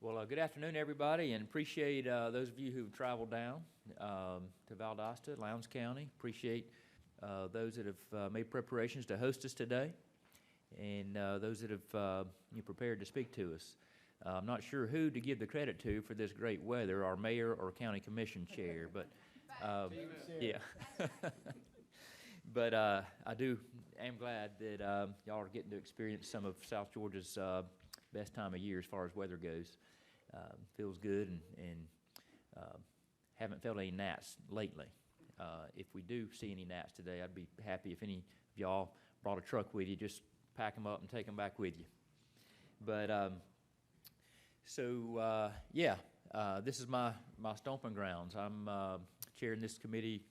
Well, good afternoon, everybody, and appreciate those of you who've traveled down to Valdosta, Lowndes County. Appreciate those that have made preparations to host us today, and those that have prepared to speak to us. I'm not sure who to give the credit to for this great weather, our mayor or county commission chair, but yeah. But I am glad that y'all are getting to experience some of South Georgia's best time of year as far as weather goes. Feels good, and haven't felt any gnats lately. If we do see any gnats today, I'd be happy if any of y'all brought a truck with you. Just pack them up and take them back with you. But this is my stomping grounds. I'm chairing this committee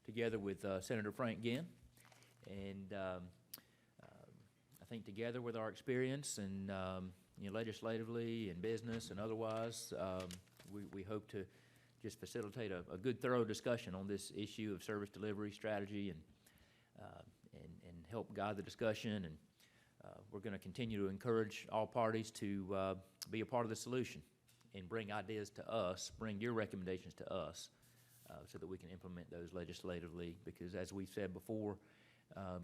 together with Senator Frank Ginn, and I think together with our experience and legislatively and business and otherwise, we hope to just facilitate a good, thorough discussion on this issue of service delivery strategy and help guide the discussion. And we're going to continue to encourage all parties to be a part of the solution and bring ideas to us, bring your recommendations to us, so that we can implement those legislatively. Because as we've said before,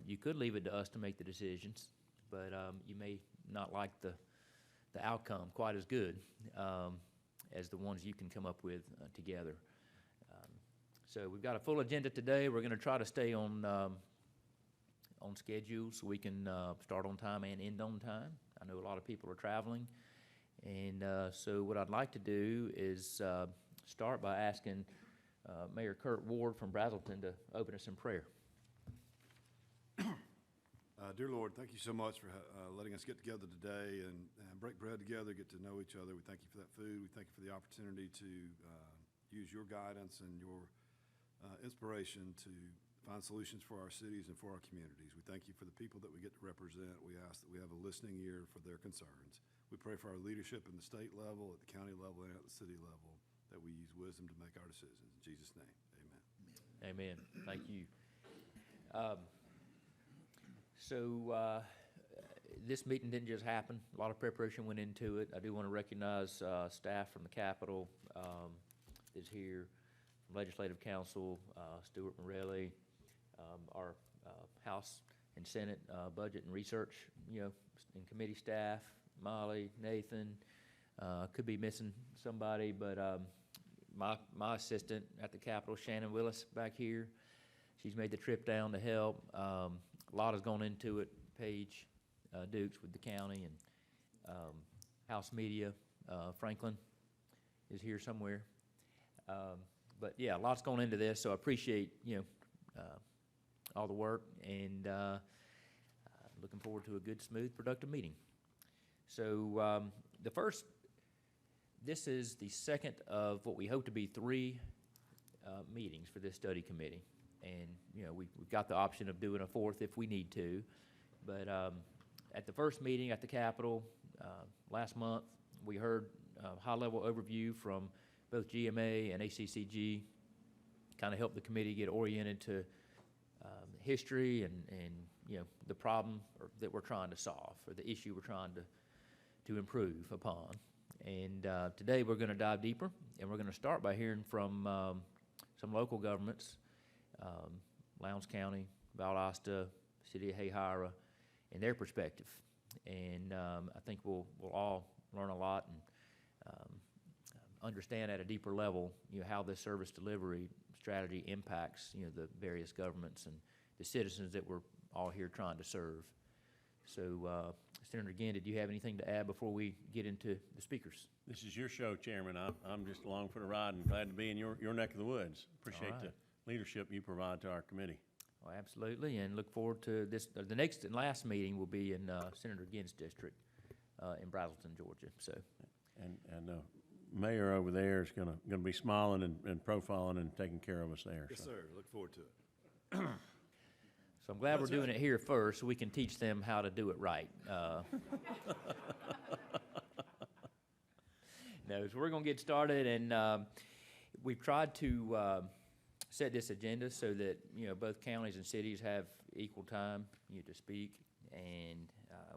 you could leave it to us to make the decisions, but you may not like the outcome quite as good as the ones you can come up with together. So we've got a full agenda today. We're going to try to stay on schedule so we can start on time and end on time. I know a lot of people are traveling, and so what I'd like to do is start by asking Mayor Kurt Ward from Braselton to open us in prayer. Dear Lord, thank you so much for letting us get together today and break bread together, get to know each other. We thank you for that food. We thank you for the opportunity to use your guidance and your inspiration to find solutions for our cities and for our communities. We thank you for the people that we get to represent. We ask that we have a listening ear for their concerns. We pray for our leadership in the state level, at the county level, and at the city level, that we use wisdom to make our decisions. In Jesus' name, amen. Amen. Thank you. This meeting didn't just happen. A lot of preparation went into it. I do want to recognize staff from the Capitol is here, from Legislative Council, Stuart Morelli, our House and Senate Budget and Research, and committee staff, Molly, Nathan. Could be missing somebody, but my assistant at the Capitol, Shannon Willis, back here. She's made the trip down to help. A lot has gone into it. Paige Dukes with the county, and House Media, Franklin is here somewhere. But yeah, lots gone into this, so I appreciate all the work, and looking forward to a good, smooth, productive meeting. So this is the second of what we hope to be 3 meetings for this study committee. And, we've got the option of doing a 4th if we need to. But at the first meeting at the Capitol last month, we heard a high-level overview from both GMA and ACCG, kind of helped the committee get oriented to history and the problem that we're trying to solve, or the issue we're trying to improve upon. And today we're going to dive deeper, and we're going to start by hearing from some local governments, Lowndes County, Valdosta, City of Hayhira, and their perspective. And I think we'll all learn a lot and understand at a deeper level, how this service delivery strategy impacts, the various governments and the citizens that we're all here trying to serve. So, Senator Ginn, did you have anything to add before we get into the speakers? This is your show, Chairman. I'm just along for the ride and glad to be in your neck of the woods. Appreciate the leadership you provide to our committee. Oh, absolutely, and look forward to this. The next and last meeting will be in Senator Ginn's district in Braselton, Georgia. So, and the mayor over there is going to be smiling and profiling and taking care of us there. Yes, so. sir. Look forward to it. So I'm glad we're doing it here first, so we can teach them how to do it right. No, so we're going to get started, and we've tried to set this agenda so that both counties and cities have equal time to speak. And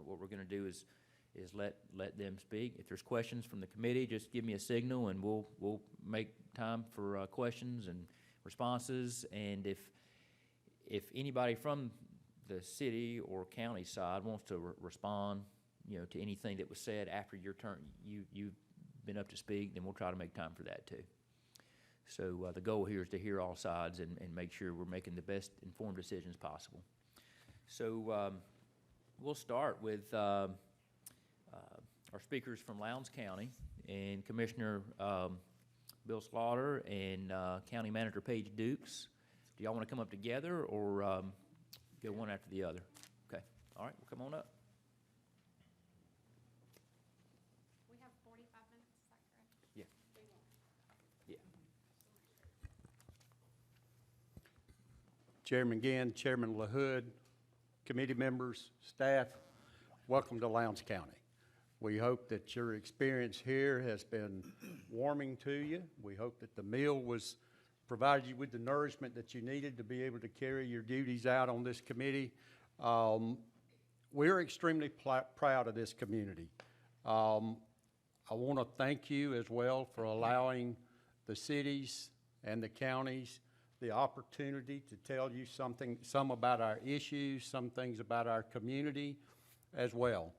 what we're going to do is is let them speak. If there's questions from the committee, just give me a signal, and we'll make time for questions and responses. And if anybody from the city or county side wants to respond, to anything that was said after your turn, you've been up to speak, then we'll try to make time for that too. So the goal here is to hear all sides and make sure we're making the best informed decisions possible. So we'll start with our speakers from Lowndes County, and Commissioner Bill Slaughter and County Manager Paige Dukes. Do y'all want to come up together or go one after the other? Okay. All right, well, come on up. We have 45 minutes, is that correct? Yeah. Yeah. Chairman Ginn, Chairman LaHood, committee members, staff, welcome to Lowndes County. We hope that your experience here has been warming to you. We hope that the meal provided you with the nourishment that you needed to be able to carry your duties out on this committee. We're extremely proud of this community. I want to thank you as well for allowing the cities and the counties the opportunity to tell you some about our issues, some things about our community as well.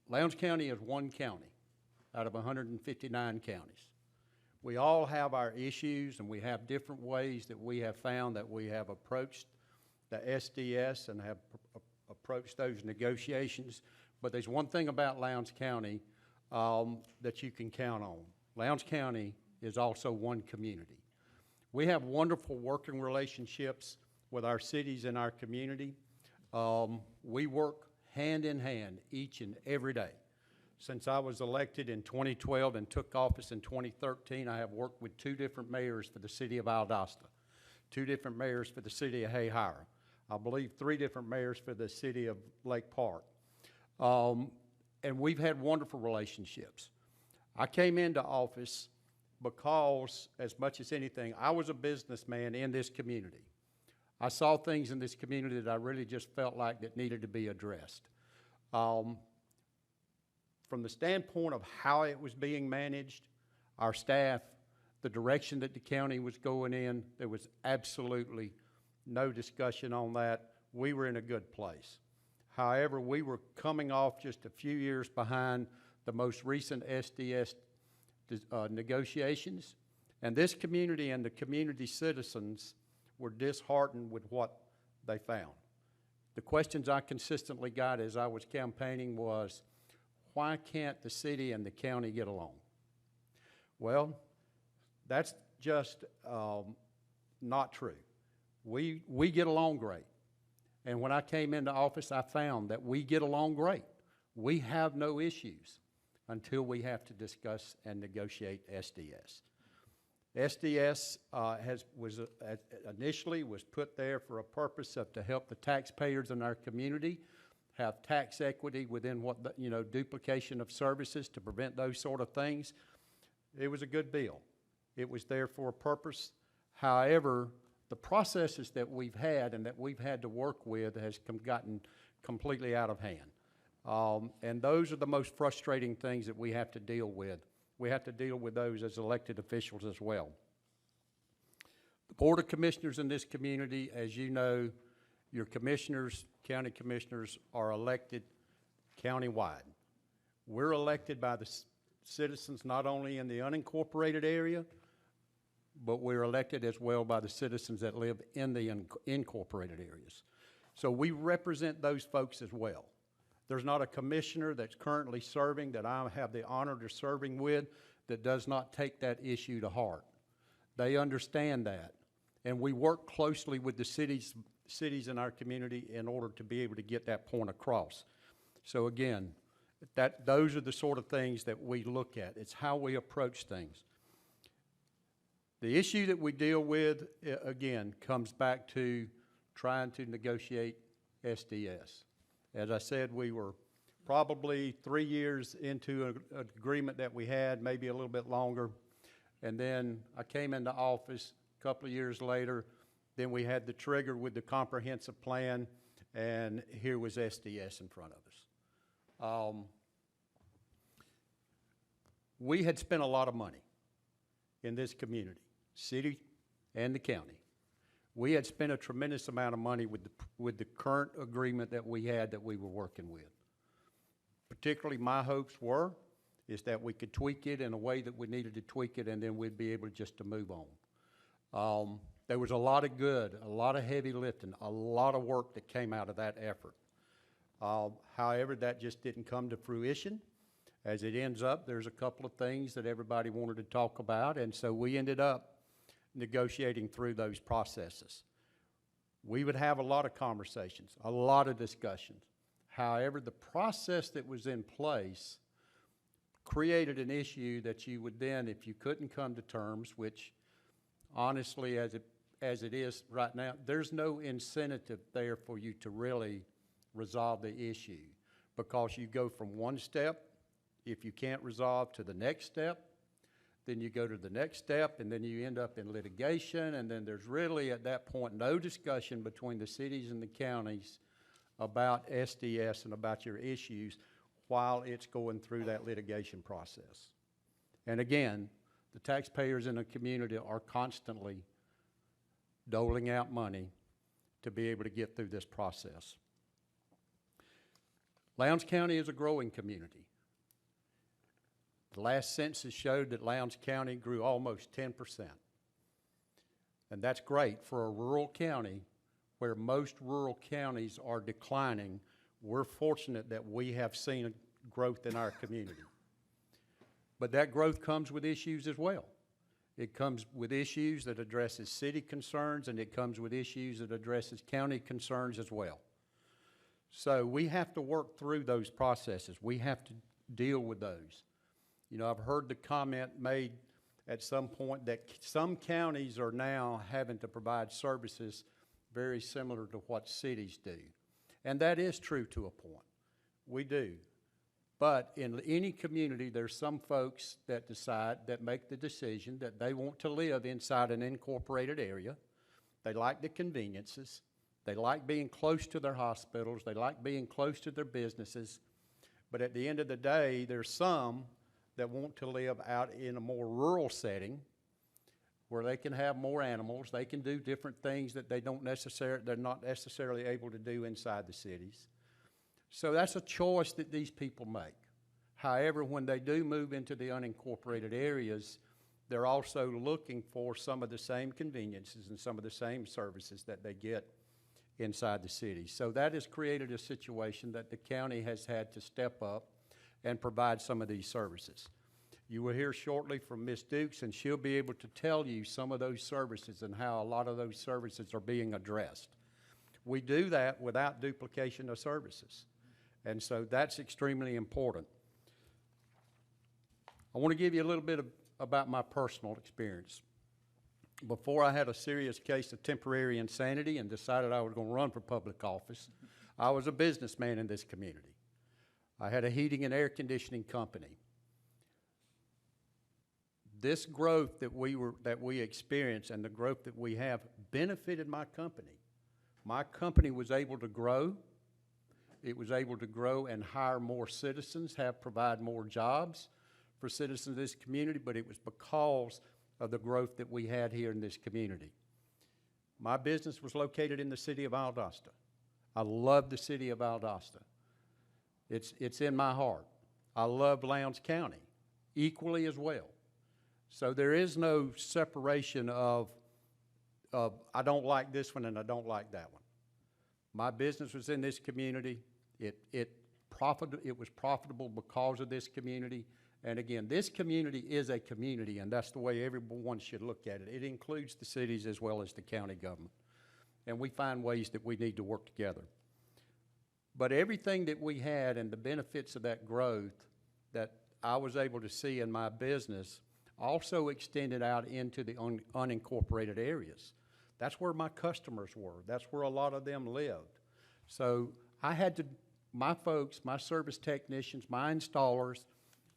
Lowndes County is one county out of 159 counties. We all have our issues, and we have different ways that we have found that we have approached the SDS and have approached those negotiations. But there's one thing about Lowndes County that you can count on. Lowndes County is also one community. We have wonderful working relationships with our cities and our community. We work hand in hand each and every day. Since I was elected in 2012 and took office in 2013, I have worked with 2 different mayors for the city of Valdosta, 2 different mayors for the city of Hayhire, I believe 3 different mayors for the city of Lake Park. And we've had wonderful relationships. I came into office because, as much as anything, I was a businessman in this community. I saw things in this community that I really just felt like that needed to be addressed. From the standpoint of how it was being managed, our staff, the direction that the county was going in, there was absolutely no discussion on that. We were in a good place. However, we were coming off just a few years behind the most recent SDS negotiations, and this community and the community citizens were disheartened with what they found. The questions I consistently got as I was campaigning was, why can't the city and the county get along? Well, that's just not true. We get along great. And when I came into office, I found that we get along great. We have no issues until we have to discuss and negotiate SDS. SDS initially was put there for a purpose of to help the taxpayers in our community have tax equity within duplication of services to prevent those sort of things. It was a good bill. It was there for a purpose. However, the processes that we've had and that we've had to work with has gotten completely out of hand. And those are the most frustrating things that we have to deal with. We have to deal with those as elected officials as well. The Board of Commissioners in this community, as you know, your commissioners, county commissioners, are elected countywide. We're elected by the citizens not only in the unincorporated area, but we're elected as well by the citizens that live in the incorporated areas. So we represent those folks as well. There's not a commissioner that's currently serving that I have the honor of serving with that does not take that issue to heart. They understand that. And we work closely with the cities in our community in order to be able to get that point across. So again, those are the sort of things that we look at. It's how we approach things. The issue that we deal with, again, comes back to trying to negotiate SDS. As I said, we were probably 3 years into an agreement that we had, maybe a little bit longer. And then I came into office a couple of years later. Then we had the trigger with the comprehensive plan. and here was SDS in front of us. We had spent a lot of money in this community, city and the county. We had spent a tremendous amount of money with the current agreement that we had that we were working with. Particularly my hopes is that we could tweak it in a way that we needed to tweak it, and then we'd be able just to move on. There was a lot of good, a lot of heavy lifting, a lot of work that came out of that effort. However, that just didn't come to fruition. As it ends up, there's a couple of things that everybody wanted to talk about, and so we ended up negotiating through those processes. We would have a lot of conversations, a lot of discussions. However, the process that was in place created an issue that you would then, if you couldn't come to terms, which honestly, as it is right now, there's no incentive there for you to really resolve the issue, because you go from one step, if you can't resolve, to the next step, then you go to the next step, and then you end up in litigation, and then there's really at that point no discussion between the cities and the counties about SDS and about your issues while it's going through that litigation process. And again, the taxpayers in the community are constantly doling out money to be able to get through this process. Lowndes County is a growing community. The last census showed that Lowndes County grew almost 10%. And that's great for a rural county where most rural counties are declining. We're fortunate that we have seen growth in our community. But that growth comes with issues as well. It comes with issues that addresses city concerns, and it comes with issues that addresses county concerns as well. So we have to work through those processes. We have to deal with those. You know, I've heard the comment made at some point that some counties are now having to provide services very similar to what cities do. And that is true to a point. We do. But in any community, there's some folks that make the decision that they want to live inside an incorporated area. They like the conveniences. They like being close to their hospitals. They like being close to their businesses. But at the end of the day, there's some that want to live out in a more rural setting where they can have more animals. They can do different things that they're not necessarily able to do inside the cities. So that's a choice that these people make. However, when they do move into the unincorporated areas, they're also looking for some of the same conveniences and some of the same services that they get inside the city. So that has created a situation that the county has had to step up and provide some of these services. You will hear shortly from Ms. Dukes, and she'll be able to tell you some of those services and how a lot of those services are being addressed. We do that without duplication of services, and so that's extremely important. I want to give you a little bit about my personal experience. Before I had a serious case of temporary insanity and decided I was going to run for public office, I was a businessman in this community. I had a heating and air conditioning company. This growth that we experienced and the growth that we have benefited my company. My company was able to grow. It was able to grow and hire more citizens, provide more jobs for citizens of this community, but it was because of the growth that we had here in this community. My business was located in the city of Valdosta. I love the city of Valdosta. It's in my heart. I love Lowndes County equally as well. So there is no separation of I don't like this one and I don't like that one. My business was in this community. It was profitable because of this community. And again, this community is a community, and that's the way everyone should look at it. It includes the cities as well as the county government. And we find ways that we need to work together. But everything that we had and the benefits of that growth that I was able to see in my business also extended out into the unincorporated areas. That's where my customers were. That's where a lot of them lived. So I had to, my folks, my service technicians, my installers,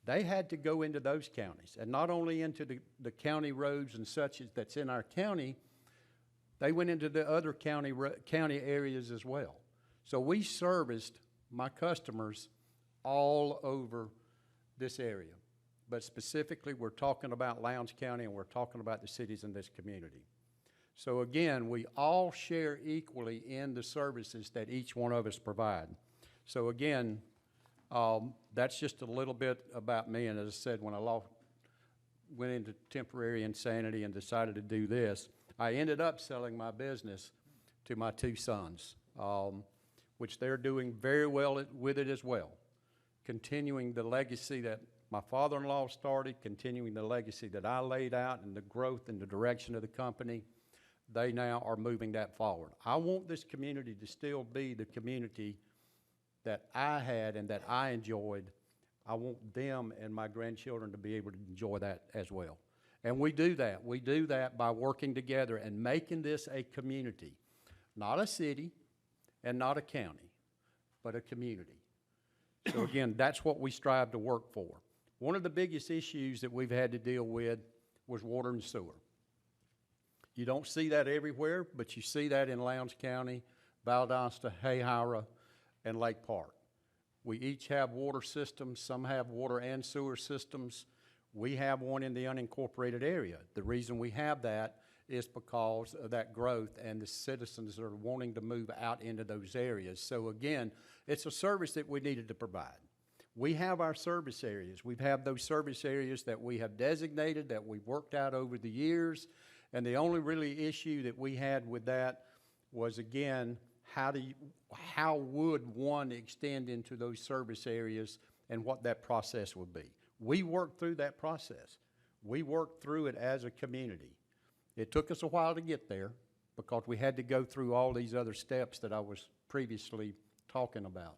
they had to go into those counties, and not only into the county roads and such that's in our county, they went into the other county areas as well. So we serviced my customers all over this area. But specifically, we're talking about Lowndes County, and we're talking about the cities in this community. So again, we all share equally in the services that each one of us provide. So again, that's just a little bit about me. And as I said, when I went into temporary insanity and decided to do this, I ended up selling my business to my two sons, which they're doing very well with it as well, continuing the legacy that my father-in-law started, continuing the legacy that I laid out and the growth and the direction of the company. They now are moving that forward. I want this community to still be the community that I had and that I enjoyed. I want them and my grandchildren to be able to enjoy that as well. And we do that. We do that by working together and making this a community, not a city and not a county, but a community. So again, that's what we strive to work for. One of the biggest issues that we've had to deal with was water and sewer. You don't see that everywhere, but you see that in Lowndes County, Valdosta, Hayhira, and Lake Park. We each have water systems. Some have water and sewer systems. We have one in the unincorporated area. The reason we have that is because of that growth and the citizens are wanting to move out into those areas. So again, it's a service that we needed to provide. We have our service areas. We've had those service areas that we have designated, that we've worked out over the years. And the only really issue that we had with that was, again, how would one extend into those service areas and what that process would be. We worked through that process. We worked through it as a community. It took us a while to get there because we had to go through all these other steps that I was previously talking about.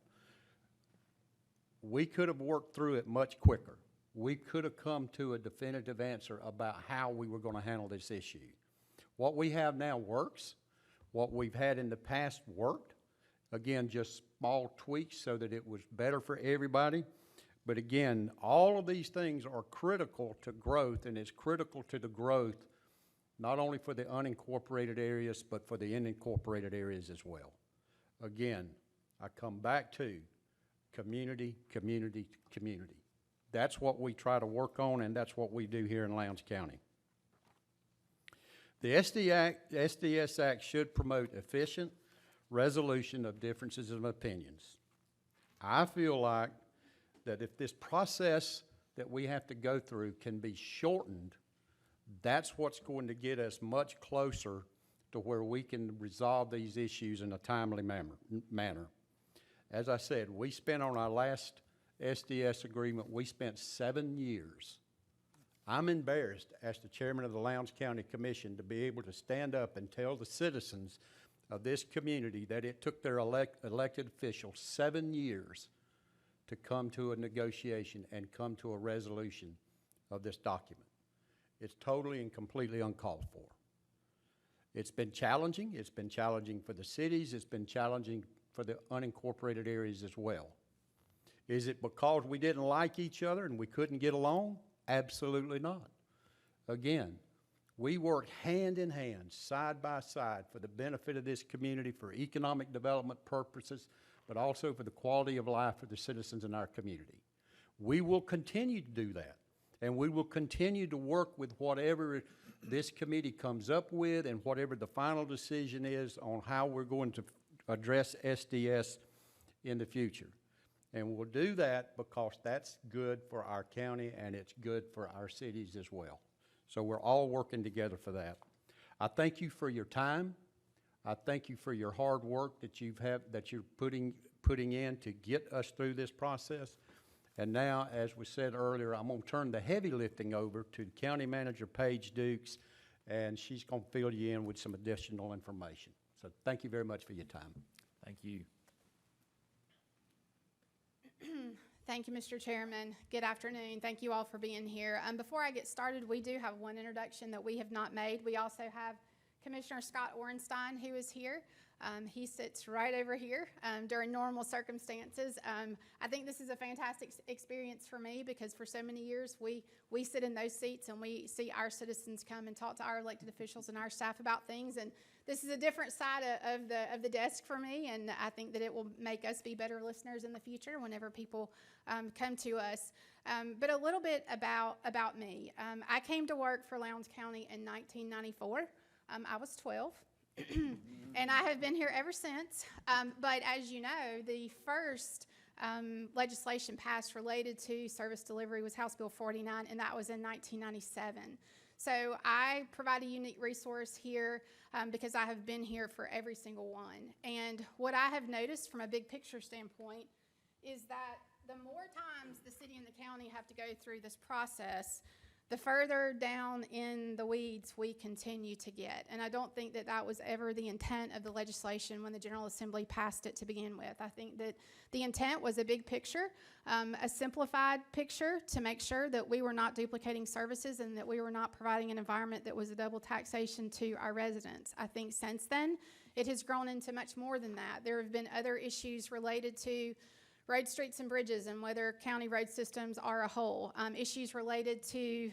We could have worked through it much quicker. We could have come to a definitive answer about how we were going to handle this issue. What we have now works. What we've had in the past worked. Again, just small tweaks so that it was better for everybody. But again, all of these things are critical to growth, and it's critical to the growth not only for the unincorporated areas, but for the unincorporated areas as well. Again, I come back to community, community, community. That's what we try to work on, and that's what we do here in Lowndes County. The SDS Act should promote efficient resolution of differences of opinions. I feel like that if this process that we have to go through can be shortened, that's what's going to get us much closer to where we can resolve these issues in a timely manner. As I said, we spent on our last SDS agreement, we spent 7 years. I'm embarrassed as the chairman of the Lowndes County Commission to be able to stand up and tell the citizens of this community that it took their elected officials 7 years to come to a negotiation and come to a resolution of this document. It's totally and completely uncalled for. It's been challenging. It's been challenging for the cities. It's been challenging for the unincorporated areas as well. Is it because we didn't like each other and we couldn't get along? Absolutely not. Again, we work hand in hand, side by side, for the benefit of this community, for economic development purposes, but also for the quality of life for the citizens in our community. We will continue to do that, and we will continue to work with whatever this committee comes up with and whatever the final decision is on how we're going to address SDS in the future. And we'll do that because that's good for our county and it's good for our cities as well. So we're all working together for that. I thank you for your time. I thank you for your hard work that you're putting in to get us through this process. And now, as was said earlier, I'm going to turn the heavy lifting over to County Manager Paige Dukes, and she's going to fill you in with some additional information. So thank you very much for your time. Thank you. Thank you, Mr. Chairman. Good afternoon. Thank you all for being here. Before I get started, we do have one introduction that we have not made. We also have Commissioner Scott Orenstein, who is here. He sits right over here during normal circumstances. I think this is a fantastic experience for me because for so many years we sit in those seats and we see our citizens come and talk to our elected officials and our staff about things. And this is a different side of the desk for me, and I think that it will make us be better listeners in the future whenever people come to us. But a little bit about me. I came to work for Lowndes County in 1994. I was 12. And I have been here ever since. But as you know, the first legislation passed related to service delivery was House Bill 49, and that was in 1997. So I provide a unique resource here because I have been here for every single one. And what I have noticed from a big picture standpoint is that the more times the city and the county have to go through this process, the further down in the weeds we continue to get. And I don't think that that was ever the intent of the legislation when the General Assembly passed it to begin with. I think that the intent was a big picture, a simplified picture to make sure that we were not duplicating services and that we were not providing an environment that was a double taxation to our residents. I think since then, it has grown into much more than that. There have been other issues related to road, streets, and bridges, and whether county road systems are a whole. Issues related to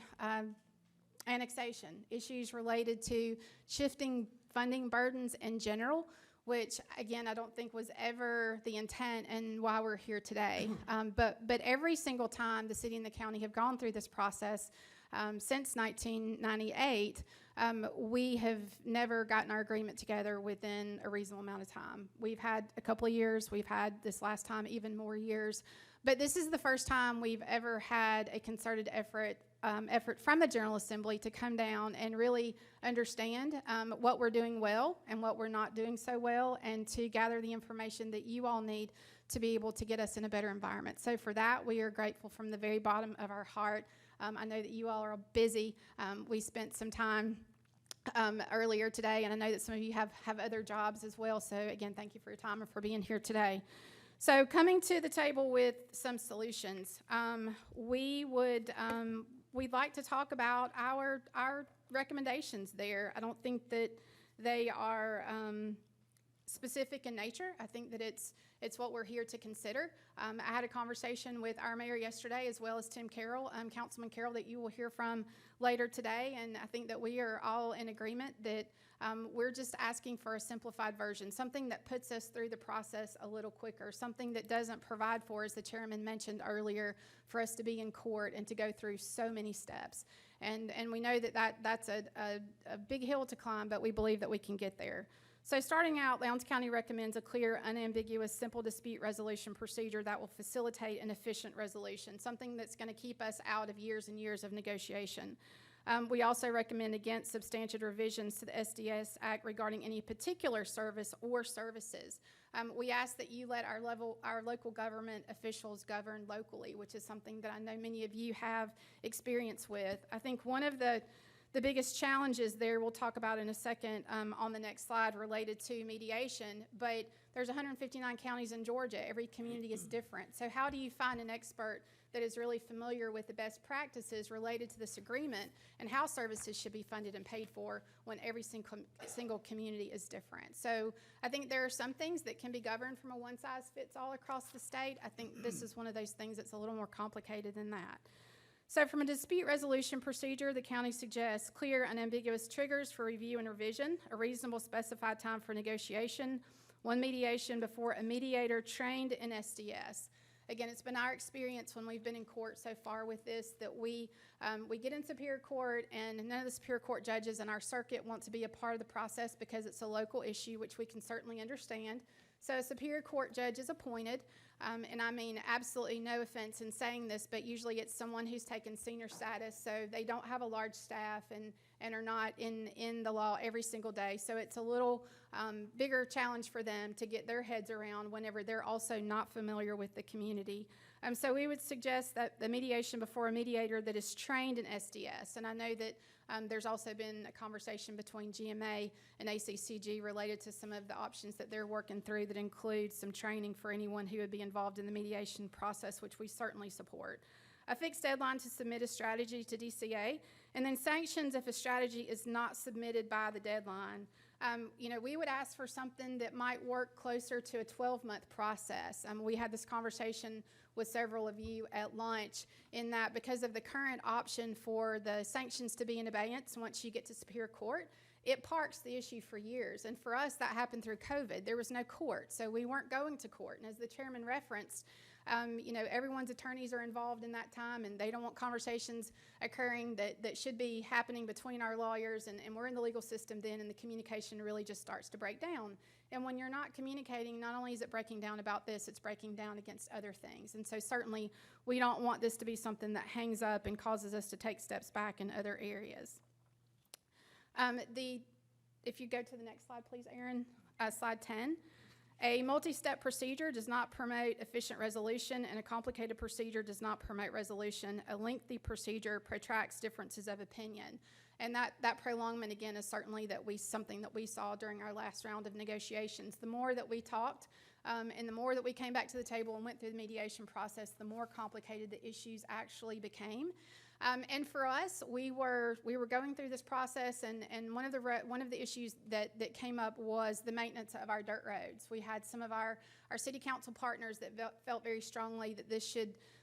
annexation, issues related to shifting funding burdens in general, which, again, I don't think was ever the intent and why we're here today. But every single time the city and the county have gone through this process since 1998, we have never gotten our agreement together within a reasonable amount of time. We've had a couple of years. We've had this last time even more years. But this is the first time we've ever had a concerted effort from the General Assembly to come down and really understand what we're doing well and what we're not doing so well, and to gather the information that you all need to be able to get us in a better environment. So for that, we are grateful from the very bottom of our heart. I know that you all are busy. We spent some time earlier today, and I know that some of you have other jobs as well. So again, thank you for your time and for being here today. So coming to the table with some solutions, we'd like to talk about our recommendations there. I don't think that they are specific in nature. I think that it's what we're here to consider. I had a conversation with our mayor yesterday, as well as Tim Carroll, Councilman Carroll, that you will hear from later today, and I think that we are all in agreement that we're just asking for a simplified version, something that puts us through the process a little quicker, something that doesn't provide for, as the chairman mentioned earlier, for us to be in court and to go through so many steps. And we know that's a big hill to climb, but we believe that we can get there. So starting out, Lowndes County recommends a clear, unambiguous, simple dispute resolution procedure that will facilitate an efficient resolution, something that's going to keep us out of years and years of negotiation. We also recommend against substantive revisions to the SDS Act regarding any particular service or services. We ask that you let our local government officials govern locally, which is something that I know many of you have experience with. I think one of the biggest challenges there, we'll talk about in a second on the next slide, related to mediation, but there's 159 counties in Georgia. Every community is different. So how do you find an expert that is really familiar with the best practices related to this agreement and how services should be funded and paid for when every single community is different? So I think there are some things that can be governed from a one-size-fits-all across the state. I think this is one of those things that's a little more complicated than that. So from a dispute resolution procedure, the county suggests clear, unambiguous triggers for review and revision, a reasonable specified time for negotiation, one mediation before a mediator trained in SDS. Again, it's been our experience when we've been in court so far with this that we get in Superior Court, and none of the Superior Court judges in our circuit want to be a part of the process because it's a local issue, which we can certainly understand. So a Superior Court judge is appointed, and I mean absolutely no offense in saying this, but usually it's someone who's taken senior status, so they don't have a large staff and are not in the law every single day. So it's a little bigger challenge for them to get their heads around whenever they're also not familiar with the community. So we would suggest that the mediation before a mediator that is trained in SDS, and I know that there's also been a conversation between GMA and ACCG related to some of the options that they're working through that include some training for anyone who would be involved in the mediation process, which we certainly support. A fixed deadline to submit a strategy to DCA, and then sanctions if a strategy is not submitted by the deadline. We would ask for something that might work closer to a 12-month process. We had this conversation with several of you at lunch, in that because of the current option for the sanctions to be in abeyance once you get to Superior Court, it parks the issue for years. And for us, that happened through COVID. There was no court, so we weren't going to court. And as the chairman referenced, everyone's attorneys are involved in that time, and they don't want conversations occurring that should be happening between our lawyers, and we're in the legal system then, and the communication really just starts to break down. And when you're not communicating, not only is it breaking down about this, it's breaking down against other things. And so certainly we don't want this to be something that hangs up and causes us to take steps back in other areas. If you go to the next slide, please, Aaron, slide 10. A multi-step procedure does not promote efficient resolution, and a complicated procedure does not promote resolution. A lengthy procedure protracts differences of opinion. And that prolongment, again, is certainly something that we saw during our last round of negotiations. The more that we talked, and the more that we came back to the table and went through the mediation process, the more complicated the issues actually became. And for us, we were going through this process, and one of the issues that came up was the maintenance of our dirt roads. We had some of our city council partners that felt very strongly that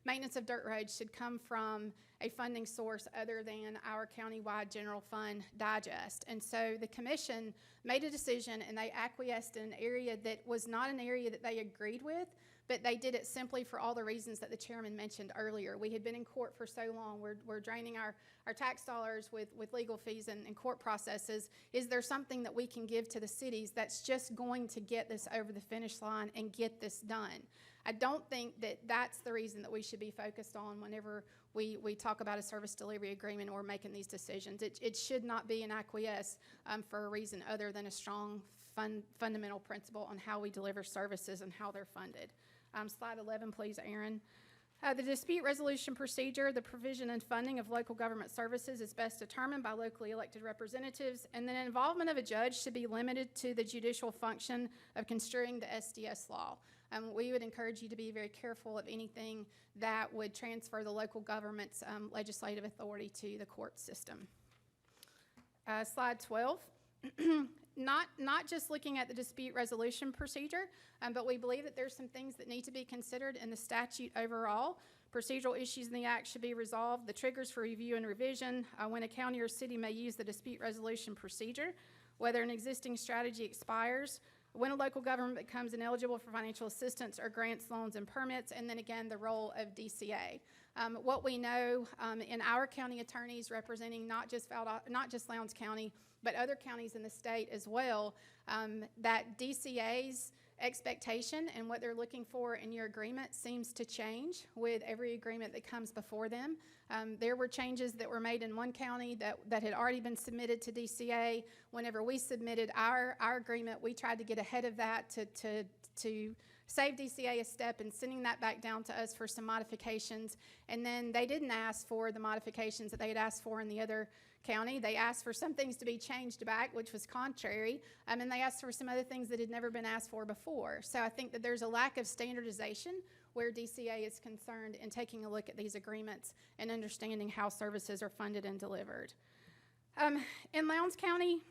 maintenance of dirt roads should come from a funding source other than our countywide general fund digest. And so the commission made a decision, and they acquiesced in an area that was not an area that they agreed with, but they did it simply for all the reasons that the chairman mentioned earlier. We had been in court for so long. We're draining our tax dollars with legal fees and court processes. Is there something that we can give to the cities that's just going to get this over the finish line and get this done? I don't think that that's the reason that we should be focused on whenever we talk about a service delivery agreement or making these decisions. It should not be an acquiesce for a reason other than a strong fundamental principle on how we deliver services and how they're funded. Slide 11, please, Aaron. The dispute resolution procedure, the provision and funding of local government services is best determined by locally elected representatives, and then involvement of a judge should be limited to the judicial function of construing the SDS law. We would encourage you to be very careful of anything that would transfer the local government's legislative authority to the court system. Slide 12. Not just looking at the dispute resolution procedure, but we believe that there's some things that need to be considered in the statute overall. Procedural issues in the act should be resolved. The triggers for review and revision, when a county or city may use the dispute resolution procedure, whether an existing strategy expires, when a local government becomes ineligible for financial assistance or grants, loans, and permits, and then again, the role of DCA. What we know in our county attorneys representing not just Lowndes County, but other counties in the state as well, that DCA's expectation and what they're looking for in your agreement seems to change with every agreement that comes before them. There were changes that were made in one county that had already been submitted to DCA. Whenever we submitted our agreement, we tried to get ahead of that to save DCA a step in sending that back down to us for some modifications. And then they didn't ask for the modifications that they had asked for in the other county. They asked for some things to be changed back, which was contrary, and they asked for some other things that had never been asked for before. So I think that there's a lack of standardization where DCA is concerned in taking a look at these agreements and understanding how services are funded and delivered. In Lowndes County,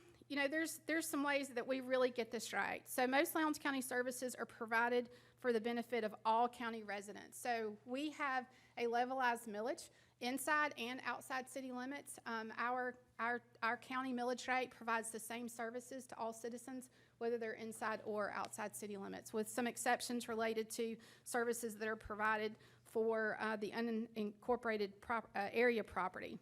there's some ways that we really get this right. So most Lowndes County services are provided for the benefit of all county residents. So we have a levelized millage inside and outside city limits. Our county millage rate provides the same services to all citizens, whether they're inside or outside city limits, with some exceptions related to services that are provided for the unincorporated area property.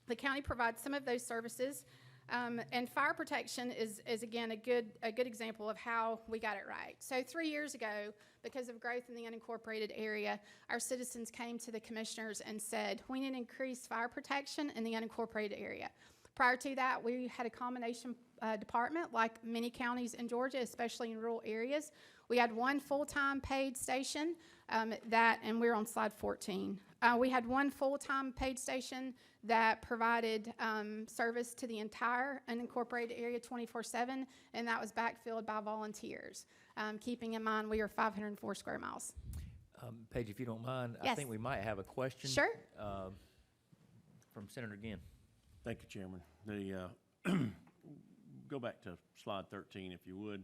The county provides some of those services. And fire protection is again a good example of how we got it right. So 3 years ago, because of growth in the unincorporated area, our citizens came to the commissioners and said, we need increased fire protection in the unincorporated area. Prior to that, we had a combination department like many counties in Georgia, especially in rural areas. We had one full-time paid station and we're on slide 14. We had one full-time paid station that provided service to the entire unincorporated area 24/7, and that was backfilled by volunteers, keeping in mind we are 504 square miles. Paige, if you don't mind, Yes. I think we might have a question. Sure. From Senator Ginn. Thank you, Chairman. Go back to slide 13, if you would.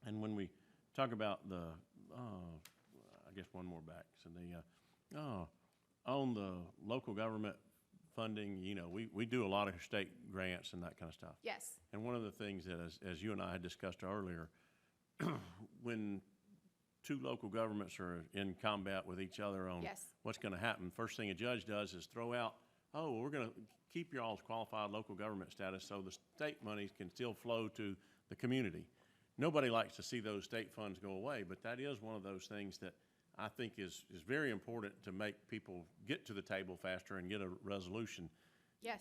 And when we talk about I guess one more back. So on the local government funding, you know, we do a lot of state grants and that kind of stuff. Yes, And one of the things that, as you and I had discussed earlier, when two local governments are in combat with each other on Yes. what's going to happen, first thing a judge does is throw out, oh, we're going to keep your all's qualified local government status so the state monies can still flow to the community. Nobody likes to see those state funds go away, but that is one of those things that I think is very important to make people get to the table faster and get a resolution. yes,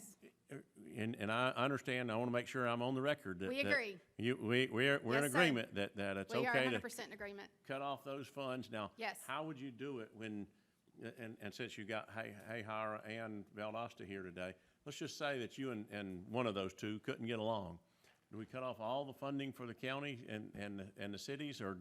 And I understand, I want to make sure I'm on the record that. we that agree. we're in Yes, sir. agreement that it's We are okay to 100% in agreement. cut off those funds. Now, Yes. how would you do it when, and since you got Hayhire and Valdosta here today, let's just say that you and one of those two couldn't get along. Do we cut off all the funding for the county and the cities, or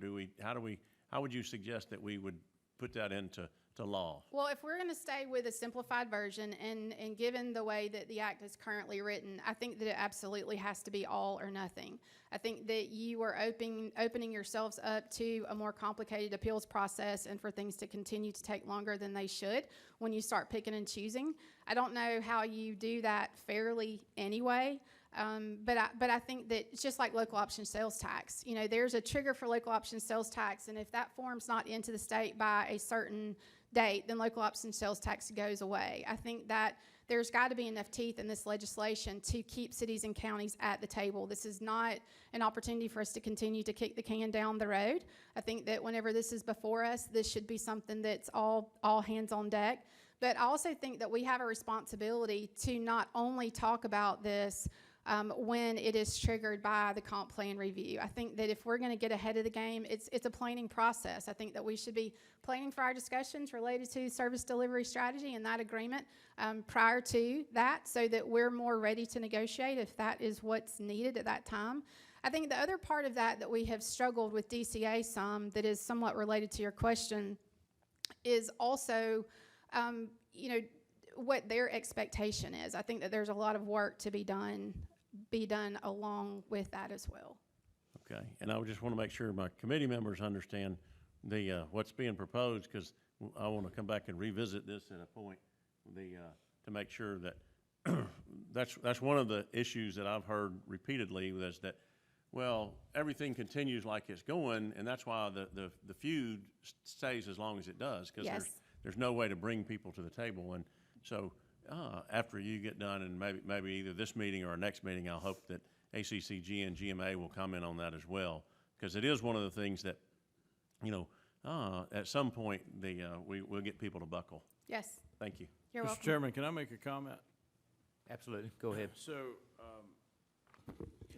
how would you suggest that we would put that into law? Well, if we're going to stay with a simplified version, and given the way that the act is currently written, I think that it absolutely has to be all or nothing. I think that you are opening yourselves up to a more complicated appeals process and for things to continue to take longer than they should when you start picking and choosing. I don't know how you do that fairly anyway. But I think that it's just like local option sales tax. You know, there's a trigger for local option sales tax, and if that form's not into the state by a certain date, then local option sales tax goes away. I think that there's got to be enough teeth in this legislation to keep cities and counties at the table. This is not an opportunity for us to continue to kick the can down the road. I think that whenever this is before us, this should be something that's all hands on deck. But I also think that we have a responsibility to not only talk about this when it is triggered by the comp plan review. I think that if we're going to get ahead of the game, it's a planning process. I think that we should be planning for our discussions related to service delivery strategy and that agreement prior to that, so that we're more ready to negotiate if that is what's needed at that time. I think the other part of that we have struggled with DCA some, that is somewhat related to your question, is also, you know, what their expectation is. I think that there's a lot of work to be done along with that as well. Okay, and I just want to make sure my committee members understand the, what's being proposed, because I want to come back and revisit this at a point, to make sure that, that's one of the issues that I've heard repeatedly, is that, well, everything continues like it's going, and that's why the feud stays as long as it does, because Yes. there's no way to bring people to the table. And so, after you get done, and maybe either this meeting or our next meeting, I'll hope that ACCG and GMA will comment on that as well, because it is one of the things that, you know, at some point, we'll get people to buckle. Yes, Thank you. you're Mr. welcome. Chairman, can I make a comment? Absolutely. Go ahead. So,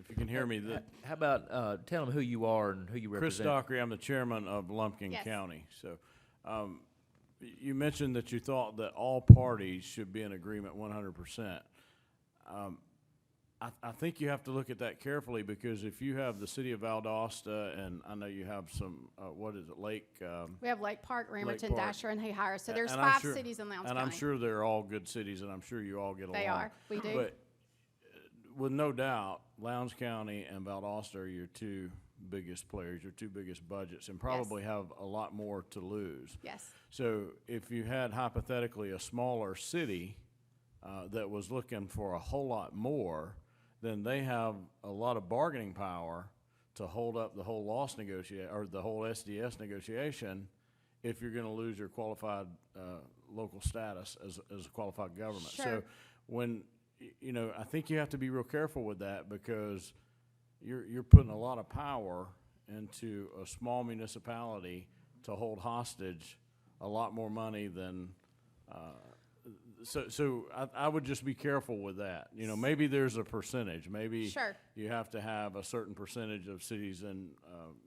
if you can hear me, How about, tell them who you are and who you Chris represent? Dockery, I'm the chairman of Lumpkin Yes. County. So, you mentioned that you thought that all parties should be in agreement 100%. I think you have to look at that carefully, because if you have the city of Valdosta, and I know you have some, what is it, Lake? We have Lake Park, Ramerton, Park. Dasher, and Hayhire. So there's and I'm 5 sure- cities in Lowndes And County. I'm sure they're all good cities, and I'm sure you all get along. They are. We do. But with no doubt, Lowndes County and Valdosta are your two biggest players, your two biggest budgets, and probably have a lot more to lose. Yes, So if you had hypothetically a smaller city that was looking for a whole lot more, then they have a lot of bargaining power to hold up the whole loss or the whole SDS negotiation if you're going to lose your qualified local status as a qualified government. Sure. So when, you know, I think you have to be real careful with that, because you're putting a lot of power into a small municipality to hold hostage a lot more money than, so I would just be careful with that. You know, maybe there's a percentage, maybe Sure. you have to have a certain percentage of cities and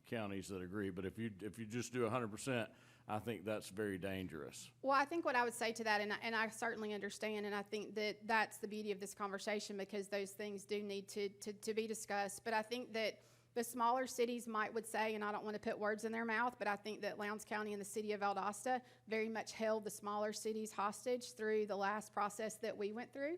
counties that agree, but if you just do 100%, I think that's very dangerous. well, I think what I would say to that, and I certainly understand, and I think that that's the beauty of this conversation, because those things do need to be discussed. But I think that the smaller cities would say, and I don't want to put words in their mouth, but I think that Lowndes County and the city of Valdosta very much held the smaller cities hostage through the last process that we went through.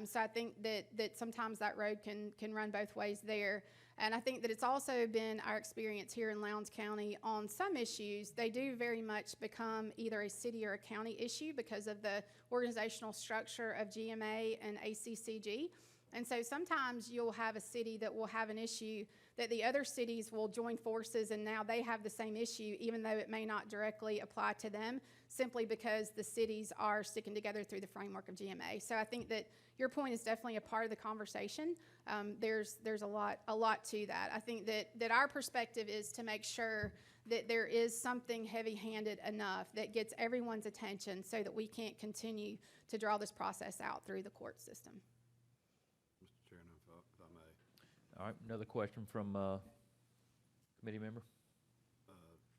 So I think that sometimes that road can run both ways there. And I think that it's also been our experience here in Lowndes County on some issues, they do very much become either a city or a county issue because of the organizational structure of GMA and ACCG. And so sometimes you'll have a city that will have an issue that the other cities will join forces, and now they have the same issue, even though it may not directly apply to them, simply because the cities are sticking together through the framework of GMA. So I think that your point is definitely a part of the conversation. There's a lot to that. I think that our perspective is to make sure that there is something heavy-handed enough that gets everyone's attention so that we can't continue to draw this process out through the court system. Mr. Chairman, if I may. All right, another question from committee member?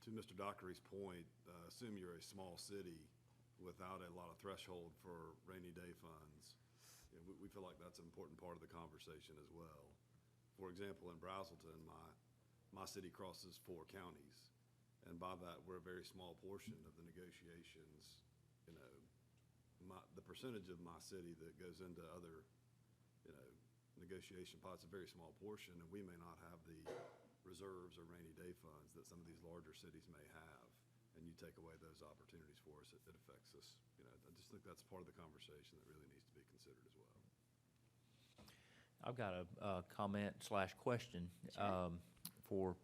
To Mr. Dockery's point, assume you're a small city without a lot of threshold for rainy day funds. You know, we feel like that's an important part of the conversation as well. For example, in Brazelton, my city crosses 4 counties, and by that, we're a very small portion of the negotiations. You know, the percentage of my city that goes into other, you know, negotiation pots, a very small portion, and we may not have the reserves or rainy day funds that some of these larger cities may have, and you take away those opportunities for us, it affects us. You know, I just think that's part of the conversation that really needs to be considered as well. I've got a comment/question for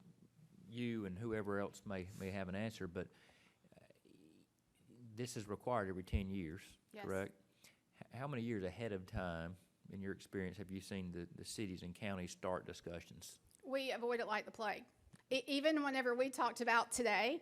you and whoever else may have an answer, but this is required every 10 years, Yes. correct? How many years ahead of time, in your experience, have you seen the cities and counties start discussions? We avoid it like the plague. Even whenever we talked about today,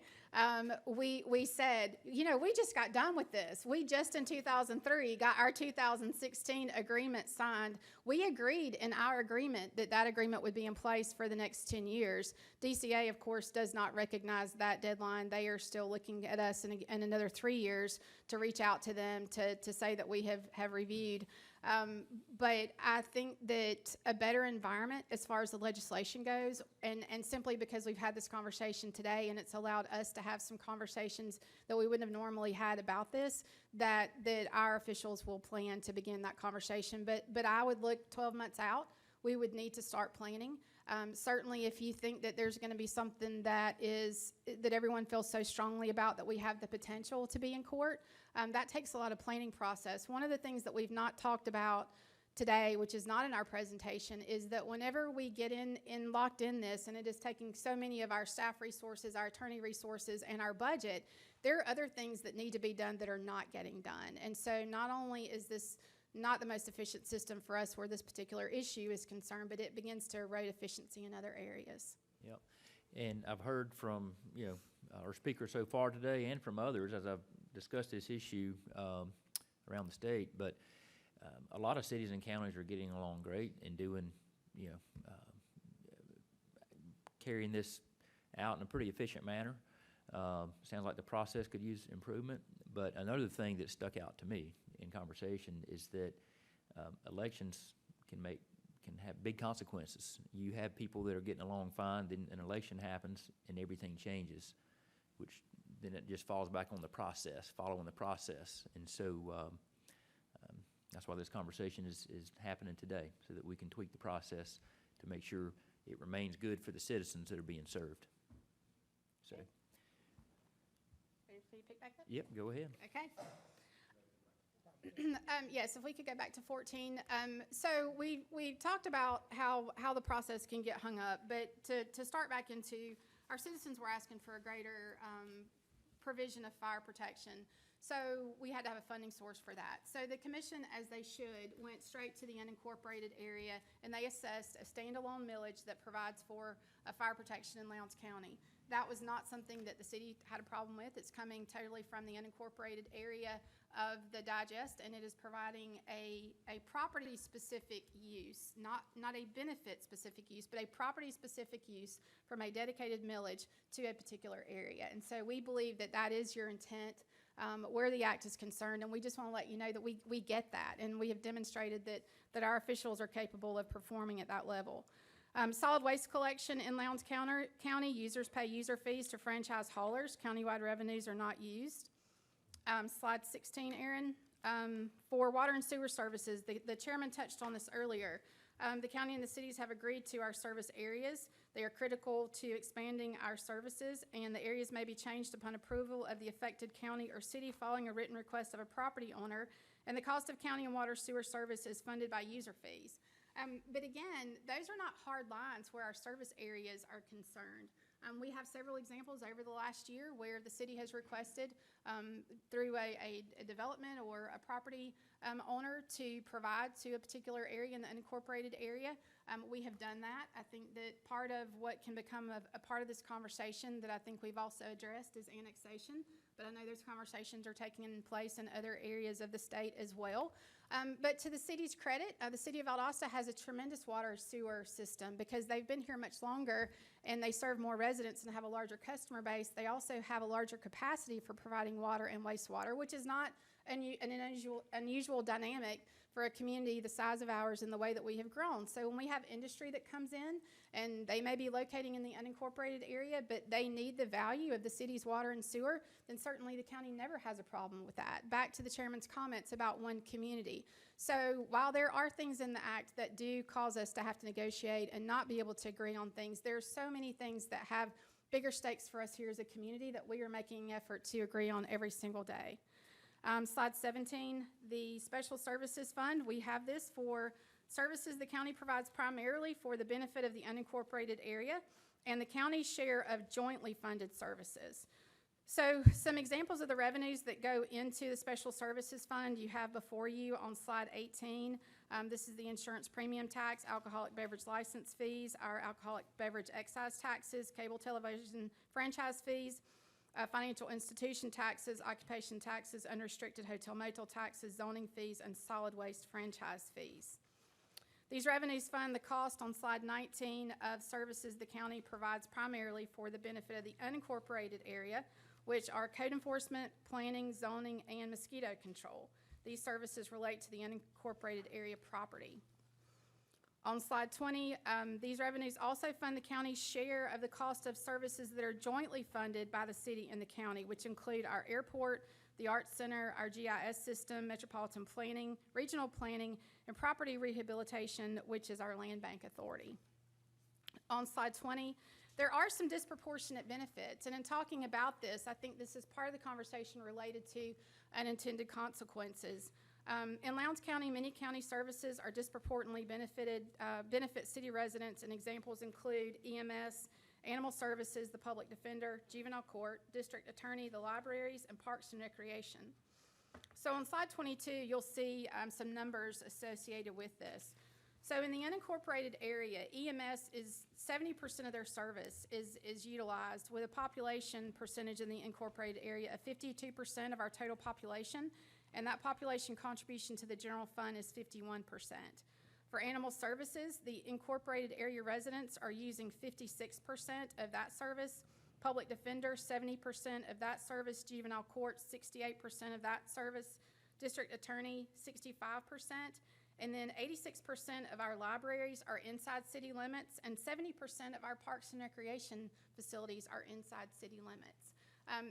we said, you know, we just got done with this. We just in 2003 got our 2016 agreement signed. We agreed in our agreement that agreement would be in place for the next 10 years. DCA, of course, does not recognize that deadline. They are still looking at us in another 3 years to reach out to them to say that we have reviewed. But I think that a better environment as far as the legislation goes, and simply because we've had this conversation today and it's allowed us to have some conversations that we wouldn't have normally had about this, that our officials will plan to begin that conversation. But I would look 12 months out. We would need to start planning. Certainly if you think that there's going to be something that everyone feels so strongly about that we have the potential to be in court, that takes a lot of planning process. One of the things that we've not talked about today, which is not in our presentation, is that whenever we get locked in this, and it is taking so many of our staff resources, our attorney resources, and our budget, there are other things that need to be done that are not getting done. And so not only is this not the most efficient system for us where this particular issue is concerned, but it begins to erode efficiency in other areas. Yep. And I've heard from, our speakers so far today and from others as I've discussed this issue around the state, but a lot of cities and counties are getting along great and doing, carrying this out in a pretty efficient manner. Sounds like the process could use improvement, but another thing that stuck out to me in conversation is that elections can have big consequences. You have people that are getting along fine, then an election happens and everything changes, which then it just falls back on the process, following the process. And so that's why this conversation is happening today, so that we can tweak the process to make sure it remains good for the citizens that are being served. So, Ready for you to pick back up? yep, go ahead. Okay. Yes, if we could go back to 14. So we talked about how the process can get hung up, but to start back into, our citizens were asking for a greater provision of fire protection. So we had to have a funding source for that. So the commission, as they should, went straight to the unincorporated area, and they assessed a standalone millage that provides for fire protection in Lowndes County. That was not something that the city had a problem with. It's coming totally from the unincorporated area of the digest, and it is providing a property-specific use, not a benefit-specific use, but a property-specific use from a dedicated millage to a particular area. And so we believe that is your intent where the act is concerned, and we just want to let you know that we get that, and we have demonstrated that our officials are capable of performing at that level. Solid waste collection in Lowndes County, users pay user fees to franchise haulers. Countywide revenues are not used. Slide 16, Aaron. For water and sewer services, the chairman touched on this earlier. The county and the cities have agreed to our service areas. They are critical to expanding our services, and the areas may be changed upon approval of the affected county or city following a written request of a property owner, and the cost of county and water sewer service is funded by user fees. But again, those are not hard lines where our service areas are concerned. We have several examples over the last year where the city has requested through a development or a property owner to provide to a particular area in the unincorporated area. We have done that. I think that part of what can become a part of this conversation that I think we've also addressed is annexation, but I know those conversations are taking place in other areas of the state as well. But to the city's credit, the city of Valdosta has a tremendous water sewer system because they've been here much longer and they serve more residents and have a larger customer base. They also have a larger capacity for providing water and wastewater, which is not an unusual dynamic for a community the size of ours and the way that we have grown. So when we have industry that comes in and they may be locating in the unincorporated area, but they need the value of the city's water and sewer, then certainly the county never has a problem with that. Back to the chairman's comments about one community. So while there are things in the act that do cause us to have to negotiate and not be able to agree on things, there are so many things that have bigger stakes for us here as a community that we are making an effort to agree on every single day. Slide 17, the Special Services Fund. We have this for services the county provides primarily for the benefit of the unincorporated area and the county's share of jointly funded services. So some examples of the revenues that go into the Special Services Fund you have before you on slide 18. This is the insurance premium tax, alcoholic beverage license fees, our alcoholic beverage excise taxes, cable television franchise fees, financial institution taxes, occupation taxes, unrestricted hotel motel taxes, zoning fees, and solid waste franchise fees. These revenues fund the cost on slide 19 of services the county provides primarily for the benefit of the unincorporated area, which are code enforcement, planning, zoning, and mosquito control. These services relate to the unincorporated area property. On slide 20, these revenues also fund the county's share of the cost of services that are jointly funded by the city and the county, which include our airport, the Arts Center, our GIS system, metropolitan planning, regional planning, and property rehabilitation, which is our land bank authority. On slide 20, there are some disproportionate benefits, and in talking about this, I think this is part of the conversation related to unintended consequences. In Lowndes County, many county services are disproportionately benefit city residents, and examples include EMS, Animal Services, the Public Defender, Juvenile Court, District Attorney, the libraries, and Parks and Recreation. So on slide 22, you'll see some numbers associated with this. So in the unincorporated area, EMS is 70% of their service is utilized, with a population percentage in the incorporated area of 52% of our total population, and that population contribution to the general fund is 51%. For Animal Services, the incorporated area residents are using 56% of that service, Public Defender 70% of that service, Juvenile Court 68% of that service, District Attorney 65%, and then 86% of our libraries are inside city limits, and 70% of our parks and recreation facilities are inside city limits.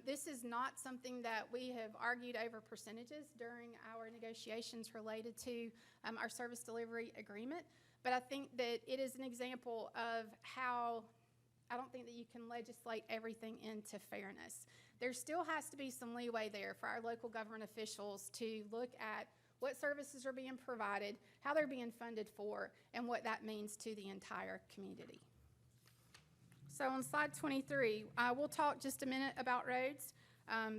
This is not something that we have argued over percentages during our negotiations related to our service delivery agreement, but I think that it is an example of how I don't think that you can legislate everything into fairness. There still has to be some leeway there for our local government officials to look at what services are being provided, how they're being funded for, and what that means to the entire community. So on slide 23, we'll talk just a minute about roads.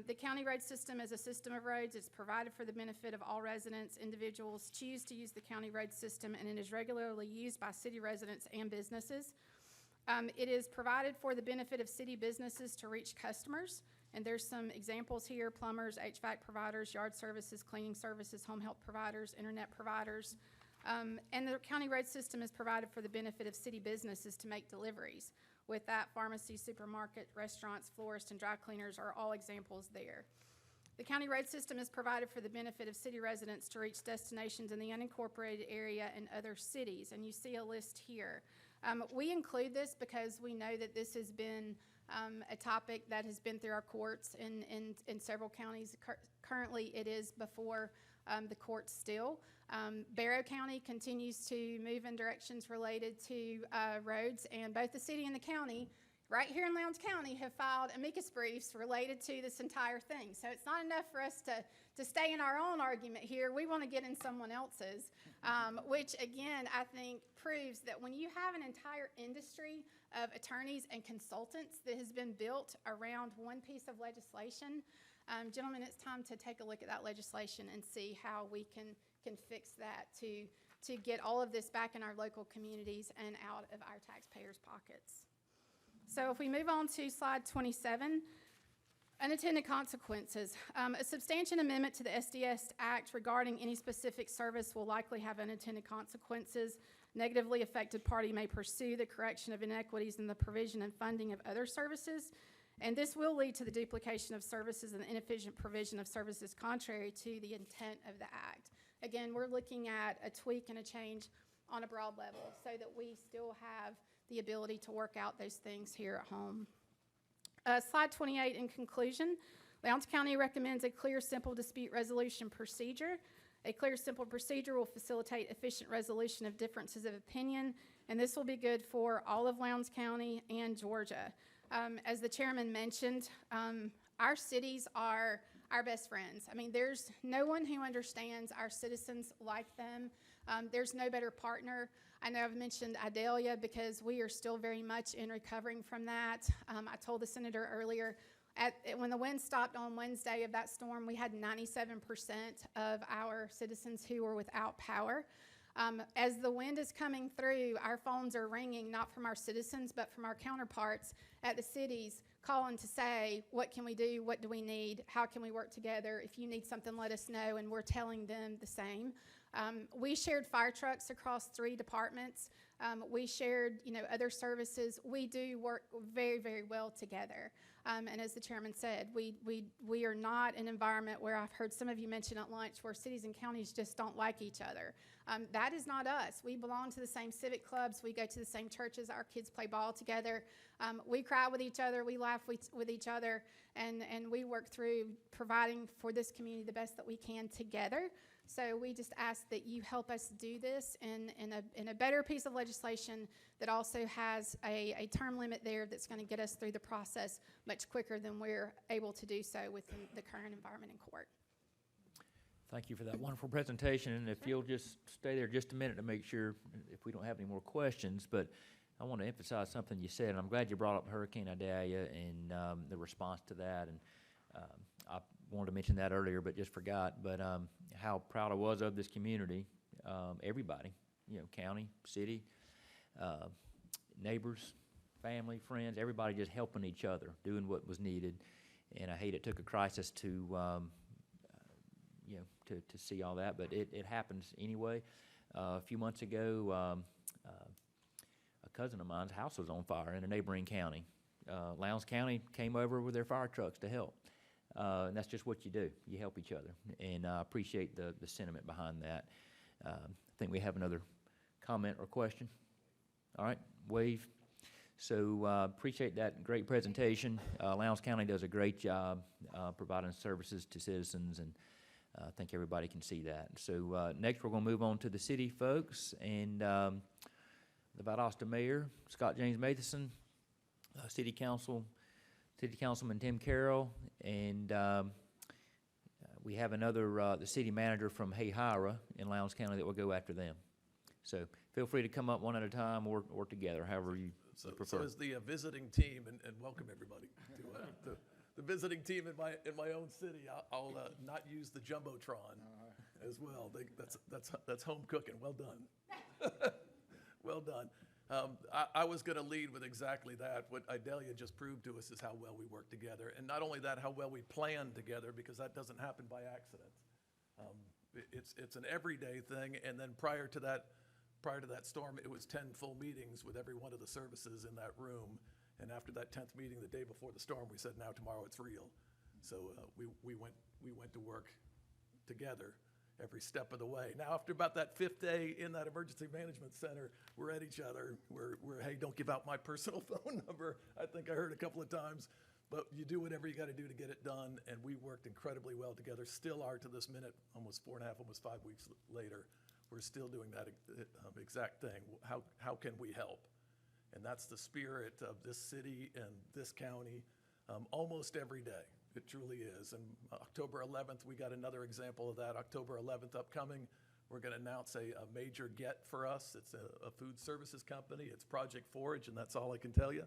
The county road system is a system of roads. It's provided for the benefit of all residents. Individuals choose to use the county road system, and it is regularly used by city residents and businesses. It is provided for the benefit of city businesses to reach customers, and there's some examples here: plumbers, HVAC providers, yard services, cleaning services, home health providers, internet providers. And the county road system is provided for the benefit of city businesses to make deliveries. With that, pharmacies, supermarket, restaurants, florists, and dry cleaners are all examples there. The county road system is provided for the benefit of city residents to reach destinations in the unincorporated area and other cities, and you see a list here. We include this because we know that this has been a topic that has been through our courts in several counties. Currently, it is before the courts still. Barrow County continues to move in directions related to roads, and both the city and the county right here in Lowndes County have filed amicus briefs related to this entire thing. So it's not enough for us to stay in our own argument here. We want to get in someone else's, which again, I think proves that when you have an entire industry of attorneys and consultants that has been built around one piece of legislation, gentlemen, it's time to take a look at that legislation and see how we can fix that to get all of this back in our local communities and out of our taxpayers' pockets. So if we move on to slide 27, unintended consequences. A substantial amendment to the SDS Act regarding any specific service will likely have unintended consequences. Negatively affected party may pursue the correction of inequities in the provision and funding of other services, and this will lead to the duplication of services and the inefficient provision of services contrary to the intent of the Act. Again, we're looking at a tweak and a change on a broad level so that we still have the ability to work out those things here at home. Slide 28, in conclusion, Lowndes County recommends a clear, simple dispute resolution procedure. A clear, simple procedure will facilitate efficient resolution of differences of opinion, and this will be good for all of Lowndes County and Georgia. As the chairman mentioned, our cities are our best friends. I mean, there's no one who understands our citizens like them. There's no better partner. I know I've mentioned Idalia because we are still very much in recovering from that. I told the senator earlier, when the wind stopped on Wednesday of that storm, we had 97% of our citizens who were without power. As the wind is coming through, our phones are ringing, not from our citizens, but from our counterparts at the cities, calling to say, what can we do? What do we need? How can we work together? If you need something, let us know, and we're telling them the same. We shared fire trucks across 3 departments. We shared, other services. We do work very, very well together. And as the chairman said, we are not an environment where I've heard some of you mention at lunch where cities and counties just don't like each other. That is not us. We belong to the same civic clubs. We go to the same churches. Our kids play ball together. We cry with each other. We laugh with each other. And we work through providing for this community the best that we can together. So we just ask that you help us do this in a better piece of legislation that also has a term limit there that's going to get us through the process much quicker than we're able to do so within the current environment in court. Thank you for that wonderful presentation, and if you'll just stay there just a minute to make sure if we don't have any more questions, but I want to emphasize something you said, and I'm glad you brought up Hurricane Idalia and the response to that, and I wanted to mention that earlier, but just forgot, but how proud I was of this community, everybody, county, city, neighbors, family, friends, everybody just helping each other, doing what was needed, and I hate it took a crisis to see all that, but it happens anyway. A few months ago, a cousin of mine's house was on fire in a neighboring county. Lowndes County came over with their fire trucks to help. And that's just what you do. You help each other. And I appreciate the sentiment behind that. I think we have another comment or question. All right, wave. So appreciate that great presentation. Lowndes County does a great job providing services to citizens, and I think everybody can see that. So next we're going to move on to the city folks, and the Valdosta Mayor, Scott James Matheson, City Councilman Tim Carroll, and we have another, the city manager from Hayhira in Lowndes County that will go after them. So feel free to come up one at a time or together, however you prefer. So as the visiting team, and welcome everybody to the visiting team in my own city, I'll not use the Jumbotron as well. That's home cooking. Well done. Well done. I was going to lead with exactly that. What Idalia just proved to us is how well we work together. And not only that, how well we plan together, because that doesn't happen by accident. It's an everyday thing. And then prior to that storm, it was 10 full meetings with every one of the services in that room. And after that 10th meeting, the day before the storm, we said, now tomorrow it's real. So we went to work together. every step of the way. Now, after about that 5th day in that emergency management center, we're at each other. We're hey, don't give out my personal phone number. I think I heard a couple of times. But you do whatever you got to do to get it done, and we worked incredibly well together. Still are to this minute, almost 4.5, almost 5 weeks later. We're still doing that exact thing. How can we help? And that's the spirit of this city and this county almost every day. It truly is. And October 11th, we got another example of that. October 11th upcoming, we're going to announce a major get for us. It's a food services company. It's Project Forage, and that's all I can tell you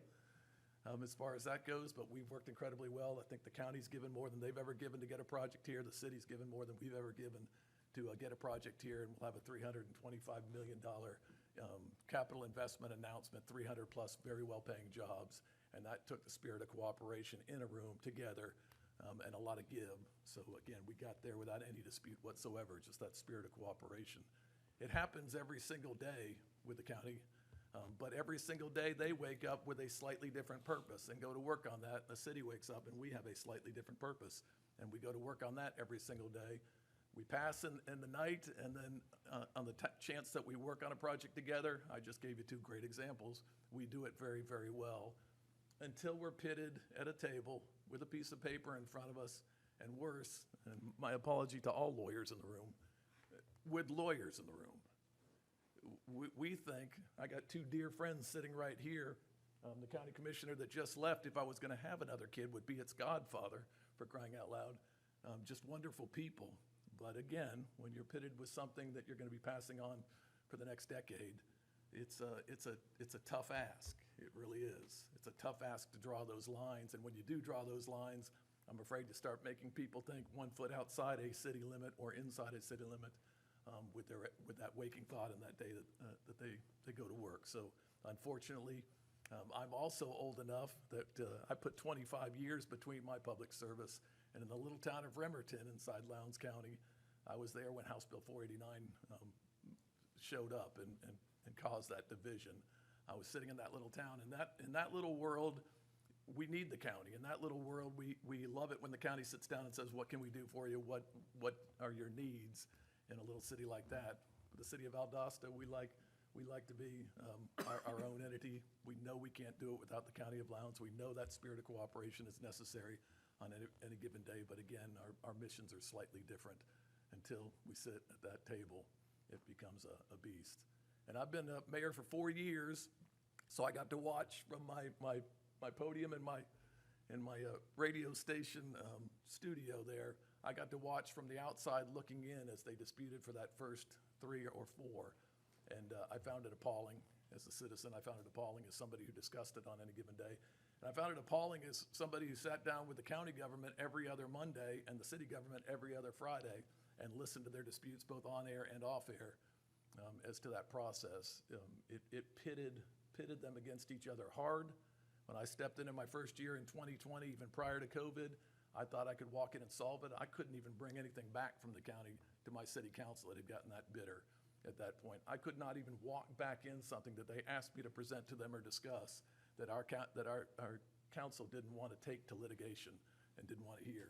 as far as that goes. But we've worked incredibly well. I think the county's given more than they've ever given to get a project here. The city's given more than we've ever given to get a project here, and we'll have a $325 million capital investment announcement, 300 plus very well-paying jobs, and that took the spirit of cooperation in a room together and a lot of give. So again, we got there without any dispute whatsoever, just that spirit of cooperation. It happens every single day with the county, but every single day they wake up with a slightly different purpose and go to work on that. The city wakes up and we have a slightly different purpose, and we go to work on that every single day. We pass in the night, and then on the chance that we work on a project together, I just gave you 2 great examples, we do it very, very well until we're pitted at a table with a piece of paper in front of us, and worse, and my apology to all lawyers in the room, with lawyers in the room. We think, I got 2 dear friends sitting right here, the county commissioner that just left, if I was gonna have another kid, would be its godfather, for crying out loud. Just wonderful people. But again, when you're pitted with something that you're gonna be passing on for the next decade, it's a tough ask. It really is. It's a tough ask to draw those lines, and when you do draw those lines, I'm afraid to start making people think 1 foot outside a city limit or inside a city limit with that waking thought and that day that they go to work. So unfortunately, I'm also old enough that I put 25 years between my public service, and in the little town of Bremerton inside Lowndes County, I was there when House Bill 489 showed up and caused that division. I was sitting in that little town, and in that little world, we need the county. In that little world, we love it when the county sits down and says, what can we do for you? What are your needs in a little city like that? The city of Valdosta, we like to be our own entity. We know we can't do it without the county of Lowndes. We know that spirit of cooperation is necessary on any given day, but again, our missions are slightly different. Until we sit at that table, it becomes a beast. And I've been a mayor for 4 years, so I got to watch from my podium in my radio station studio there. I got to watch from the outside looking in as they disputed for that first 3 or 4. And I found it appalling as a citizen. I found it appalling as somebody who discussed it on any given day. And I found it appalling as somebody who sat down with the county government every other Monday and the city government every other Friday and listened to their disputes both on air and off air as to that process. It pitted them against each other hard. When I stepped in my first year in 2020, even prior to COVID, I thought I could walk in and solve it. I couldn't even bring anything back from the county to my city council. It had gotten that bitter at that point. I could not even walk back in something that they asked me to present to them or discuss that our council didn't want to take to litigation and didn't want to hear.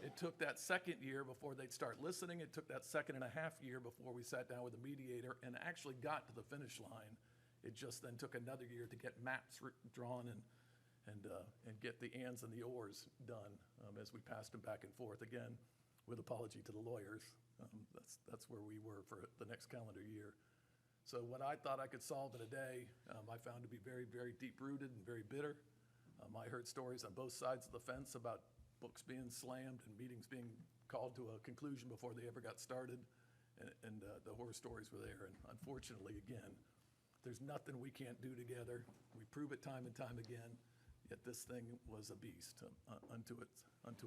It took that second year before they'd start listening. It took that 2.5 years before we sat down with a mediator and actually got to the finish line. It just then took another year to get maps drawn and get the ands and the ors done as we passed them back and forth. Again, with apology to the lawyers, that's where we were for the next calendar year. So what I thought I could solve in a day, I found to be very, very deep-rooted and very bitter. I heard stories on both sides of the fence about books being slammed and meetings being called to a conclusion before they ever got started, and the horror stories were there. And unfortunately, again, there's nothing we can't do together. We prove it time and time again, yet this thing was a beast unto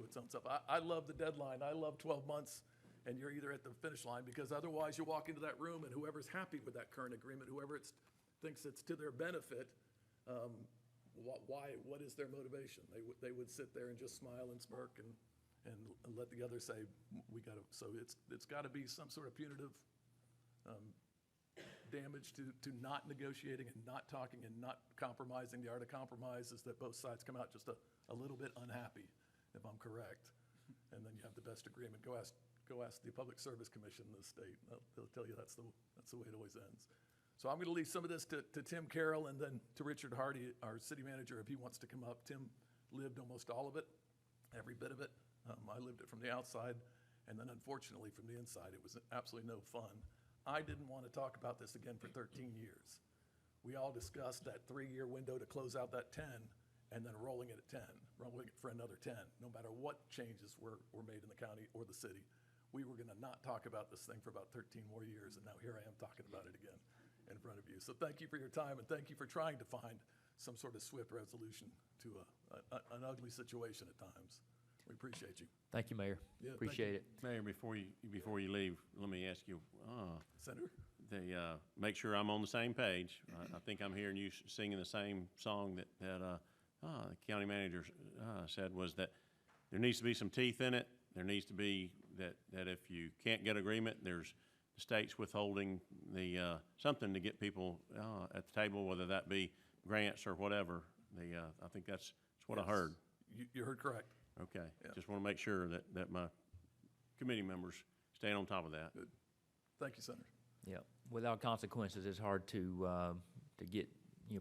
its own self. I love the deadline. I love 12 months, and you're either at the finish line, because otherwise you walk into that room and whoever's happy with that current agreement, whoever thinks it's to their benefit, what is their motivation? They would sit there and just smile and smirk and let the other say, so it's gotta be some sort of punitive damage to not negotiating and not talking and not compromising. The art of compromise is that both sides come out just a little bit unhappy, if I'm correct. And then you have the best agreement. Go ask go ask the Public Service Commission in the state. They'll tell you that's the way it always ends. So I'm going to leave some of this to Tim Carroll and then to Richard Hardy, our city manager, if he wants to come up. Tim lived almost all of it, every bit of it. I lived it from the outside, and then unfortunately from the inside. It was absolutely no fun. I didn't want to talk about this again for 13 years. We all discussed that 3-year window to close out that 10, and then rolling it at 10, rolling it for another 10, no matter what changes were made in the county or the city. We were going to not talk about this thing for about 13 more years, and now here I am talking about it again in front of you. So thank you for your time, and thank you for trying to find some sort of swift resolution to an ugly situation at times. We appreciate you. Thank you, Mayor. Yeah, thank Appreciate it. Mayor, before you leave, let me ask you, Senator? make sure I'm on the same page. I think I'm hearing you singing the same song that the county manager said, was that there needs to be some teeth in it. There needs to be that if you can't get agreement, there's the state's withholding something to get people at the table, whether that be grants or whatever. I think that's what I Yes. heard. You heard correct. Okay. Yeah. Just want to make sure that my committee members stay on top of that. Good. Thank you, Senator. Yeah, without consequences, it's hard to get,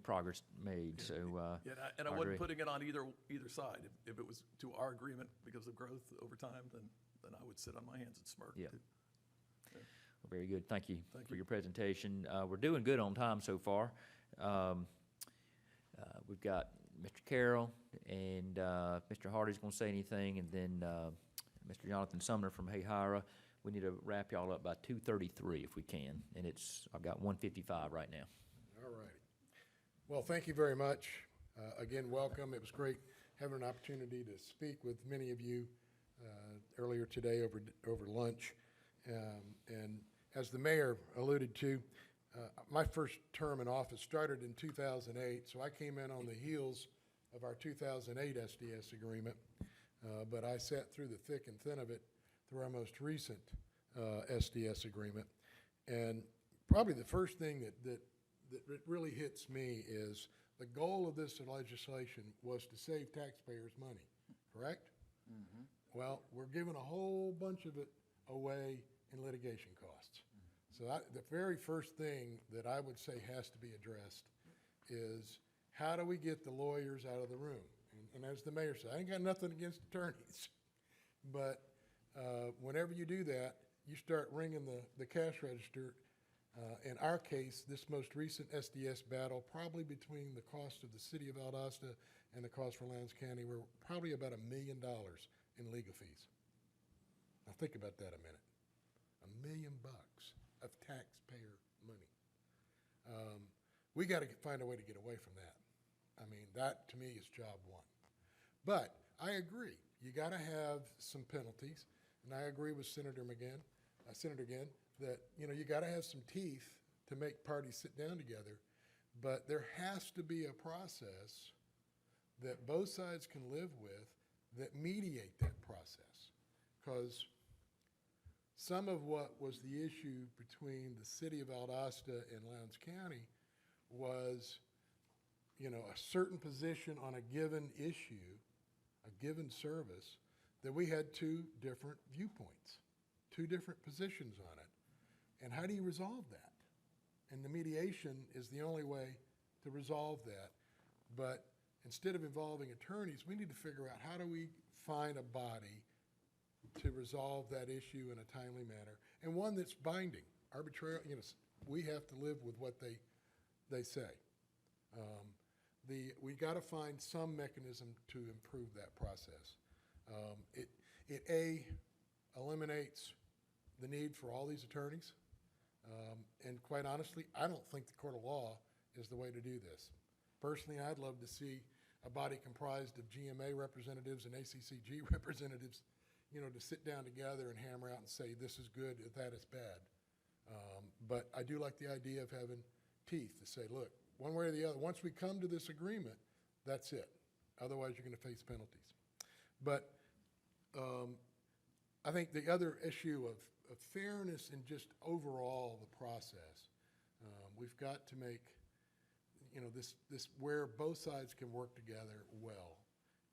progress made, so. Yeah, and I I wasn't agree. putting it on either side. If it was to our agreement because of growth over time, then I would sit on my hands and smirk. Yeah. Very good. Thank you Thank for you. your presentation. We're doing good on time so far. We've got Mr. Carroll and Mr. Hardy's going to say anything, and then Mr. Jonathan Sumner from Hayhira. We need to wrap y'all up by 2:33 if we can, and I've got 1:55 right now. All righty. Well, thank you very much. Again, welcome. It was great having an opportunity to speak with many of you earlier today over lunch. And as the mayor alluded to, my first term in office started in 2008, so I came in on the heels of our 2008 SDS agreement, but I sat through the thick and thin of it through our most recent SDS agreement. And probably the first thing that really hits me is the goal of this legislation was to save taxpayers money, correct? Mm-hmm. Well, we're giving a whole bunch of it away in litigation costs. So the very first thing that I would say has to be addressed is how do we get the lawyers out of the room? And as the mayor said, I ain't got nothing against attorneys, but whenever you do that, you start ringing the cash register. In our case, this most recent SDS battle, probably between the cost of the city of Valdosta and the cost for Lowndes County, were probably about $1 million in legal fees. Now think about that a minute. $1 million of taxpayer money. We got to find a way to get away from that. I mean, that to me is job one. But I agree, you got to have some penalties, and I agree with Senator Gann, that you got to have some teeth to make parties sit down together. But there has to be a process that both sides can live with that mediate that process, because some of what was the issue between the city of Valdosta and Lowndes County was, a certain position on a given issue, a given service, that we had two different viewpoints, two different positions on it. And how do you resolve that? And the mediation is the only way to resolve that. But instead of involving attorneys, we need to figure out how do we find a body to resolve that issue in a timely manner, and one that's binding. Arbitrary, we have to live with what they say. We got to find some mechanism to improve that process. It eliminates the need for all these attorneys, and quite honestly, I don't think the court of law is the way to do this. Personally, I'd love to see a body comprised of GMA representatives and ACCG representatives, to sit down together and hammer out and say, this is good, that is bad. But I do like the idea of having teeth to say, look, one way or the other, once we come to this agreement, that's it. Otherwise, you're going to face penalties. But I think the other issue of fairness and just overall the process, we've got to make, this where both sides can work together well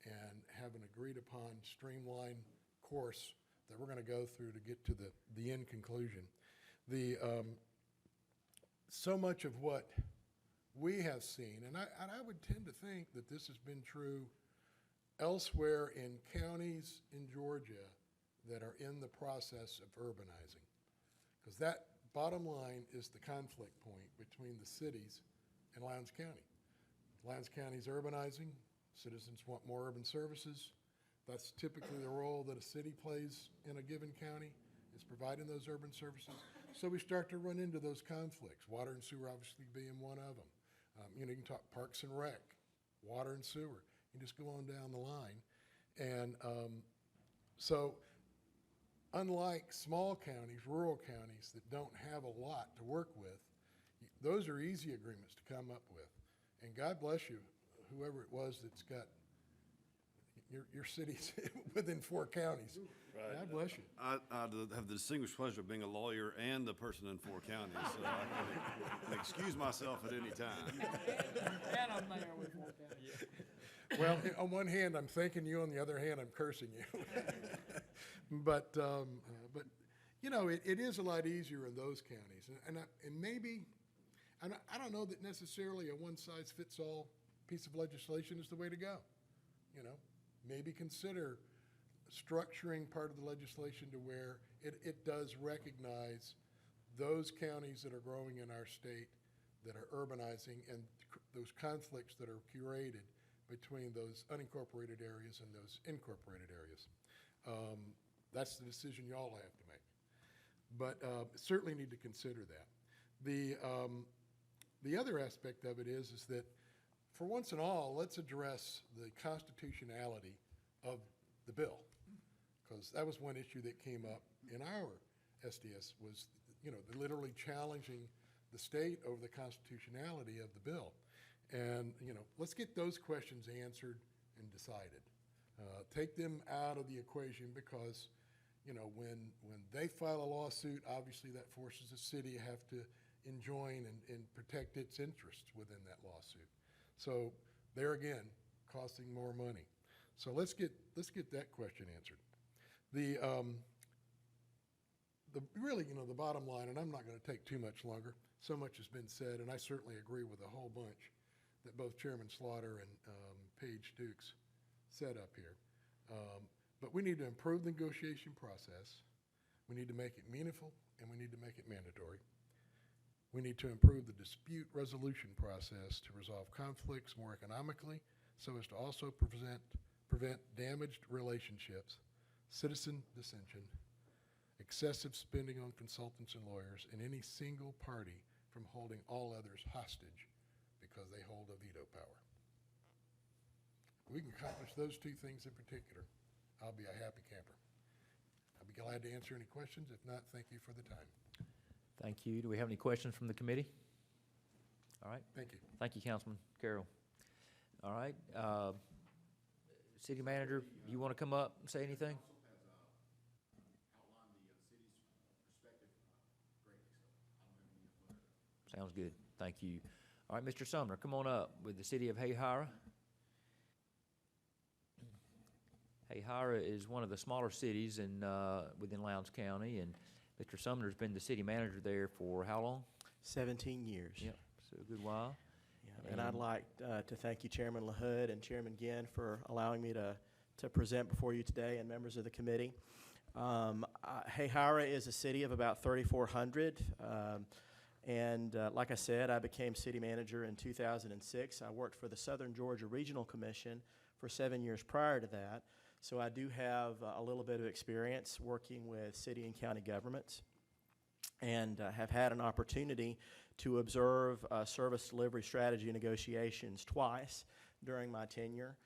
and have an agreed upon streamlined course that we're going to go through to get to the end conclusion. So much of what we have seen, and I would tend to think that this has been true elsewhere in counties in Georgia that are in the process of urbanizing. Because that, bottom line, is the conflict point between the cities and Lowndes County. Lowndes County's urbanizing, citizens want more urban services. That's typically the role that a city plays in a given county, is providing those urban services. So we start to run into those conflicts, water and sewer obviously being one of them. You know, you can talk Parks and Rec, water and sewer. You just go on down the line. And so unlike small counties, rural counties that don't have a lot to work with, those are easy agreements to come up with. And God bless you, whoever it was that's got your cities within 4 counties. Right. God bless you. I have the distinguished pleasure of being a lawyer and a person in 4 counties, so I can excuse myself at any time. And I'm mayor with 4 counties. Well, on one hand, I'm thanking you. On the other hand, I'm cursing you. But you know, it is a lot easier in those counties. And maybe, I don't know that necessarily a one-size-fits-all piece of legislation is the way to go. You know, maybe consider structuring part of the legislation to where it does recognize those counties that are growing in our state, that are urbanizing, and those conflicts that are curated between those unincorporated areas and those incorporated areas. That's the decision y'all have to make. But certainly need to consider that. The other aspect of it is that for once and all, let's address the constitutionality of the bill. Because that was one issue that came up in our SDS was, you know, literally challenging the state over the constitutionality of the bill. And, you know, let's get those questions answered and decided. Take them out of the equation because, you know, when they file a lawsuit, obviously that forces the city to have to enjoin and protect its interests within that lawsuit. So there again, costing more money. So let's get that question answered. Really, you know, the bottom line, and I'm not going to take too much longer, so much has been said, and I certainly agree with a whole bunch that both Chairman Slaughter and Paige Dukes set up here. But we need to improve the negotiation process. We need to make it meaningful, and we need to make it mandatory. We need to improve the dispute resolution process to resolve conflicts more economically so as to also prevent damaged relationships, citizen dissension, excessive spending on consultants and lawyers, and any single party from holding all others hostage because they hold a veto power. If we can accomplish those 2 things in particular, I'll be a happy camper. I'll be glad to answer any questions. If not, thank you for the time. Thank you. Do we have any questions from the committee? All right. Thank you. Thank you, Councilman Carroll. All right. City Manager, you want to come up and say anything? Sounds good. Thank you. All right, Mr. Sumner, come on up with the City of Hayhira. Hayhira is one of the smaller cities within Lowndes County, and Mr. Sumner's been the city manager there for how long? 17 years. Yep, so a good while. Yeah, and I'd like to thank you, Chairman LaHood and Chairman Ginn, for allowing me to present before you today and members of the committee. Hayhira is a city of about 3,400. And like I said, I became city manager in 2006. I worked for the Southern Georgia Regional Commission for 7 years prior to that. So I do have a little bit of experience working with city and county governments, and have had an opportunity to observe service delivery strategy negotiations twice during my tenure.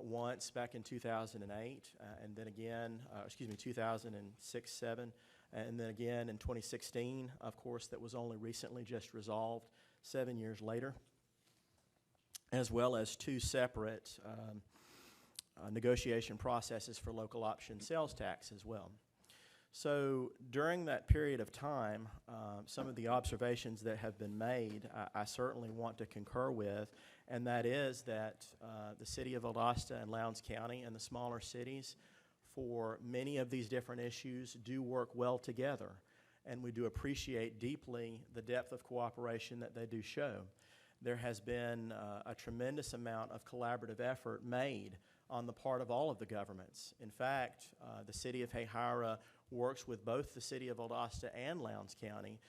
Once back in 2008, and then again, 2006-07, and then again in 2016. Of course, that was only recently just resolved 7 years later, as well as 2 separate negotiation processes for local option sales tax as well. So during that period of time, some of the observations that have been made, I certainly want to concur with, and that is that the city of Valdosta and Lowndes County and the smaller cities for many of these different issues do work well together, and we do appreciate deeply the depth of cooperation that they do show. There has been a tremendous amount of collaborative effort made on the part of all of the governments. In fact, the City of Hahira works with both the City of Valdosta and Lowndes County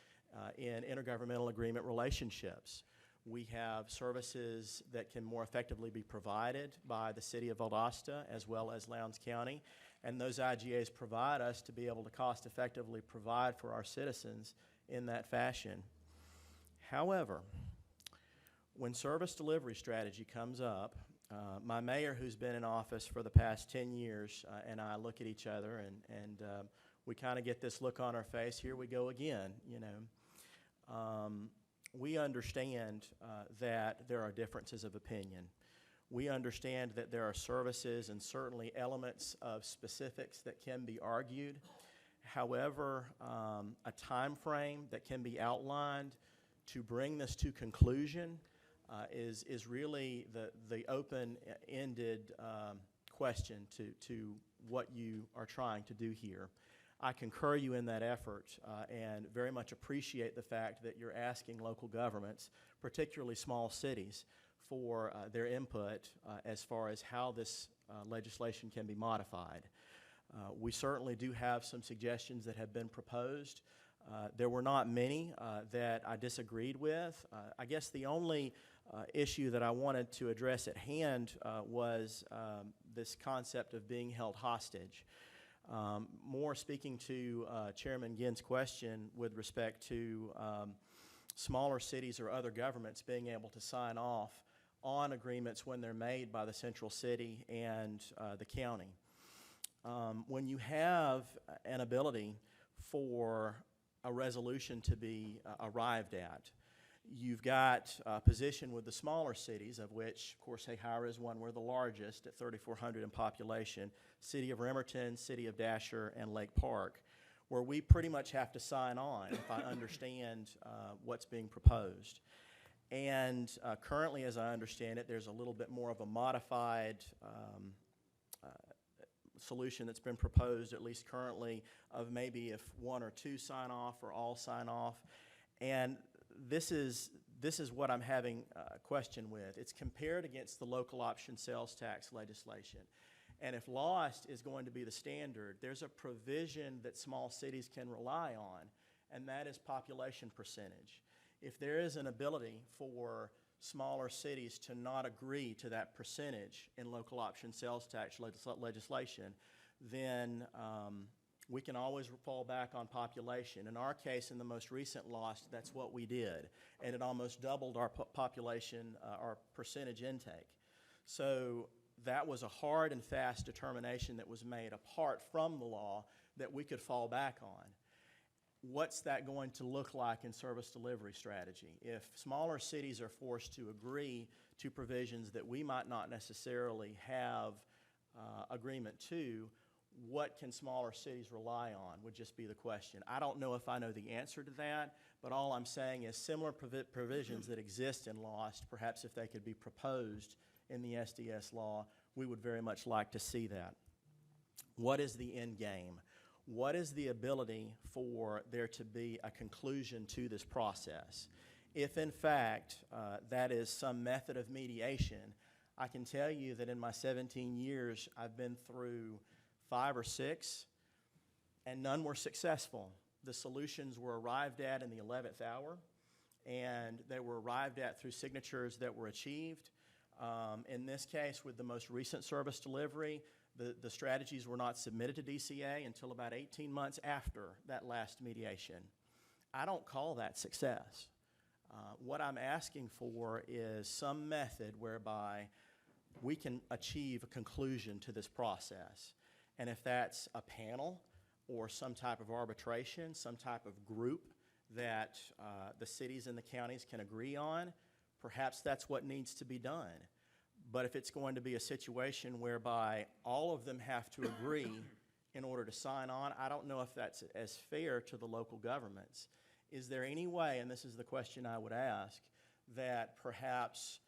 in intergovernmental agreement relationships. We have services that can more effectively be provided by the City of Valdosta as well as Lowndes County, and those IGAs provide us to be able to cost effectively provide for our citizens in that fashion. However, when service delivery strategy comes up, my mayor, who's been in office for the past 10 years, and I look at each other, and we kind of get this look on our face, here we go again, you know. We understand that there are differences of opinion. We understand that there are services and certainly elements of specifics that can be argued. However, a time frame that can be outlined to bring this to conclusion is really the open-ended question to what you are trying to do here. I concur you in that effort and very much appreciate the fact that you're asking local governments, particularly small cities, for their input as far as how this legislation can be modified. We certainly do have some suggestions that have been proposed. There were not many that I disagreed with. I guess the only issue that I wanted to address at hand was this concept of being held hostage. More speaking to Chairman Ginn's question with respect to smaller cities or other governments being able to sign off on agreements when they're made by the central city and the county. When you have an ability for a resolution to be arrived at, you've got a position with the smaller cities, of which, of course, Hahira is one. We're the largest at 3,400 in population, City of Bremerton, City of Dasher, and Lake Park, where we pretty much have to sign on if I understand what's being proposed. And currently, as I understand it, there's a little bit more of a modified solution that's been proposed, at least currently, of maybe if one or two sign off or all sign off. And this is what I'm having a question with. It's compared against the local option sales tax legislation. And if LOST is going to be the standard, there's a provision that small cities can rely on, and that is population percentage. If there is an ability for smaller cities to not agree to that percentage in local option sales tax legislation, then we can always fall back on population. In our case, in the most recent LOST, that's what we did, and it almost doubled our population, our percentage intake. So that was a hard and fast determination that was made apart from the law that we could fall back on. What's that going to look like in service delivery strategy? If smaller cities are forced to agree to provisions that we might not necessarily have agreement to, what can smaller cities rely on would just be the question. I don't know if I know the answer to that, but all I'm saying is similar provisions that exist in LOST, perhaps if they could be proposed in the SDS law, we would very much like to see that. What is the end game? What is the ability for there to be a conclusion to this process? If, in fact, that is some method of mediation, I can tell you that in my 17 years, I've been through 5 or 6, and none were successful. The solutions were arrived at in the 11th hour, and they were arrived at through signatures that were achieved. In this case, with the most recent service delivery, the strategies were not submitted to DCA until about 18 months after that last mediation. I don't call that success. What I'm asking for is some method whereby we can achieve a conclusion to this process. And if that's a panel or some type of arbitration, some type of group that the cities and the counties can agree on, perhaps that's what needs to be done. But if it's going to be a situation whereby all of them have to agree in order to sign on, I don't know if that's as fair to the local governments. Is there any way, and this is the question I would ask, that perhaps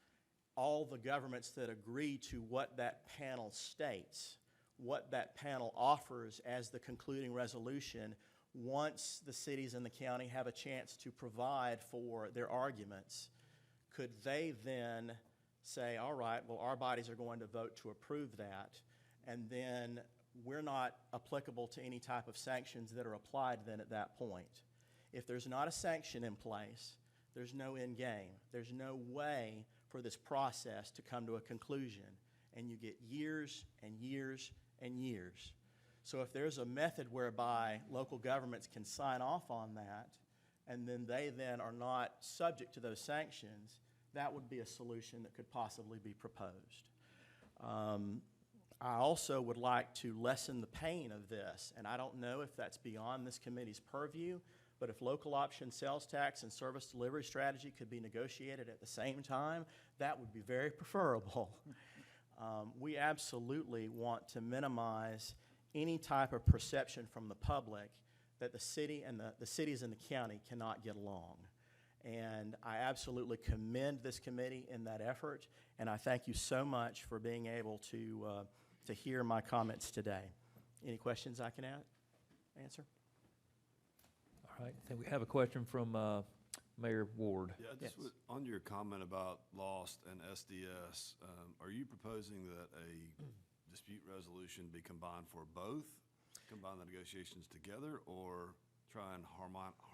all the governments that agree to what that panel states what that panel offers as the concluding resolution once the cities and the county have a chance to provide for their arguments. Could they then say, all right, well, our bodies are going to vote to approve that, and then we're not applicable to any type of sanctions that are applied then at that point? If there's not a sanction in place, there's no end game. There's no way for this process to come to a conclusion, and you get years and years and years. So if there's a method whereby local governments can sign off on that, and then they then are not subject to those sanctions, that would be a solution that could possibly be proposed. I also would like to lessen the pain of this, and I don't know if that's beyond this committee's purview, but if local option sales tax and service delivery strategy could be negotiated at the same time, that would be very preferable. We absolutely want to minimize any type of perception from the public that the city and the cities and the county cannot get along. And I absolutely commend this committee in that effort, and I thank you so much for being able to hear my comments today. Any questions I can answer? All right, I think we have a question from Mayor Ward. Yeah, Yes. on your comment about Lost and SDS, are you proposing that a dispute resolution be combined for both? Combine the negotiations together, or try and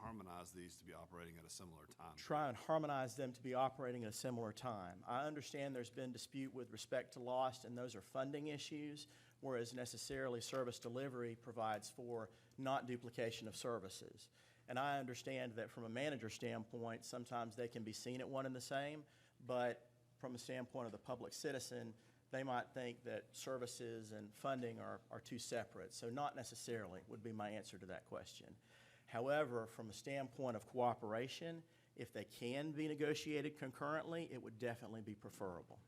harmonize these to be operating at a similar time? Try and harmonize them to be operating at a similar time. I understand there's been dispute with respect to Lost, and those are funding issues, whereas necessarily service delivery provides for not duplication of services. And I understand that from a manager standpoint, sometimes they can be seen at one and the same, but from a standpoint of the public citizen, they might think that services and funding are two separate. So not necessarily would be my answer to that question. However, from a standpoint of cooperation, if they can be negotiated concurrently, it would definitely be preferable.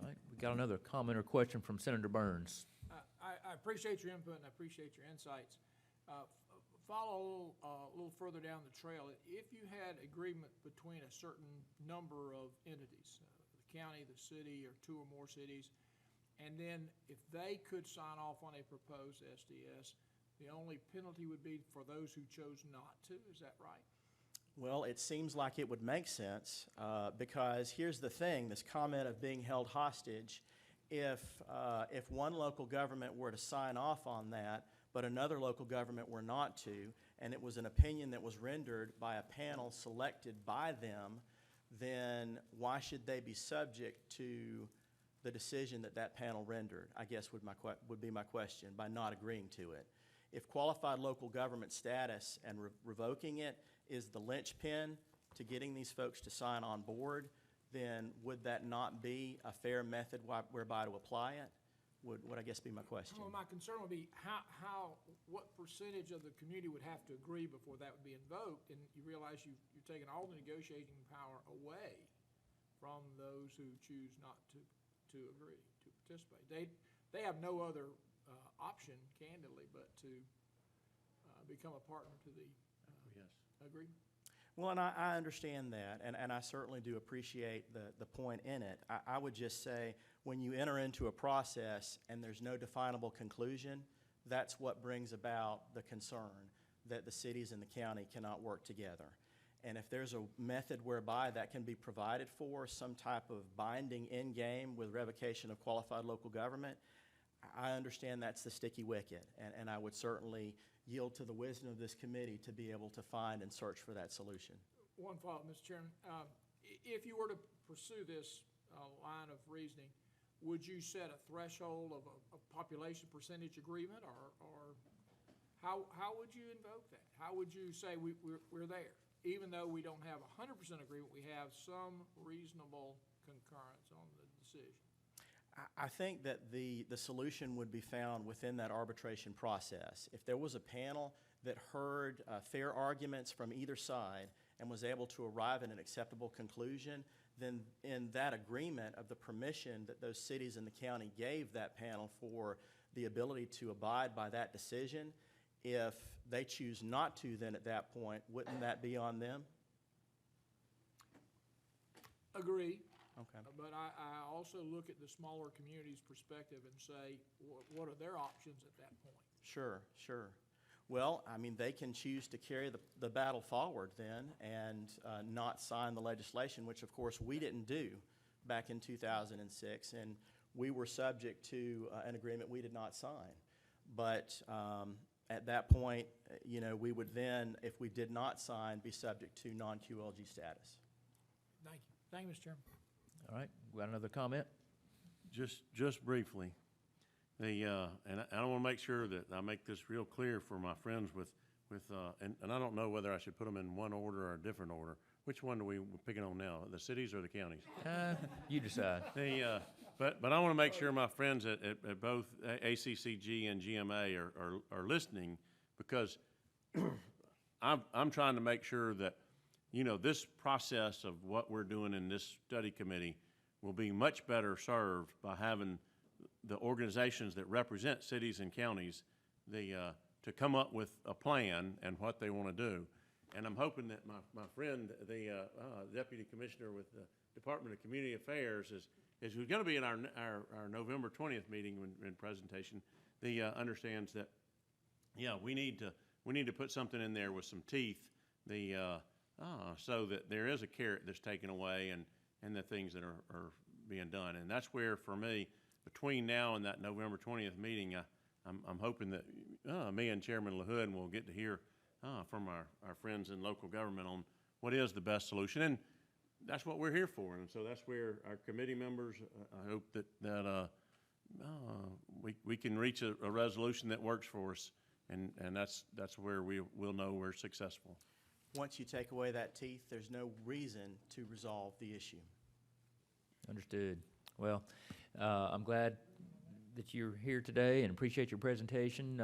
All right, we got another comment or question from Senator Burns. I appreciate your input and I appreciate your insights. Follow a little further down the trail. If you had agreement between a certain number of entities, the county, the city, or two or more cities, and then if they could sign off on a proposed SDS, the only penalty would be for those who chose not to. Is that right? Well, it seems like it would make sense because here's the thing, this comment of being held hostage, if one local government were to sign off on that, but another local government were not to, and it was an opinion that was rendered by a panel selected by them, then why should they be subject to the decision that that panel rendered, I guess would be my question, by not agreeing to it. If qualified local government status and revoking it is the linchpin to getting these folks to sign on board, then would that not be a fair method whereby to apply it? Would I guess be my question. Well, my concern would be what percentage of the community would have to agree before that would be invoked? And you realize you're taking all the negotiating power away from those who choose not to agree, to participate. They have no other option, candidly, but to become a partner to the agreement. Well, and I understand that, and I certainly do appreciate the point in it. I would just say, when you enter into a process and there's no definable conclusion, that's what brings about the concern that the cities and the county cannot work together. And if there's a method whereby that can be provided for, some type of binding end game with revocation of qualified local government, I understand that's the sticky wicket, and I would certainly yield to the wisdom of this committee to be able to find and search for that solution. One follow-up, Mr. Chairman. If you were to pursue this line of reasoning, would you set a threshold of a population percentage agreement, or how would you invoke that? How would you say we're there? Even though we don't have 100% agreement, we have some reasonable concurrence on the decision. I think that the solution would be found within that arbitration process. If there was a panel that heard fair arguments from either side and was able to arrive at an acceptable conclusion, then in that agreement of the permission that those cities and the county gave that panel for the ability to abide by that decision, if they choose not to, then at that point, wouldn't that be on them? Agree. Okay. But I also look at the smaller community's perspective and say, what are their options at that point? Sure, sure. Well, I mean, they can choose to carry the battle forward then and not sign the legislation, which of course we didn't do back in 2006, and we were subject to an agreement we did not sign. But at that point, you know, we would then, if we did not sign, be subject to non-QLG status. Thank you. Thank you, Mr. Chairman. All right, we got another comment? Just briefly, and I want to make sure that I make this real clear for my friends and I don't know whether I should put them in one order or a different order. Which one are we picking on now, the cities or the counties? You decide. But I want to make sure my friends at both ACCG and GMA are listening, because I'm trying to make sure that, you know, this process of what we're doing in this study committee will be much better served by having the organizations that represent cities and counties to come up with a plan and what they want to do. And I'm hoping that my friend, the Deputy Commissioner with the Department of Community Affairs, is who's going to be in our November 20th meeting in presentation, understands that, yeah, we need to put something in there with some teeth, so that there is a carrot that's taken away and the things that are being done. And that's where, for me, between now and that November 20th meeting, I'm hoping that me and Chairman LaHood will get to hear from our friends in local government on what is the best solution. And that's what we're here for. And so that's where our committee members, I hope that we can reach a resolution that works for us. And that's where we'll know we're successful. Once you take away that teeth, there's no reason to resolve the issue. Understood. Well, I'm glad that you're here today and appreciate your presentation.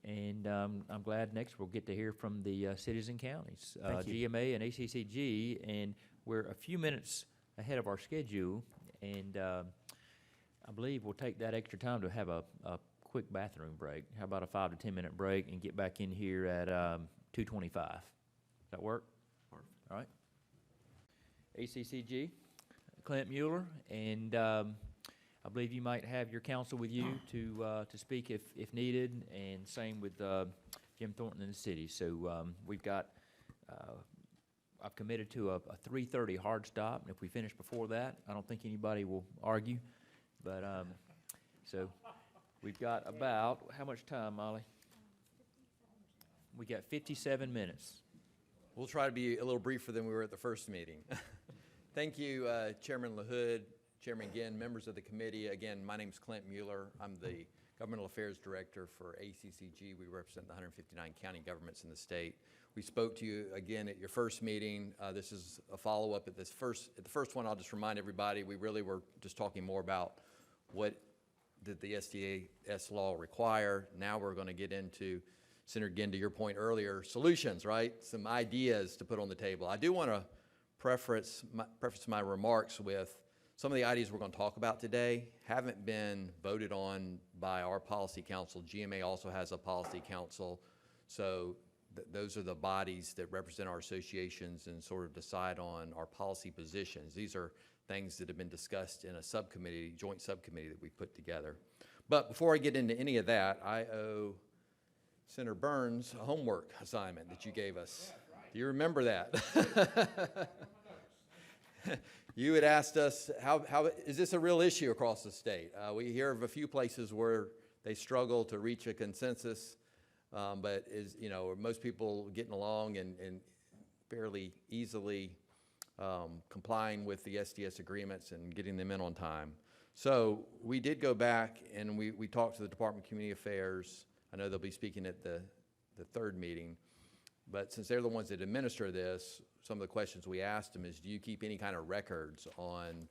And I'm glad next we'll get to hear from the cities and counties, Thank you. GMA and ACCG, and we're a few minutes ahead of our schedule, and I believe we'll take that extra time to have a quick bathroom break. How about a 5 to 10 minute break and get back in here at 2:25? Does that work? Perfect. All right. ACCG, Clint Mueller, and I believe you might have your counsel with you to speak if needed, and same with Jim Thornton in the city. So we've got, I've committed to a 3:30 hard stop, and if we finish before that, I don't think anybody will argue. But so we've got about, how much time, Molly? We got 57 minutes. We'll try to be a little briefer than we were at the first meeting. Thank you, Chairman LaHood, Chairman Ginn, members of the committee. Again, my name's Clint Mueller. I'm the Governmental Affairs Director for ACCG. We represent the 159 county governments in the state. We spoke to you again at your first meeting. This is a follow-up at the first one. I'll just remind everybody, we really were just talking more about what did the SDS law require. Now we're going to get into, Senator Ginn, to your point earlier, solutions, right? Some ideas to put on the table. I do want to preface my remarks with some of the ideas we're going to talk about today haven't been voted on by our policy council. GMA also has a policy council. So those are the bodies that represent our associations and sort of decide on our policy positions. These are things that have been discussed in a subcommittee, joint subcommittee that we put together. But before I get into any of that, I owe Senator Burns a homework assignment that you gave us. Do you remember that? You had asked us, how is this a real issue across the state? We hear of a few places where they struggle to reach a consensus, but most people getting along and fairly easily complying with the SDS agreements and getting them in on time. So we did go back and we talked to the Department of Community Affairs. I know they'll be speaking at the third meeting, but since they're the ones that administer this, some of the questions we asked them is, do you keep any kind of records on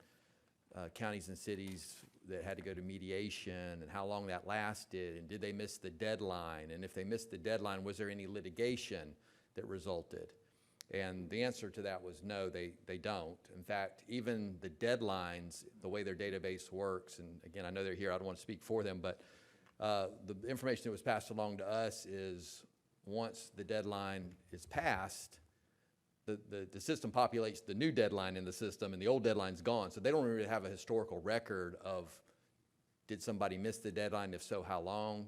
counties and cities that had to go to mediation and how long that lasted, and did they miss the deadline? And if they missed the deadline, was there any litigation that resulted? And the answer to that was no, they don't. In fact, even the deadlines, the way their database works, and again, I know they're here, I don't want to speak for them, but the information that was passed along to us is once the deadline is passed, the system populates the new deadline in the system, and the old deadline's gone. So they don't really have a historical record of, did somebody miss the deadline? If so, how long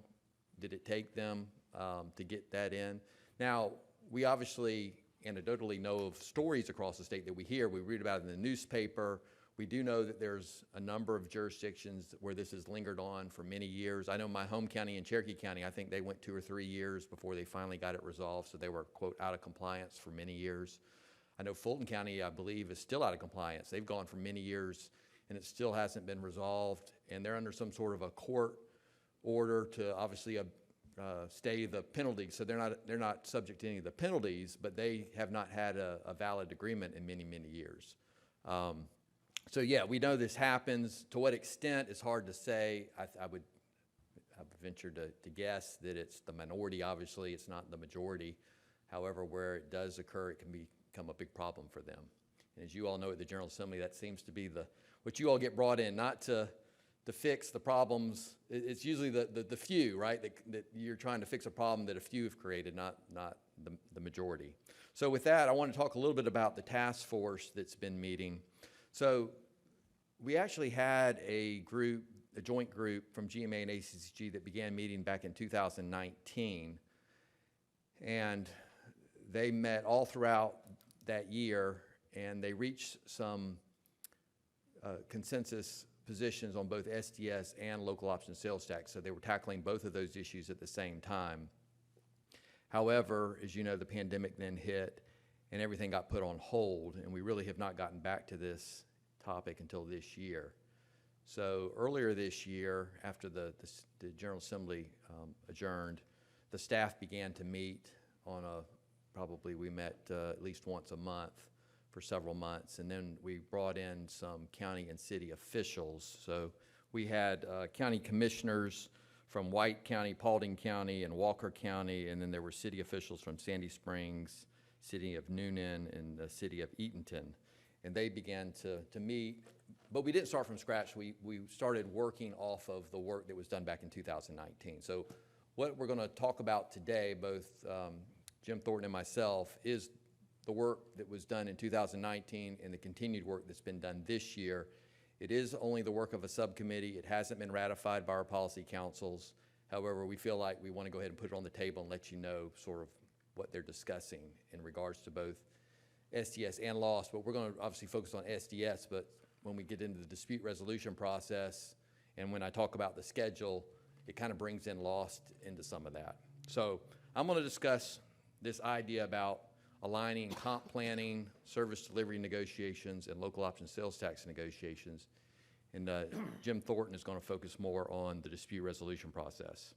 did it take them to get that in? Now, we obviously anecdotally know of stories across the state that we hear. We read about it in the newspaper. We do know that there's a number of jurisdictions where this has lingered on for many years. I know my home county in Cherokee County, I think they went 2 or 3 years before they finally got it resolved, so they were, quote, out of compliance for many years. I know Fulton County, I believe, is still out of compliance. They've gone for many years, and it still hasn't been resolved, and they're under some sort of a court order to obviously stay the penalty. So they're not subject to any of the penalties, but they have not had a valid agreement in many, many years. So yeah, we know this happens. To what extent is hard to say. I would venture to guess that it's the minority. Obviously, it's not the majority. However, where it does occur, it can become a big problem for them. And as you all know at the General Assembly, that seems to be what you all get brought in, not to fix the problems. It's usually the few, right, that you're trying to fix a problem that a few have created, not the majority. So with that, I want to talk a little bit about the task force that's been meeting. So we actually had a joint group from GMA and ACCG that began meeting back in 2019. And they met all throughout that year, and they reached some consensus positions on both SDS and local option sales tax. So they were tackling both of those issues at the same time. However, as you know, the pandemic then hit, and everything got put on hold, and we really have not gotten back to this topic until this year. So earlier this year, after the General Assembly adjourned, the staff began to meet on probably we met at least once a month for several months, and then we brought in some county and city officials. So we had county commissioners from White County, Paulding County, and Walker County, and then there were city officials from Sandy Springs, city of Noonan, and the city of Eatonton. And they began to meet, but we didn't start from scratch. We started working off of the work that was done back in 2019. So what we're gonna talk about today, both Jim Thornton and myself, is the work that was done in 2019 and the continued work that's been done this year. It is only the work of a subcommittee. It hasn't been ratified by our policy councils. However, we feel like we want to go ahead and put it on the table and let you know sort of what they're discussing in regards to both SDS and loss. But we're going to obviously focus on SDS, but when we get into the dispute resolution process and when I talk about the schedule, it kind of brings in lost into some of that. So I'm going to discuss this idea about aligning comp planning, service delivery negotiations, and local option sales tax negotiations. And Jim Thornton is going to focus more on the dispute resolution process.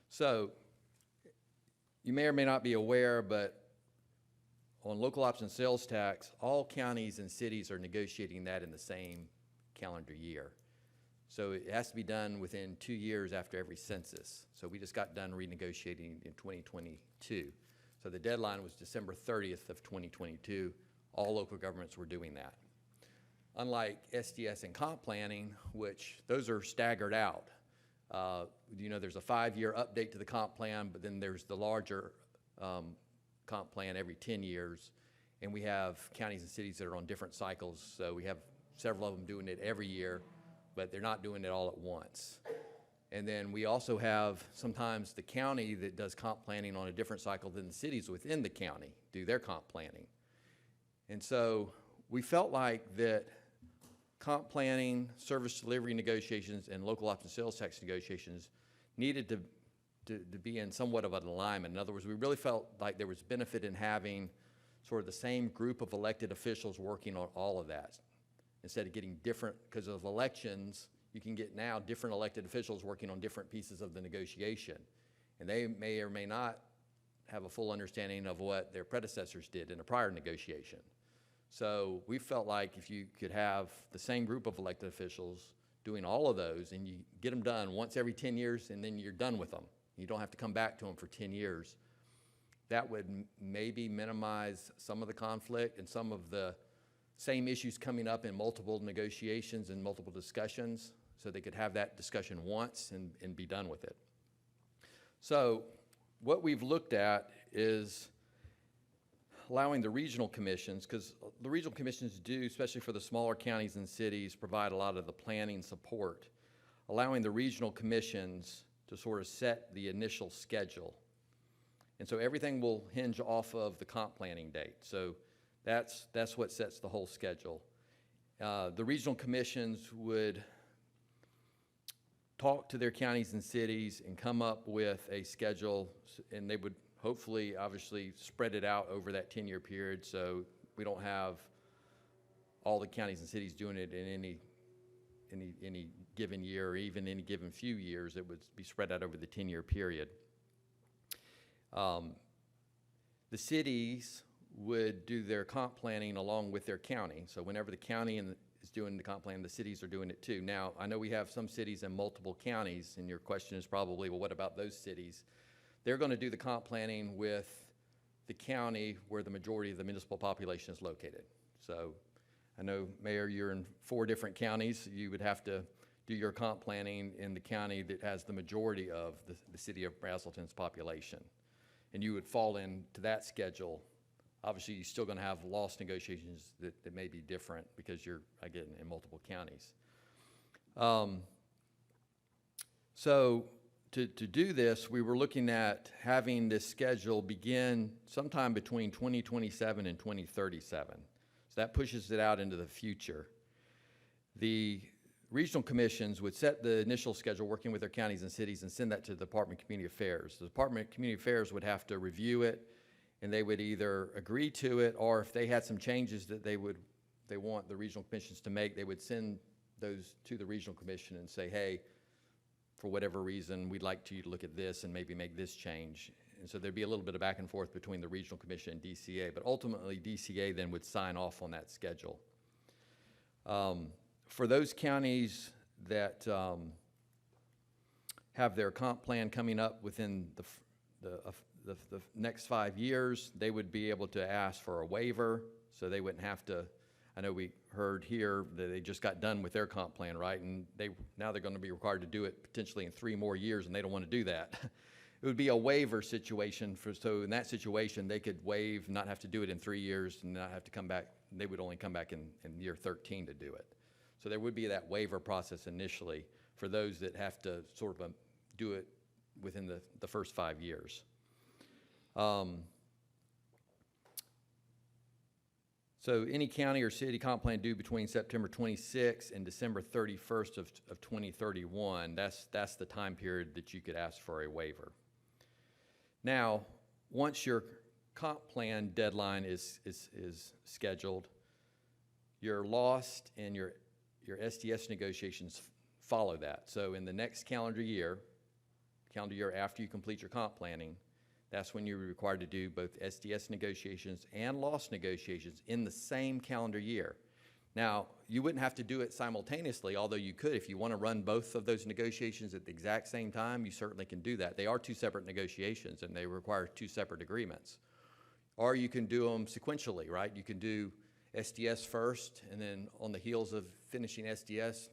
So you may or may not be aware, but on local option sales tax, all counties and cities are negotiating that in the same calendar year. So it has to be done within 2 years after every census. So we just got done renegotiating in 2022. So the deadline was December 30th of 2022. All local governments were doing that. Unlike SDS and comp planning, which those are staggered out. You know, there's a 5-year update to the comp plan, but then there's the larger comp plan every 10 years. And we have counties and cities that are on different cycles. So we have several of them doing it every year, but they're not doing it all at once. And then we also have sometimes the county that does comp planning on a different cycle than the cities within the county do their comp planning. And so we felt like that comp planning, service delivery negotiations, and local option sales tax negotiations needed to be in somewhat of an alignment. In other words, we really felt like there was benefit in having sort of the same group of elected officials working on all of that instead of getting different, because of elections, you can get now different elected officials working on different pieces of the negotiation. And they may or may not have a full understanding of what their predecessors did in a prior negotiation. So we felt like if you could have the same group of elected officials doing all of those and you get them done once every 10 years and then you're done with them, you don't have to come back to them for 10 years, that would maybe minimize some of the conflict and some of the same issues coming up in multiple negotiations and multiple discussions, so they could have that discussion once and be done with it. So what we've looked at is allowing the regional commissions, because the regional commissions do, especially for the smaller counties and cities, provide a lot of the planning support. Allowing the regional commissions to sort of set the initial schedule. And so everything will hinge off of the comp planning date. So that's what sets the whole schedule. The regional commissions would talk to their counties and cities and come up with a schedule, and they would hopefully, obviously, spread it out over that 10-year period, so we don't have all the counties and cities doing it in any given year, or even any given few years. It would be spread out over the 10-year period. The cities would do their comp planning along with their county. So whenever the county is doing the comp plan, the cities are doing it too. Now, I know we have some cities in multiple counties, and your question is probably, well, what about those cities? They're going to do the comp planning with the county where the majority of the municipal population is located. So I know, Mayor, you're in 4 different counties. You would have to do your comp planning in the county that has the majority of the city of Braselton's population. And you would fall into that schedule. Obviously, you're still going to have loss negotiations that may be different because you're, again, in multiple counties. So to do this, we were looking at having this schedule begin sometime between 2027 and 2037. So that pushes it out into the future. The regional commissions would set the initial schedule working with their counties and cities and send that to the Department of Community Affairs. The Department of Community Affairs would have to review it, and they would either agree to it, or if they had some changes that they want the regional commissions to make, they would send those to the regional commission and say, hey, for whatever reason, we'd like you to look at this and maybe make this change. And so there'd be a little bit of back and forth between the regional commission and DCA, but ultimately DCA then would sign off on that schedule. For those counties that have their comp plan coming up within the next 5 years, they would be able to ask for a waiver, so they wouldn't have to. I know we heard here that they just got done with their comp plan, right? And now they're going to be required to do it potentially in 3 more years, and they don't want to do that. It would be a waiver situation. So in that situation, they could waive, not have to do it in 3 years, and not have to come back. They would only come back in year 13 to do it. So there would be that waiver process initially for those that have to sort of do it within the first 5 years. So any county or city comp plan due between September 26th and December 31st of 2031, that's the time period that you could ask for a waiver. Now, once your comp plan deadline is scheduled, your lost and your SDS negotiations follow that. So in the next calendar year after you complete your comp planning, that's when you're required to do both SDS negotiations and loss negotiations in the same calendar year. Now, you wouldn't have to do it simultaneously, although you could. If you want to run both of those negotiations at the exact same time, you certainly can do that. They are 2 separate negotiations, and they require 2 separate agreements. Or you can do them sequentially, right? You can do SDS first, and then on the heels of finishing SDS,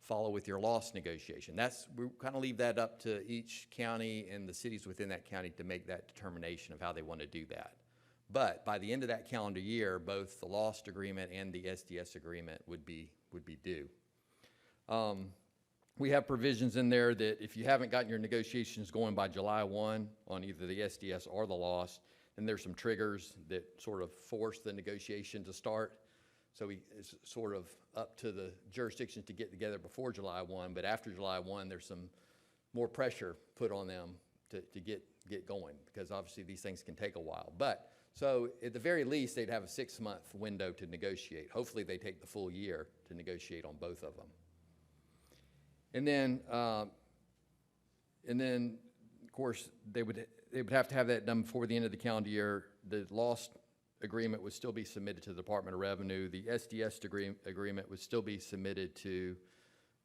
follow with your loss negotiation. We kind of leave that up to each county and the cities within that county to make that determination of how they want to do that. But by the end of that calendar year, both the loss agreement and the SDS agreement would be due. We have provisions in there that if you haven't gotten your negotiations going by July 1 on either the SDS or the loss, then there's some triggers that sort of force the negotiation to start. So it's sort of up to the jurisdictions to get together before July 1, but after July 1, there's some more pressure put on them to get going, because obviously these things can take a while. But so at the very least, they'd have a 6-month window to negotiate. Hopefully they take the full year to negotiate on both of them. And then of course, they would have to have that done before the end of the calendar year. The loss agreement would still be submitted to the Department of Revenue. The SDS agreement would still be submitted to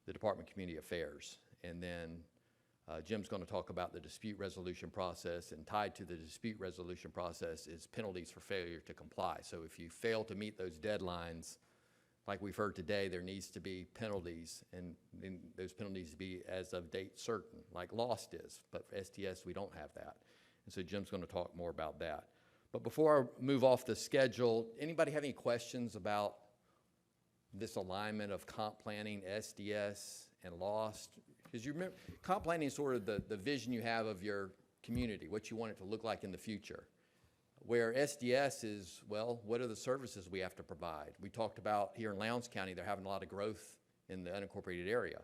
the Department of Community Affairs. And then Jim's going to talk about the dispute resolution process, and tied to the dispute resolution process is penalties for failure to comply. So if you fail to meet those deadlines, like we've heard today, there needs to be penalties, and those penalties to be as of date certain, like Lost is. But for SDS, we don't have that. And so Jim's going to talk more about that. But before I move off the schedule, anybody have any questions about this alignment of comp planning, SDS, and LOST? Because you remember, comp planning is sort of the vision you have of your community, what you want it to look like in the future. Where SDS is, well, what are the services we have to provide? We talked about here in Lowndes County, they're having a lot of growth in the unincorporated area.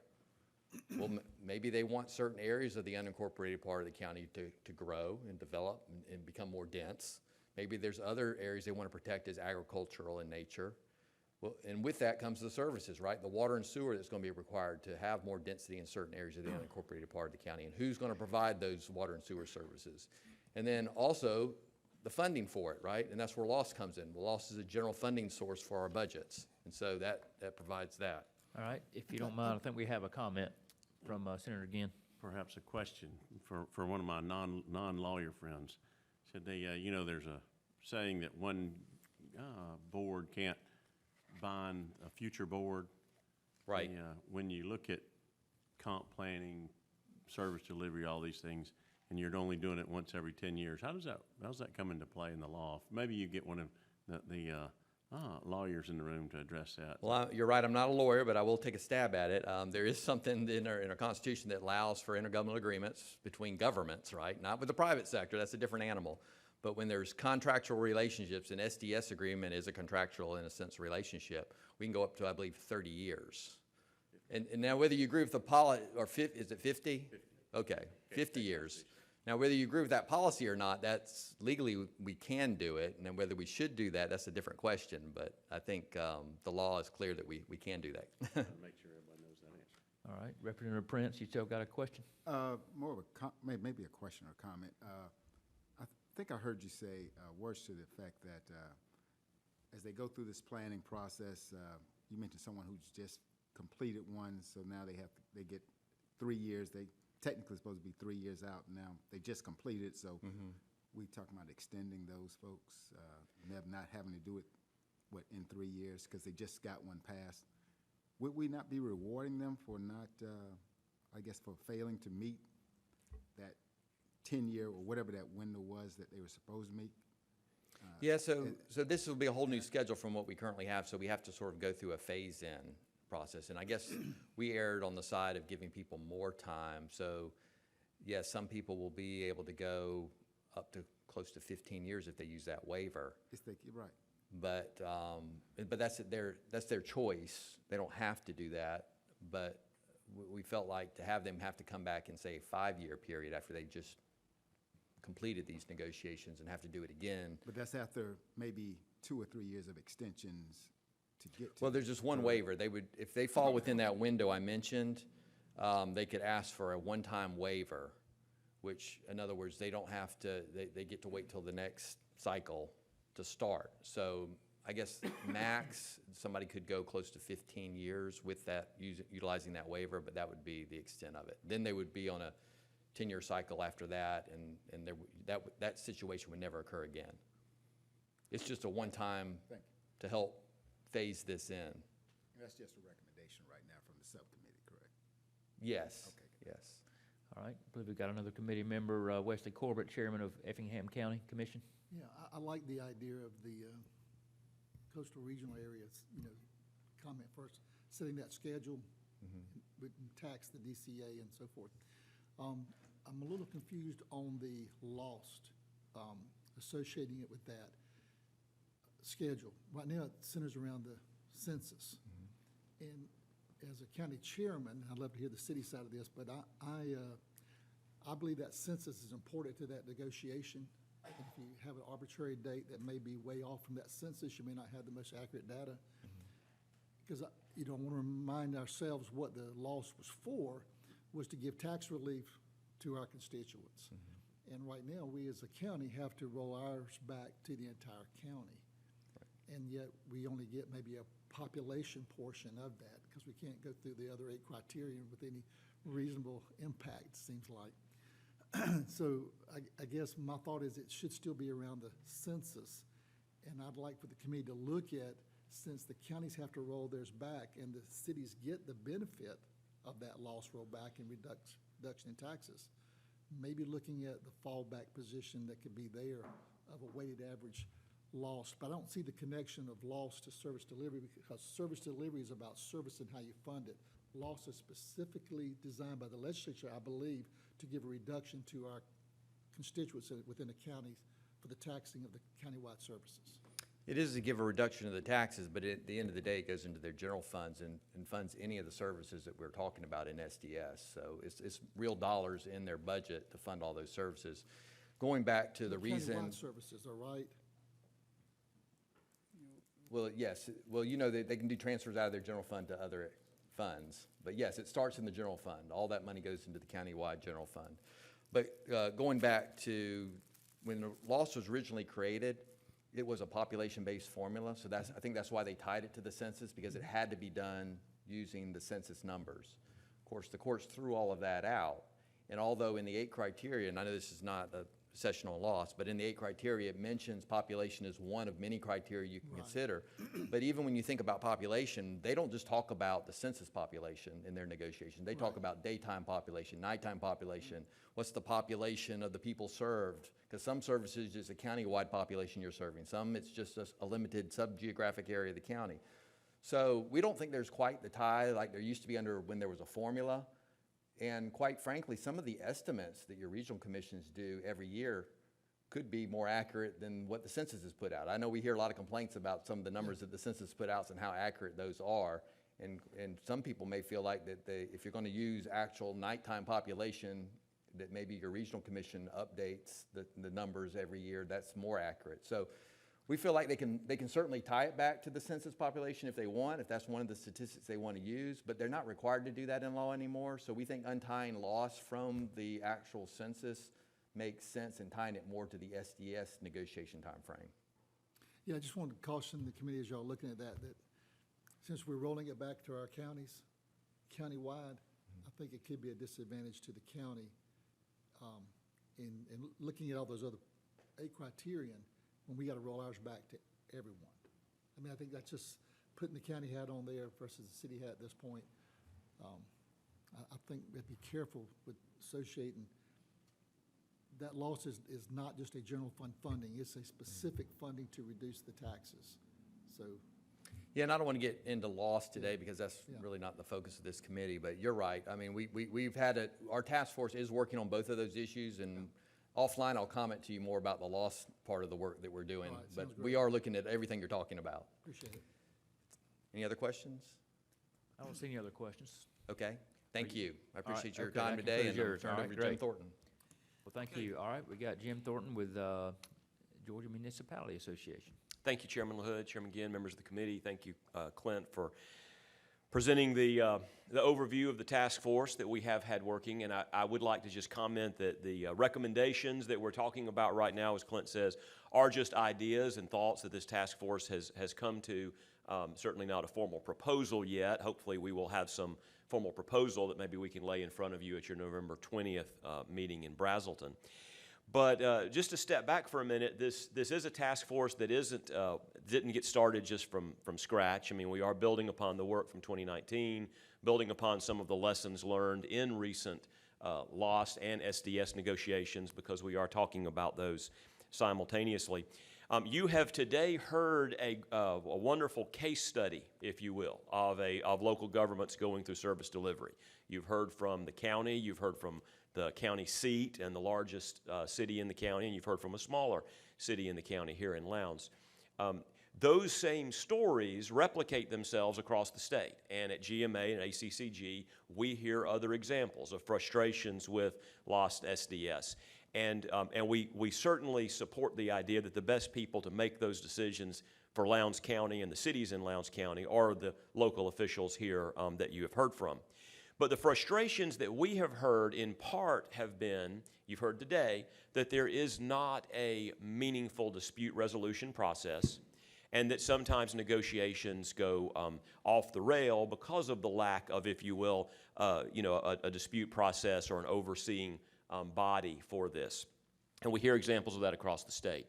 Well, maybe they want certain areas of the unincorporated part of the county to grow and develop and become more dense. Maybe there's other areas they want to protect as agricultural in nature. Well, and with that comes the services, right? The water and sewer that's going to be required to have more density in certain areas of the unincorporated part of the county. And who's going to provide those water and sewer services? And then also the funding for it, right? And that's where LOST comes in. Well, LOST is a general funding source for our budgets. And so that provides that. All right, if you don't mind, I think we have a comment from Senator Ginn. Perhaps a question for one of my non-lawyer friends. Said they, you know, there's a saying that one board can't bind a future board. Right. When you look at comp planning, service delivery, all these things, and you're only doing it once every 10 years, how does that come into play in the law? Maybe you get one of the lawyers in the room to address that. Well, you're right, I'm not a lawyer, but I will take a stab at it. There is something in our Constitution that allows for intergovernmental agreements between governments, right? Not with the private sector, that's a different animal. But when there's contractual relationships, an SDS agreement is a contractual, in a sense, relationship. We can go up to, I believe, 30 years. And now whether you agree with the policy, or is it 50? 50. Okay, 50 years. Now, whether you agree with that policy or not, that's legally we can do it. And then whether we should do that, that's a different question. But I think the law is clear that we can do that. Make sure everybody knows that answer. All right, Representative Prince, you still got a question? More of maybe a question or comment. I think I heard you say words to the effect that as they go through this planning process, you mentioned someone who's just completed one, so now they get 3 years. They technically supposed to be 3 years out now. They just completed, so we talking about extending those folks, not having to do it, in 3 years because they just got one passed. Would we not be rewarding them for not, I guess, for failing to meet that 10-year or whatever that window was that they were supposed to meet? Yeah, so this will be a whole new schedule from what we currently have, so we have to sort of go through a phase-in process. And I guess we erred on the side of giving people more time. So, yes, some people will be able to go up to close to 15 years if they use that waiver. You're right. But that's their choice. They don't have to do that. But we felt like to have them have to come back in, say, a 5-year period after they just completed these negotiations and have to do it again. But that's after maybe 2 or 3 years of extensions to get to. Well, there's just one waiver. They would, if they fall within that window I mentioned, they could ask for a one-time waiver, which, in other words, they don't have to, they get to wait till the next cycle to start. So I guess max, somebody could go close to 15 years with that, utilizing that waiver, but that would be the extent of it. Then they would be on a 10-year cycle after that, and that situation would never occur again. It's just a one-time to help phase this in. That's just a recommendation right now from the subcommittee, correct? Yes. Okay. Yes. All right, I believe we've got another committee member, Wesley Corbett, Chairman of Effingham County Commission. Yeah, I like the idea of the coastal regional areas, comment first, setting that schedule, with tax, the DCA and so forth. I'm a little confused on the LOST, associating it with that schedule. Right now, it centers around the census. And as a county chairman, I'd love to hear the city side of this, but I believe that census is important to that negotiation. If you have an arbitrary date that may be way off from that census, you may not have the most accurate data. Because I want to remind ourselves what the LOST was for, was to give tax relief to our constituents. And right now, we as a county have to roll ours back to the entire county. And yet, we only get maybe a population portion of that, because we can't go through the other 8 criteria with any reasonable impact, seems like. So I guess my thought is it should still be around the census. And I'd like for the committee to look at, since the counties have to roll theirs back and the cities get the benefit of that loss rollback and reduction in taxes, maybe looking at the fallback position that could be there of a weighted average loss, but I don't see the connection of loss to service delivery, because service delivery is about service and how you fund it. Loss is specifically designed by the legislature, I believe, to give a reduction to our constituents within the counties for the taxing of the countywide services. It is to give a reduction of the taxes, but at the end of the day, it goes into their general funds and funds any of the services that we're talking about in SDS. So it's real dollars in their budget to fund all those services. Going back to the reason. Countywide services, all right? Well, yes. Well, you know, they can do transfers out of their general fund to other funds. But yes, it starts in the general fund. All that money goes into the countywide general fund. But going back to when the loss was originally created, it was a population-based formula. So I think that's why they tied it to the census, because it had to be done using the census numbers. Of course, the courts threw all of that out. And although in the 8 criteria, and I know this is not a session on loss, but in the 8 criteria, it mentions population as one of many criteria you can consider. But even when you think about population, they don't just talk about the census population in their negotiation. They talk about daytime population, nighttime population, what's the population of the people served, because some services is a county-wide population you're serving. Some it's just a limited sub-geographic area of the county. So we don't think there's quite the tie like there used to be under when there was a formula. And quite frankly, some of the estimates that your regional commissions do every year could be more accurate than what the census has put out. I know we hear a lot of complaints about some of the numbers that the census put out and how accurate those are. And some people may feel like that if you're going to use actual nighttime population, that maybe your regional commission updates the numbers every year, that's more accurate. So we feel like they can certainly tie it back to the census population if they want, if that's one of the statistics they want to use, but they're not required to do that in law anymore. So we think untying loss from the actual census makes sense and tying it more to the SDS negotiation timeframe. Yeah, I just wanted to caution the committee as y'all looking at that since we're rolling it back to our counties, countywide, I think it could be a disadvantage to the county in looking at all those other 8 criterion when we got to roll ours back to everyone. I mean, I think that's just putting the county hat on there versus the city hat at this point. I think we have to be careful with associating that loss is not just a general fund funding, it's a specific funding to reduce the taxes. So. Yeah, and I don't want to get into loss today because that's really not the focus of this committee, but you're right. I mean, we've had our task force is working on both of those issues, and offline, I'll comment to you more about the loss part of the work that we're doing, but we are looking at everything you're talking about. Appreciate it. Any other questions? I don't see any other questions. Okay, thank you. I appreciate your okay, time that today, and concludes I'll yours. turn it All over right, to Jim great. Thornton. Well, thank you. All right, we got Jim Thornton with Georgia Municipality Association. Thank you, Chairman LaHood, Chairman Ginn, members of the committee. Thank you, Clint, for presenting the overview of the task force that we have had working. And I would like to just comment that the recommendations that we're talking about right now, as Clint says, are just ideas and thoughts that this task force has come to. Certainly not a formal proposal yet. Hopefully we will have some formal proposal that maybe we can lay in front of you at your November 20th meeting in Brazelton. But just to step back for a minute, this is a task force that didn't get started just from scratch. I mean, we are building upon the work from 2019, building upon some of the lessons learned in recent loss and SDS negotiations, because we are talking about those simultaneously. You have today heard a wonderful case study, if you will, of local governments going through service delivery. You've heard from the county, you've heard from the county seat and the largest city in the county, and you've heard from a smaller city in the county here in Lowndes. Those same stories replicate themselves across the state, and at GMA and ACCG, we hear other examples of frustrations with lost SDS. And we certainly support the idea that the best people to make those decisions for Lowndes County and the cities in Lowndes County are the local officials here that you have heard from. But the frustrations that we have heard in part have been, you've heard today, that there is not a meaningful dispute resolution process, and that sometimes negotiations go off the rail because of the lack of, if you will, a dispute process or an overseeing body for this. And we hear examples of that across the state.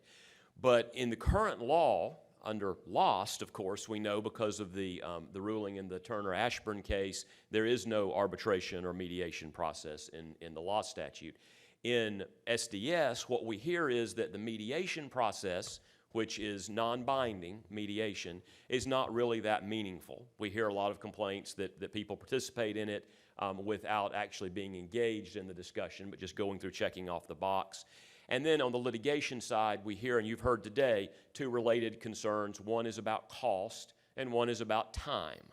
But in the current law, under Lost, of course, we know because of the ruling in the Turner-Ashburn case, there is no arbitration or mediation process in the Lost statute. In SDS, what we hear is that the mediation process, which is non-binding mediation, is not really that meaningful. We hear a lot of complaints that people participate in it without actually being engaged in the discussion, but just going through checking off the box. And then on the litigation side, we hear, and you've heard today, two related concerns. One is about cost, and one is about time.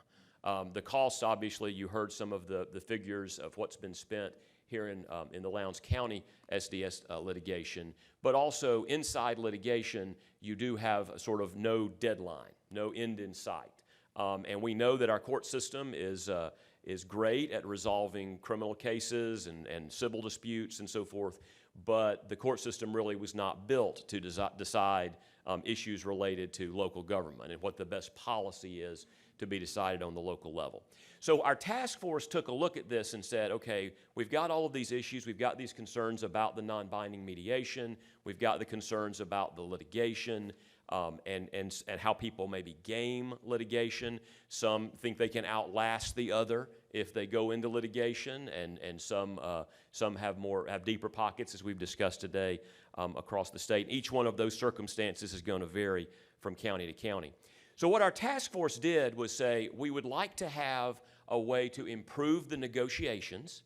The costs, obviously, you heard some of the figures of what's been spent here in the Lowndes County SDS litigation. But also, inside litigation, you do have a sort of no deadline, no end in sight. And we know that our court system is great at resolving criminal cases and civil disputes and so forth, but the court system really was not built to decide issues related to local government and what the best policy is to be decided on the local level. So our task force took a look at this and said, okay, we've got all of these issues, we've got these concerns about the non-binding mediation, we've got the concerns about the litigation, and how people maybe game litigation. Some think they can outlast the other if they go into litigation, and some have deeper pockets, as we've discussed today, across the state. Each one of those circumstances is going to vary from county to county. So what our task force did was say, we would like to have a way to improve the negotiations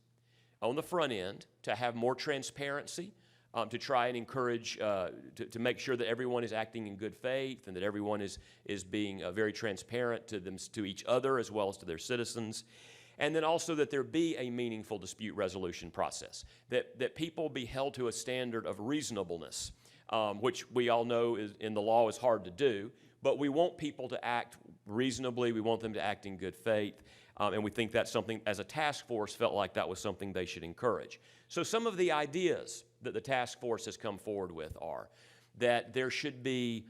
on the front end, to have more transparency, to try and encourage, to make sure that everyone is acting in good faith and that everyone is being very transparent to each other as well as to their citizens. And then also that there be a meaningful dispute resolution process, that people be held to a standard of reasonableness, which we all know in the law is hard to do, but we want people to act reasonably, we want them to act in good faith, and we think that's something, as a task force, felt like that was something they should encourage. So some of the ideas that the task force has come forward with are that there should be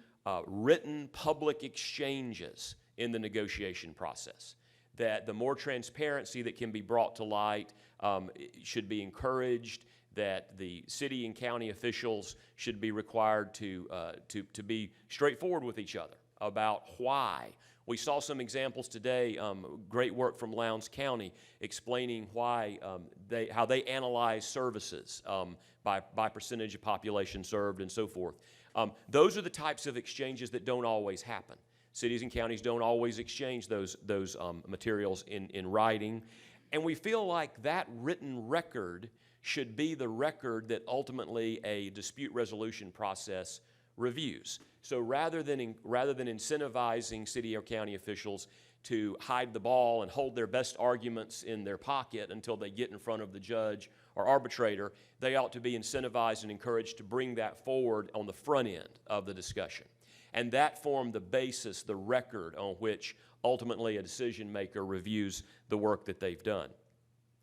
written public exchanges in the negotiation process, that the more transparency that can be brought to light should be encouraged, that the city and county officials should be required to be straightforward with each other about why. We saw some examples today, great work from Lowndes County, explaining why how they analyze services by percentage of population served and so forth. Those are the types of exchanges that don't always happen. Cities and counties don't always exchange those materials in writing, and we feel like that written record should be the record that ultimately a dispute resolution process reviews. So rather than incentivizing city or county officials to hide the ball and hold their best arguments in their pocket until they get in front of the judge or arbitrator, they ought to be incentivized and encouraged to bring that forward on the front end of the discussion. And that form the basis, the record on which ultimately a decision maker reviews the work that they've done.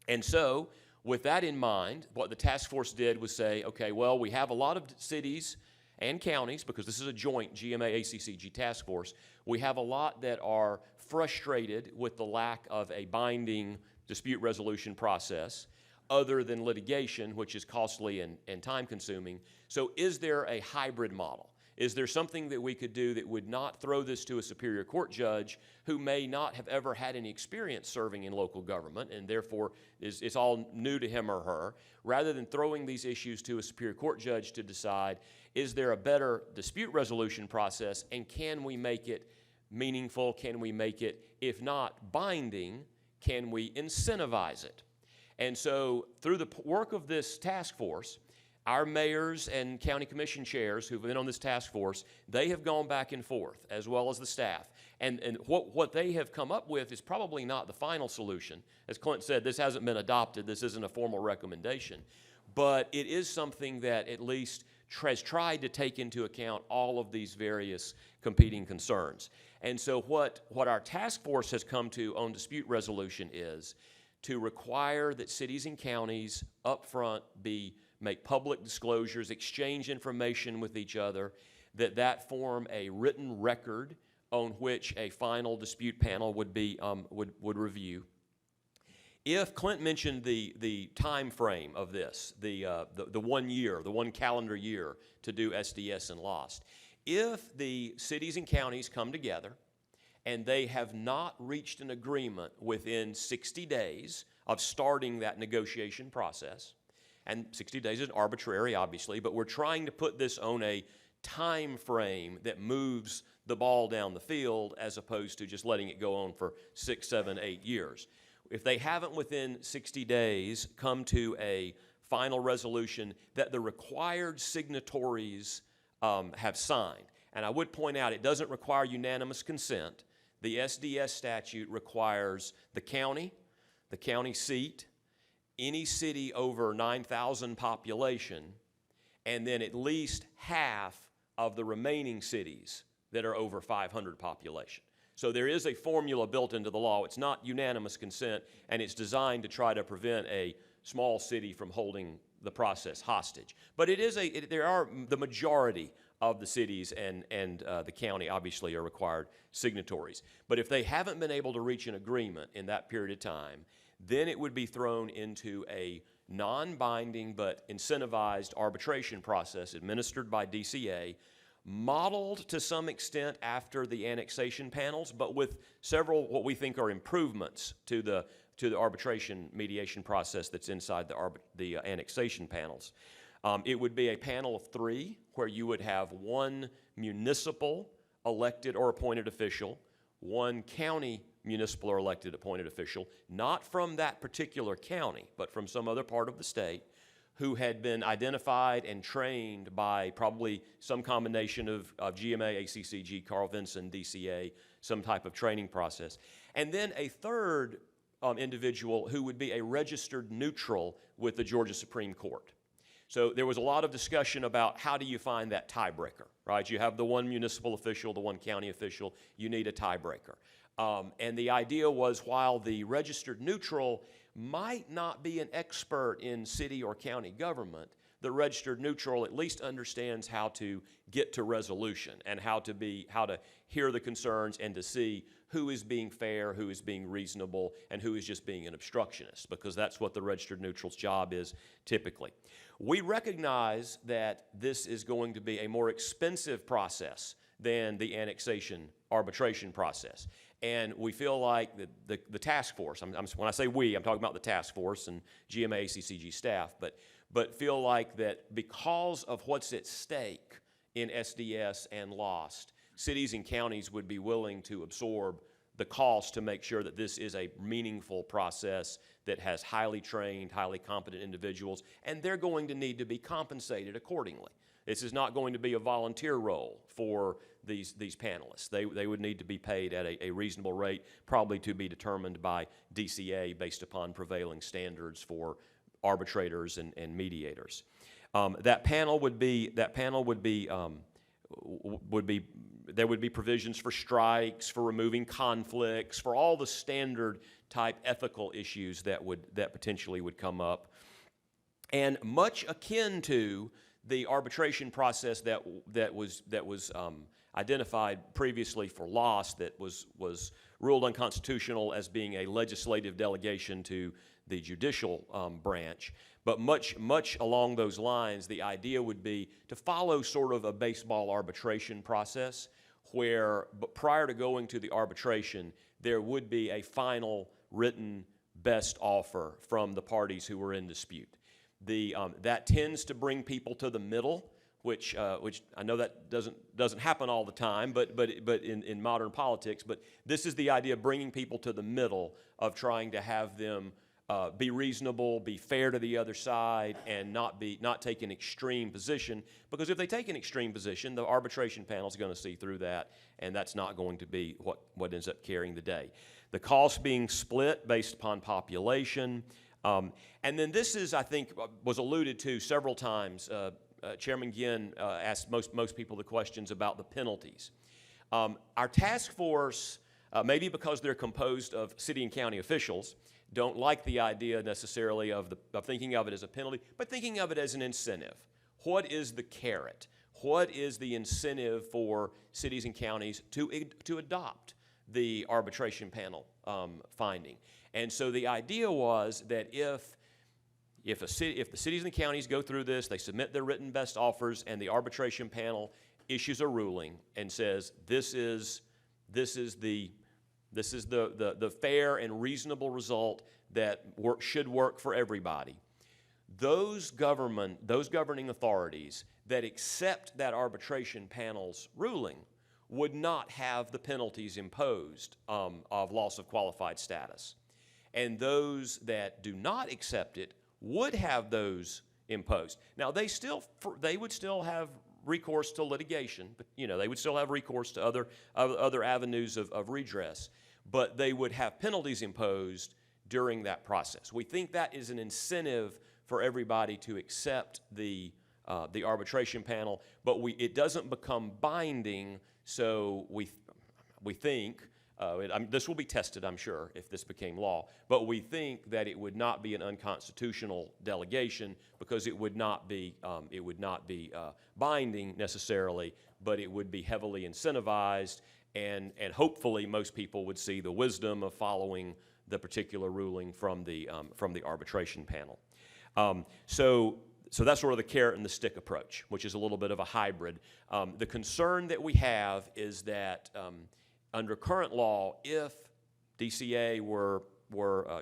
And so, with that in mind, what the task force did was say, okay, well, we have a lot of cities and counties, because this is a joint GMA-ACCG task force, we have a lot that are frustrated with the lack of a binding dispute resolution process other than litigation, which is costly and time-consuming. So is there a hybrid model? Is there something that we could do that would not throw this to a superior court judge who may not have ever had any experience serving in local government and therefore it's all new to him or her, rather than throwing these issues to a superior court judge to decide, is there a better dispute resolution process, and can we make it meaningful? Can we make it, if not binding, can we incentivize it? And so through the work of this task force, our mayors and county commission chairs who've been on this task force, they have gone back and forth, as well as the staff. And what they have come up with is probably not the final solution. As Clint said, this hasn't been adopted. This isn't a formal recommendation. But it is something that at least has tried to take into account all of these various competing concerns. And so what our task force has come to on dispute resolution is to require that cities and counties up front make public disclosures, exchange information with each other, that form a written record on which a final dispute panel would review. If Clint mentioned the time frame of this, the 1 year, the 1 calendar year to do SDS and LOST, if the cities and counties come together and they have not reached an agreement within 60 days of starting that negotiation process, And 60 days is arbitrary, obviously, but we're trying to put this on a time frame that moves the ball down the field as opposed to just letting it go on for 6, 7, 8 years. If they haven't within 60 days come to a final resolution that the required signatories have signed, and I would point out it doesn't require unanimous consent. The SDS statute requires the county seat, any city over 9,000 population, and then at least half of the remaining cities that are over 500 population. So there is a formula built into the law. It's not unanimous consent, and it's designed to try to prevent a small city from holding the process hostage. But there are the majority of the cities and the county obviously are required signatories. But if they haven't been able to reach an agreement in that period of time, then it would be thrown into a non-binding but incentivized arbitration process administered by DCA, modeled to some extent after the annexation panels, but with several what we think are improvements to the arbitration mediation process that's inside the annexation panels. It would be a panel of 3 where you would have 1 municipal elected or appointed official, 1 county municipal or elected appointed official, not from that particular county, but from some other part of the state, who had been identified and trained by probably some combination of GMA, ACCG, Carl Vinson, DCA, some type of training process. And then a third individual who would be a registered neutral with the Georgia Supreme Court. So there was a lot of discussion about how do you find that tiebreaker, right? You have the 1 municipal official, the 1 county official, you need a tiebreaker. And the idea was while the registered neutral might not be an expert in city or county government, the registered neutral at least understands how to get to resolution and how to hear the concerns and to see who is being fair, who is being reasonable, and who is just being an obstructionist, because that's what the registered neutral's job is typically. We recognize that this is going to be a more expensive process than the annexation arbitration process. And we feel like the task force, when I say we, I'm talking about the task force and GMA, ACCG staff, but feel like that because of what's at stake in SDS and LOST, cities and counties would be willing to absorb the cost to make sure that this is a meaningful process that has highly trained, highly competent individuals, and they're going to need to be compensated accordingly. This is not going to be a volunteer role for these panelists. They would need to be paid at a reasonable rate, probably to be determined by DCA based upon prevailing standards for arbitrators and mediators. There would be provisions for strikes, for removing conflicts, for all the standard type ethical issues that potentially would come up. And much akin to the arbitration process that was identified previously for LOST that was ruled unconstitutional as being a legislative delegation to the judicial branch. But much along those lines, the idea would be to follow sort of a baseball arbitration process where, but prior to going to the arbitration, there would be a final written best offer from the parties who were in dispute. That tends to bring people to the middle, which I know that doesn't happen all the time, but in modern politics. But this is the idea of bringing people to the middle of trying to have them be reasonable, be fair to the other side, and not take an extreme position. Because if they take an extreme position, the arbitration panel is going to see through that, and that's not going to be what ends up carrying the day. The cost being split based upon population. And then this is, I think, was alluded to several times. Chairman Ginn asked most people the questions about the penalties. Our task force, maybe because they're composed of city and county officials, don't like the idea necessarily of thinking of it as a penalty, but thinking of it as an incentive. What is the carrot? What is the incentive for cities and counties to adopt the arbitration panel finding? And so the idea was that if the cities and the counties go through this, they submit their written best offers, and the arbitration panel issues a ruling and says this is the fair and reasonable result that should work for everybody, those governing authorities that accept that arbitration panel's ruling would not have the penalties imposed of loss of qualified status. And those that do not accept it would have those imposed. Now, they would still have recourse to litigation, but they would still have recourse to other avenues of redress, but they would have penalties imposed during that process. We think that is an incentive for everybody to accept the arbitration panel, but it doesn't become binding. So we think this will be tested, I'm sure, if this became law. But we think that it would not be an unconstitutional delegation because it would not be binding necessarily, but it would be heavily incentivized, and hopefully most people would see the wisdom of following the particular ruling from the arbitration panel. So that's sort of the carrot and the stick approach, which is a little bit of a hybrid. The concern that we have is that under current law, if DCA were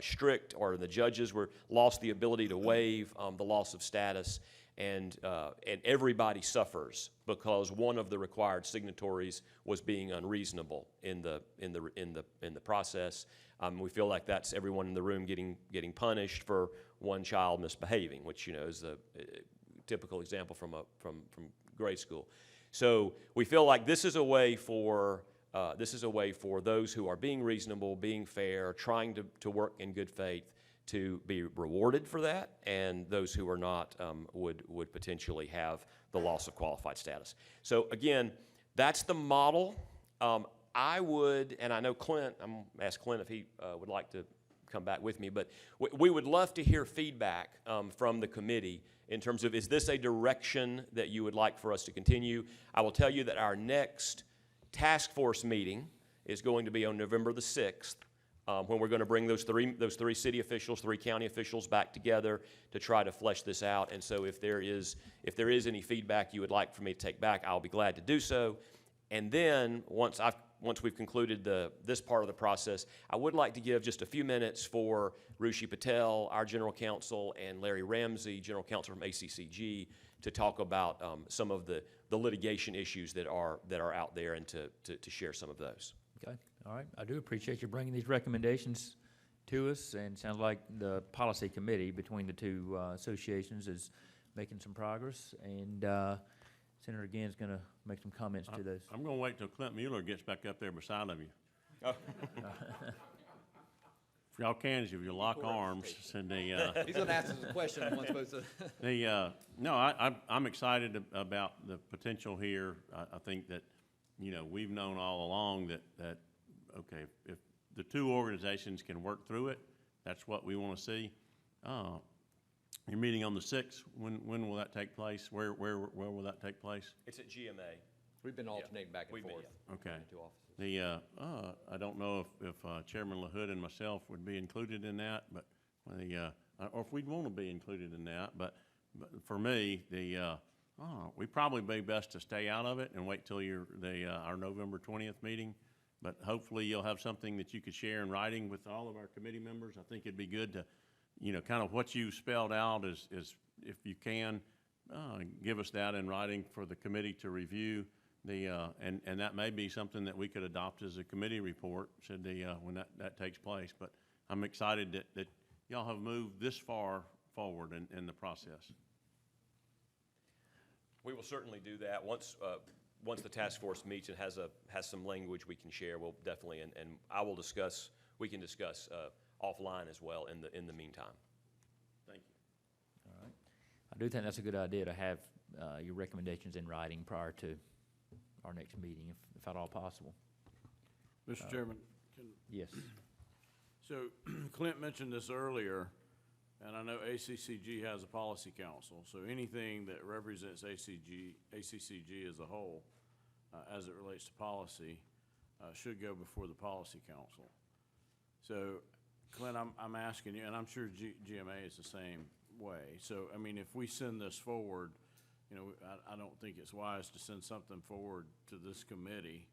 strict or the judges lost the ability to waive the loss of status, and everybody suffers because one of the required signatories was being unreasonable in the process. We feel like that's everyone in the room getting punished for one child misbehaving, which is a typical example from grade school. So we feel like this is a way for those who are being reasonable, being fair, trying to work in good faith, to be rewarded for that, and those who are not would potentially have the loss of qualified status. So again, that's the model. I would, and I know Clint, I'm going to ask Clint if he would like to come back with me, but we would love to hear feedback from the committee in terms of, is this a direction that you would like for us to continue? I will tell you that our next task force meeting is going to be on November the 6th, when we're going to bring those three city officials, 3 county officials back together to try to flesh this out. And so if there is any feedback you would like for me to take back, I'll be glad to do so. And then once we've concluded this part of the process, I would like to give just a few minutes for Rushi Patel, our general counsel, and Larry Ramsey, general counsel from ACCG, to talk about some of the litigation issues that are out there, and to share some of those. Okay, all right. I do appreciate you bringing these recommendations to us, and it sounds like the policy committee between the two associations is making some progress, and Senator Ginn is going to make some comments to those. I'm going to wait till Clint Mueller gets back up there beside of you. If y'all can, if you lock arms, and He's going to ask us a question. I'm not supposed to. No, I'm excited about the potential here. I think that, we've known all along that okay, if the two organizations can work through it, that's what we want to see. Your meeting on the 6th, when will that take place? Where will that take place? It's at GMA. We've been alternating back and forth. Okay. Two offices. I don't know if Chairman LaHood and myself would be included in that, but or if we'd want to be included in that. But for me, we'd probably be best to stay out of it and wait till our November 20th meeting. But hopefully you'll have something that you could share in writing with all of our committee members. I think it'd be good to, kind of what you spelled out is if you can, give us that in writing for the committee to review. And that may be something that we could adopt as a committee report when that takes place. But I'm excited that y'all have moved this far forward in the process. We will certainly do that once the task force meets and has some language we can share. We'll definitely, and we can discuss offline as well in the meantime. Thank you. All right. I do think that's a good idea to have your recommendations in writing prior to our next meeting, if at all possible. Mr. Chairman, yes. So Clint mentioned this earlier, and I know ACCG has a policy council, so anything that represents ACCG as a whole, as it relates to policy, should go before the policy council. So, Clint, I'm asking you, and I'm sure GMA is the same way. So, I mean, if we send this forward, I don't think it's wise to send something forward to this committee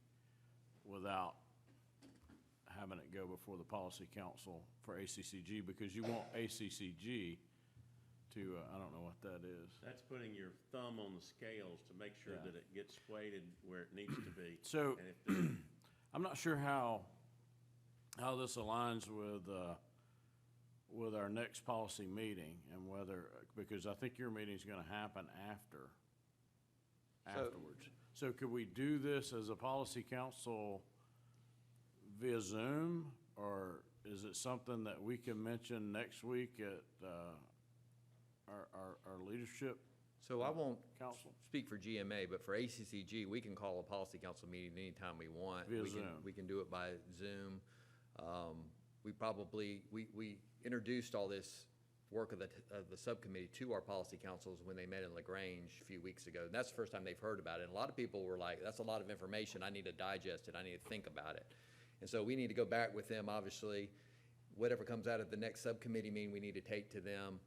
without having it go before the policy council for ACCG, because you want ACCG I don't know what that is. That's putting your thumb on the scales to make sure Yeah. that it gets weighted where it needs to be. So, And if there's- I'm not sure how this aligns with our next policy meeting and whether, because I think your meeting's gonna happen afterwards. So could we do this as a policy council via Zoom? Or is it something that we can mention next week at, our leadership So I won't council? speak for GMA, but for ACCG, we can call a policy council meeting anytime we want. Via We can- Zoom. We can do it by Zoom. We introduced all this work of the subcommittee to our policy councils when they met in LaGrange a few weeks ago. And that's the first time they've heard about it. And a lot of people were like, that's a lot of information. I need to digest it. I need to think about it. And so we need to go back with them, obviously. Whatever comes out of the next subcommittee meeting, we need to take to them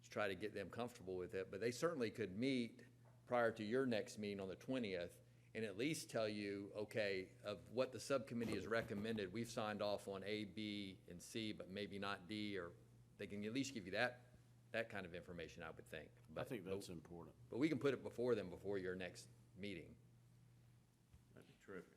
to try to get them comfortable with it. But they certainly could meet prior to your next meeting on the 20th and at least tell you, okay, of what the subcommittee has recommended, we've signed off on A, B, and C, but maybe not D, or they can at least give you that kind of information, I would think. I think that's important. But we can put it before them, before your next meeting. That'd be terrific.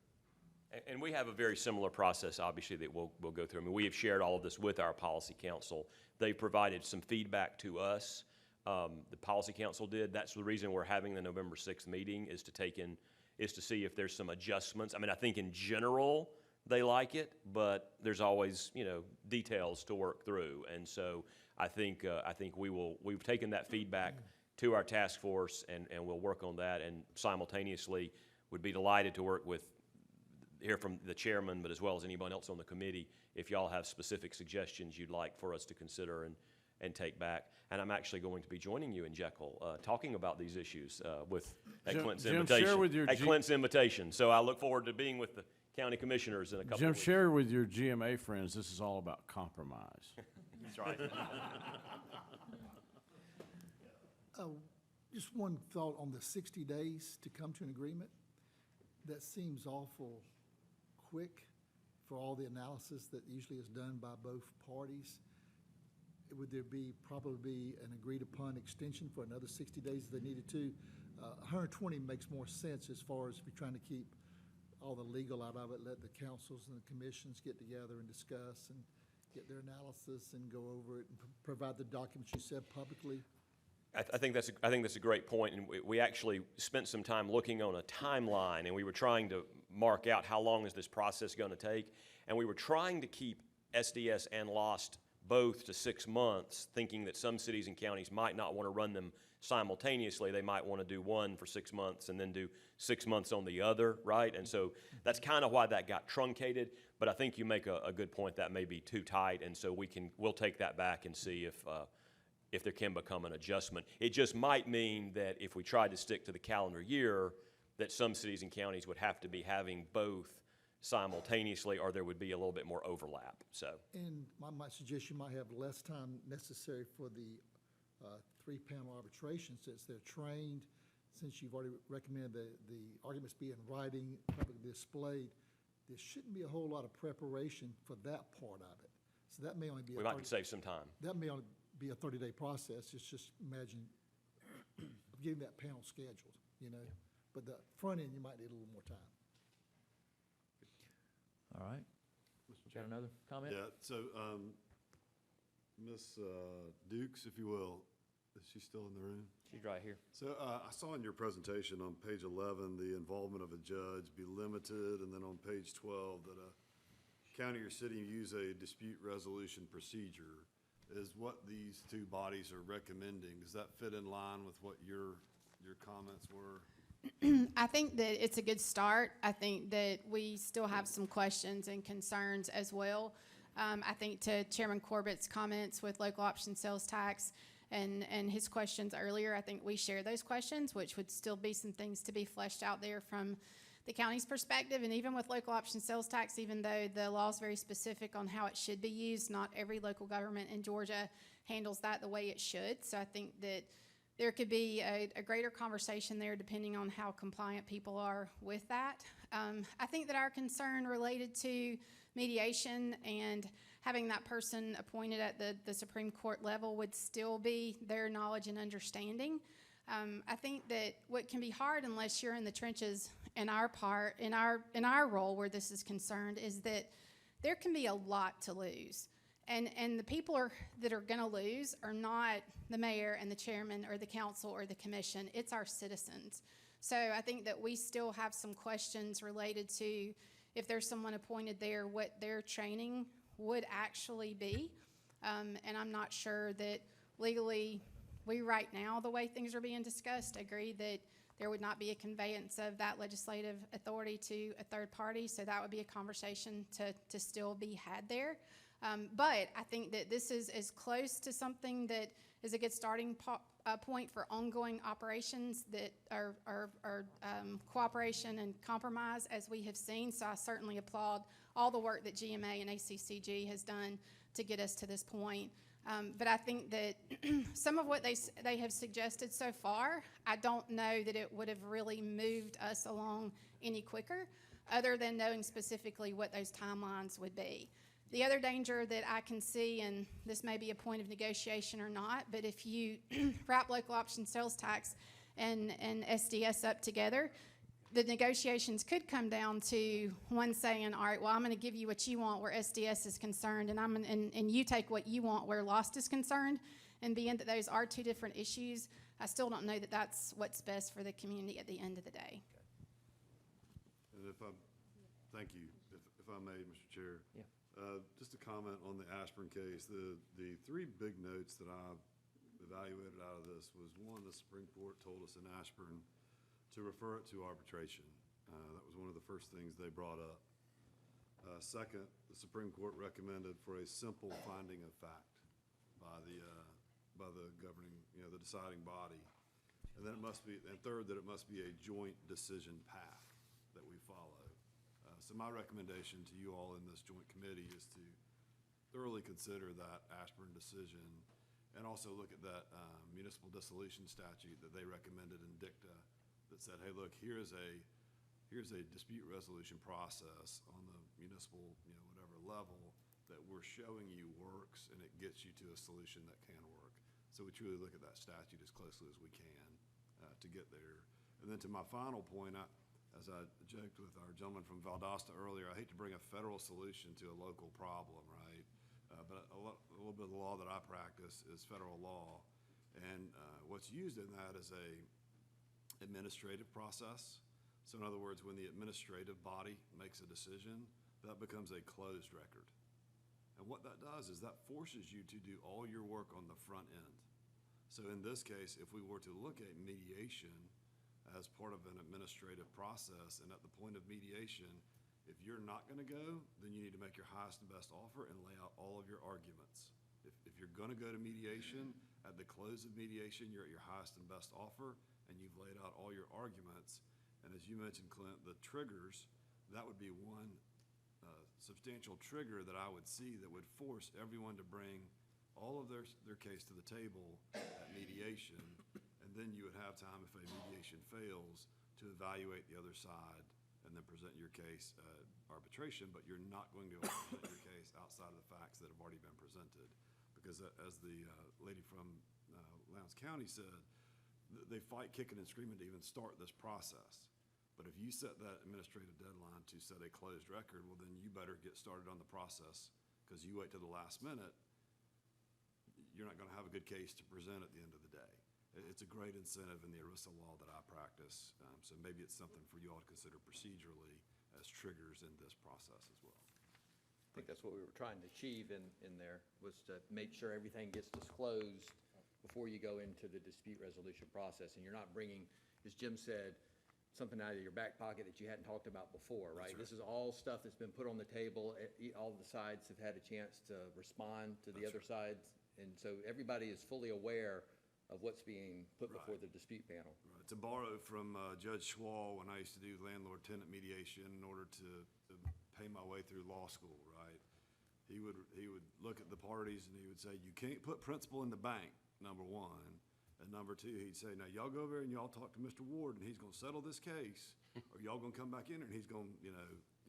And we have a very similar process, obviously, that we'll go through. I mean, we have shared all of this with our policy council. They've provided some feedback to us. The policy council did. That's the reason we're having the November 6th meeting, is to see if there's some adjustments. I mean, I think in general, they like it, but there's always, details to work through. And so I think we've taken that feedback to our task force, and we'll work on that, and simultaneously would be delighted to hear from the chairman, but as well as anyone else on the committee, if y'all have specific suggestions you'd like for us to consider and take back. And I'm actually going to be joining you in Jekyll, talking about these issues at Jim- Clint's Jim, invitation. share with your At Clint's invitation. So I look forward to being with the county commissioners in a couple Jim, of weeks. share with your GMA friends, this is all about compromise. That's right. Just one thought on the 60 days to come to an agreement. That seems awful quick for all the analysis that usually is done by both parties. Would there probably be an agreed-upon extension for another 60 days if they needed to? 120 makes more sense as far as if you're trying to keep all the legal out of it, let the councils and the commissions get together and discuss and get their analysis and go over it and provide the documents you said publicly. I think that's a great point, and we actually spent some time looking on a timeline, and we were trying to mark out how long is this process going to take, and we were trying to keep SDS and LOST both to 6 months, thinking that some cities and counties might not want to run them simultaneously. They might want to do one for 6 months and then do 6 months on the other, right? And so that's kind of why that got truncated, but I think you make a good point. That may be too tight, and so we'll take that back and see if there can become an adjustment. It just might mean that if we tried to stick to the calendar year, that some cities and counties would have to be having both simultaneously, or there would be a little bit more overlap, so. And I might suggest you might have less time necessary for the three-panel arbitration since they're trained, since you've already recommended the arguments be in writing, publicly displayed. There shouldn't be a whole lot of preparation for that part of it. So that may only be We might save some time. that may only be a 30-day process. It's just imagine getting that panel scheduled, But the front end, you might need a little more time. All right. Got another comment? Yeah, so, Ms. Dukes, if you will, is she still in the room? She's right here. So I saw in your presentation on page 11, the involvement of a judge be limited, and then on page 12, that a county or city use a dispute resolution procedure. Is what these two bodies are recommending, does that fit in line with what your comments were? I think that it's a good start. I think that we still have some questions and concerns as well. I think to Chairman Corbett's comments with local option sales tax and his questions earlier, I think we share those questions, which would still be some things to be fleshed out there from the county's perspective. And even with local option sales tax, even though the law is very specific on how it should be used, not every local government in Georgia handles that the way it should. So I think that there could be a greater conversation there depending on how compliant people are with that. I think that our concern related to mediation and having that person appointed at the Supreme Court level would still be their knowledge and understanding. I think that what can be hard unless you're in the trenches in our role where this is concerned is that there can be a lot to lose. And the people that are going to lose are not the mayor and the chairman or the council or the commission. It's our citizens. So I think that we still have some questions related to if there's someone appointed there, what their training would actually be. And I'm not sure that legally, we right now, the way things are being discussed, agree that there would not be a conveyance of that legislative authority to a third party. So that would be a conversation to still be had there. But I think that this is as close to something that is a good starting point for ongoing operations that are cooperation and compromise as we have seen. So I certainly applaud all the work that GMA and ACCG has done to get us to this point. But I think that some of what they have suggested so far, I don't know that it would have really moved us along any quicker, other than knowing specifically what those timelines would be. The other danger that I can see, and this may be a point of negotiation or not, but if you wrap local option sales tax and SDS up together, the negotiations could come down to one saying, all right, well, I'm going to give you what you want where SDS is concerned, and you take what you want where LOST is concerned. And being that those are two different issues, I still don't know that that's what's best for the community at the end of the day. And thank you, if I may, Mr. Chair. Yeah. Just a comment on the Ashburn case. The three big notes that I evaluated out of this was, one, the Supreme Court told us in Ashburn to refer it to arbitration. That was one of the first things they brought up. Second, the Supreme Court recommended for a simple finding of fact by the governing, the deciding body. And then and third, that it must be a joint decision path that we follow. So my recommendation to you all in this joint committee is to thoroughly consider that Ashburn decision and also look at that municipal dissolution statute that they recommended in dicta that said, hey, look, here's a dispute resolution process on the municipal, whatever level that we're showing you works, and it gets you to a solution that can work. So we truly look at that statute as closely as we can to get there. And then to my final point, as I joked with our gentleman from Valdosta earlier, I hate to bring a federal solution to a local problem, right? But a little bit of the law that I practice is federal law. And what's used in that is a administrative process. So in other words, when the administrative body makes a decision, that becomes a closed record. And what that does is that forces you to do all your work on the front end. So in this case, if we were to look at mediation as part of an administrative process, and at the point of mediation, if you're not going to go, then you need to make your highest and best offer and lay out all of your arguments. If you're going to go to mediation, at the close of mediation, you're at your highest and best offer, and you've laid out all your arguments. And as you mentioned, Clint, the triggers, that would be one substantial trigger that I would see that would force everyone to bring all of their case to the table at mediation. And then you would have time, if a mediation fails, to evaluate the other side and then present your case at arbitration, but you're not going to present your case outside of the facts that have already been presented. Because as the lady from Lowndes County said, they fight kicking and screaming to even start this process. But if you set that administrative deadline to set a closed record, well, then you better get started on the process, because you wait till the last minute, you're not going to have a good case to present at the end of the day. It's a great incentive in the ERISA law that I practice, so maybe it's something for you all to consider procedurally as triggers in this process as well. I think that's what we were trying to achieve in there, was to make sure everything gets disclosed before you go into the dispute resolution process, and you're not bringing, as Jim said, something out of your back pocket that you hadn't talked about before, right? This is all stuff that's been put on the table. All the sides have had a chance to respond to the other sides, and so everybody is fully aware of what's being put before the dispute panel. Right. To borrow from Judge Schwall, when I used to do landlord-tenant mediation in order to pay my way through law school, right? He would look at the parties and he would say, you can't put principal in the bank, number one. And number two, he'd say, now y'all go over and y'all talk to Mr. Ward and he's gonna settle this case, or y'all gonna come back in and he's gonna,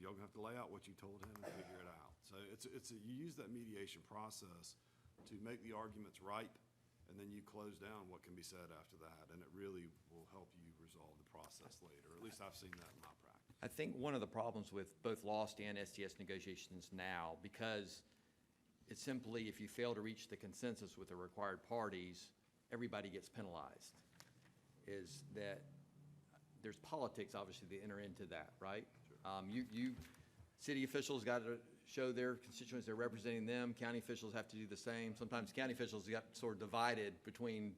y'all gonna have to lay out what you told him and figure it out. So you use that mediation process to make the arguments ripe, and then you close down what can be said after that, and it really will help you resolve the process later. At least I've seen that in my practice. I think one of the problems with both LOST and STS negotiations now, because it's simply if you fail to reach the consensus with the required parties, everybody gets penalized, is that there's politics, obviously, that enter into that, right? City officials got to show their constituents they're representing them. County officials have to do the same. Sometimes county officials get sort of divided between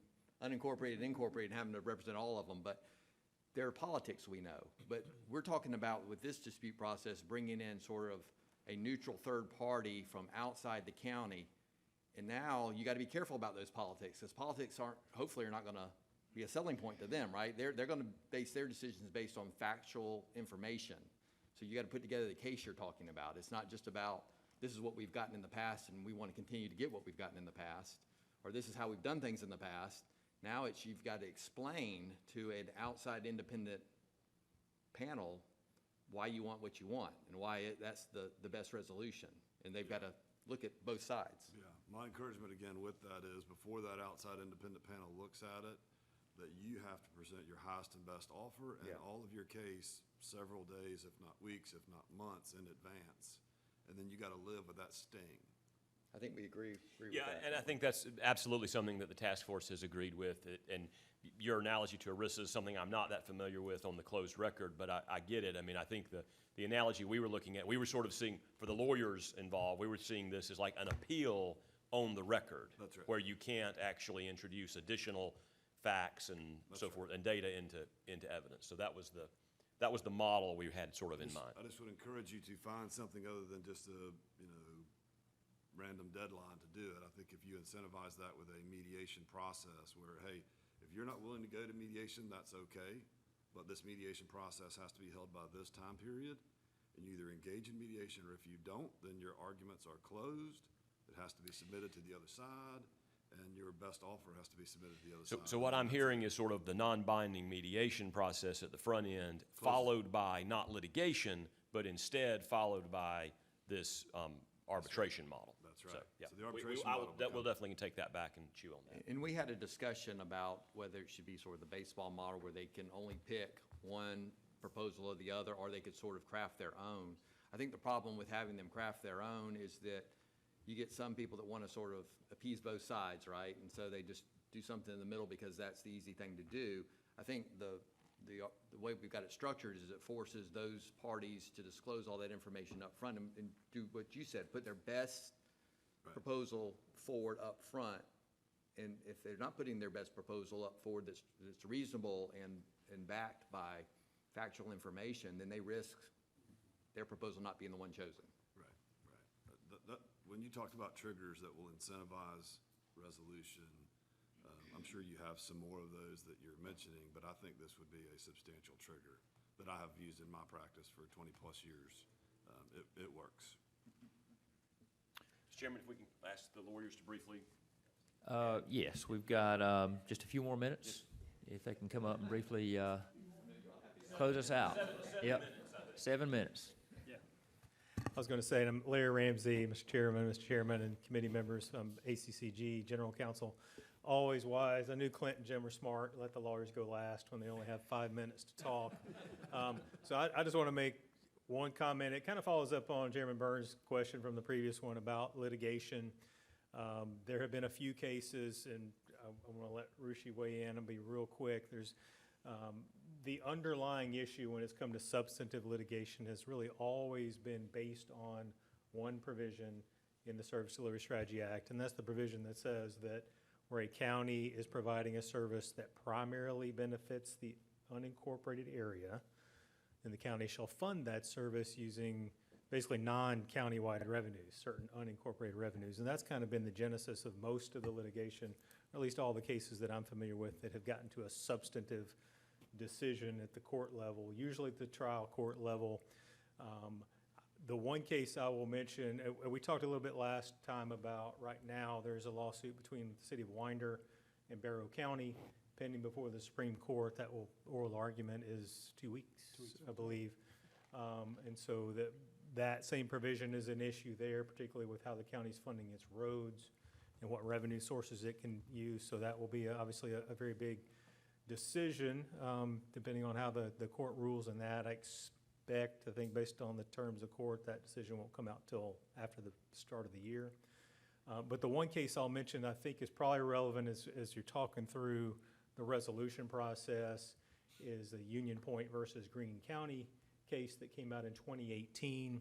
unincorporated and incorporated and having to represent all of them. But there are politics, we know. But we're talking about, with this dispute process, bringing in sort of a neutral third party from outside the county. And now you got to be careful about those politics, because politics hopefully are not going to be a selling point to them, right? They're going to base their decisions based on factual information. So you got to put together the case you're talking about. It's not just about, this is what we've gotten in the past and we want to continue to get what we've gotten in the past, or this is how we've done things in the past. Now you've got to explain to an outside independent panel why you want what you want and why that's the best resolution. And they've got to look at both sides. Yeah, my encouragement again with that is before that outside independent panel looks at it, that you have to present your highest and best offer and all of your case several days, if not weeks, if not months in advance. And then you got to live with that sting. I think we agree with Yeah, that. and I think that's absolutely something that the task force has agreed with. And your analogy to ERISA is something I'm not that familiar with on the closed record, but I get it. I mean, I think the analogy we were looking at, we were sort of seeing, for the lawyers involved, we were seeing this as like an appeal on the record. That's right. Where you can't actually introduce additional facts and so forth and data into evidence. So that was the model we had sort of in mind. I just would encourage you to find something other than just a, random deadline to do it. I think if you incentivize that with a mediation process where, hey, if you're not willing to go to mediation, that's okay, but this mediation process has to be held by this time period, and you either engage in mediation, or if you don't, then your arguments are closed. It has to be submitted to the other side, and your best offer has to be submitted to the other side. So what I'm hearing is sort of the non-binding mediation process at the front end, followed by not litigation, but instead followed by this arbitration model. That's right. So, yeah. So the arbitration model We'll definitely take that back and chew on that. And we had a discussion about whether it should be sort of the baseball model where they can only pick one proposal or the other, or they could sort of craft their own. I think the problem with having them craft their own is that you get some people that want to sort of appease both sides, right? And so they just do something in the middle because that's the easy thing to do. I think the way we've got it structured is it forces those parties to disclose all that information up front and do what you said, put their best proposal forward up front. And if they're not putting their best proposal up forward that's reasonable and backed by factual information, then they risk their proposal not being the one chosen. Right. When you talked about triggers that will incentivize resolution, I'm sure you have some more of those that you're mentioning, but I think this would be a substantial trigger that I have used in my practice for 20-plus years. It works. Mr. Chairman, if we can ask the lawyers to briefly. Yes, we've got just a few more minutes. If they can come up and briefly close us out. Yep, 7 minutes. I was going to say, I'm Larry Ramsey, Mr. Chairman, and committee members, ACCG, General Counsel. Always wise. I knew Clint and Jim were smart. Let the lawyers go last when they only have 5 minutes to talk. So I just want to make one comment. It kind of follows up on Chairman Burns' question from the previous one about litigation. There have been a few cases, and I want to let Rushi weigh in and be real quick. There's the underlying issue when it's come to substantive litigation has really always been based on one provision in the Service Delivery Strategy Act, and that's the provision that says that where a county is providing a service that primarily benefits the unincorporated area, then the county shall fund that service using basically non-countywide revenues, certain unincorporated revenues. And that's kind of been the genesis of most of the litigation, or at least all the cases that I'm familiar with that have gotten to a substantive decision at the court level, usually at the trial court level. The one case I will mention, we talked a little bit last time about right now there's a lawsuit between the city of Winder and Barrow County pending before the Supreme Court. That oral argument is 2 weeks, I believe. And so that same provision is an issue there, particularly with how the county's funding its roads and what revenue sources it can use. So that will be obviously a very big decision, depending on how the court rules in that. I expect, I think based on the terms of court, that decision won't come out till after the start of the year. But the one case I'll mention I think is probably relevant as you're talking through the resolution process is the Union Point versus Greene County case that came out in 2018.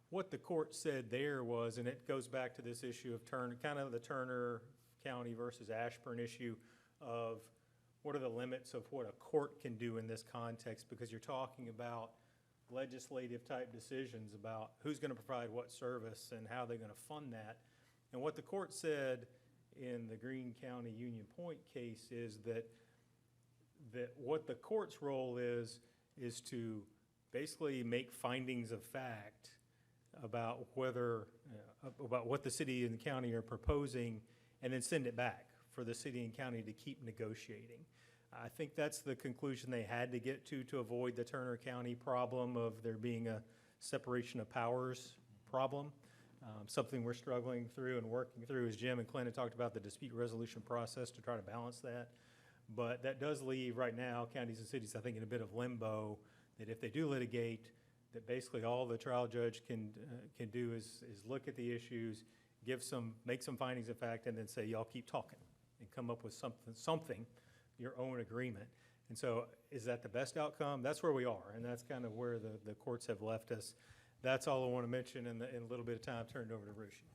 What the court said there was, and it goes back to this issue of kind of the Turner County versus Ashburn issue of what are the limits of what a court can do in this context, because you're talking about legislative type decisions about who's going to provide what service and how they're going to fund that. And what the court said in the Greene County Union Point case is that what the court's role is to basically make findings of fact about whether, about what the city and the county are proposing, and then send it back for the city and county to keep negotiating. I think that's the conclusion they had to get to avoid the Turner County problem of there being a separation of powers problem. Something we're struggling through and working through, as Jim and Clint had talked about, the dispute resolution process to try to balance that. But that does leave right now counties and cities, I think, in a bit of limbo, that if they do litigate, that basically all the trial judge can do is look at the issues, make some findings of fact, and then say, y'all keep talking, and come up with something, your own agreement. And so is that the best outcome? That's where we are, and that's kind of where the courts have left us. That's all I want to mention in a little bit of time. Turn it over to Rushi.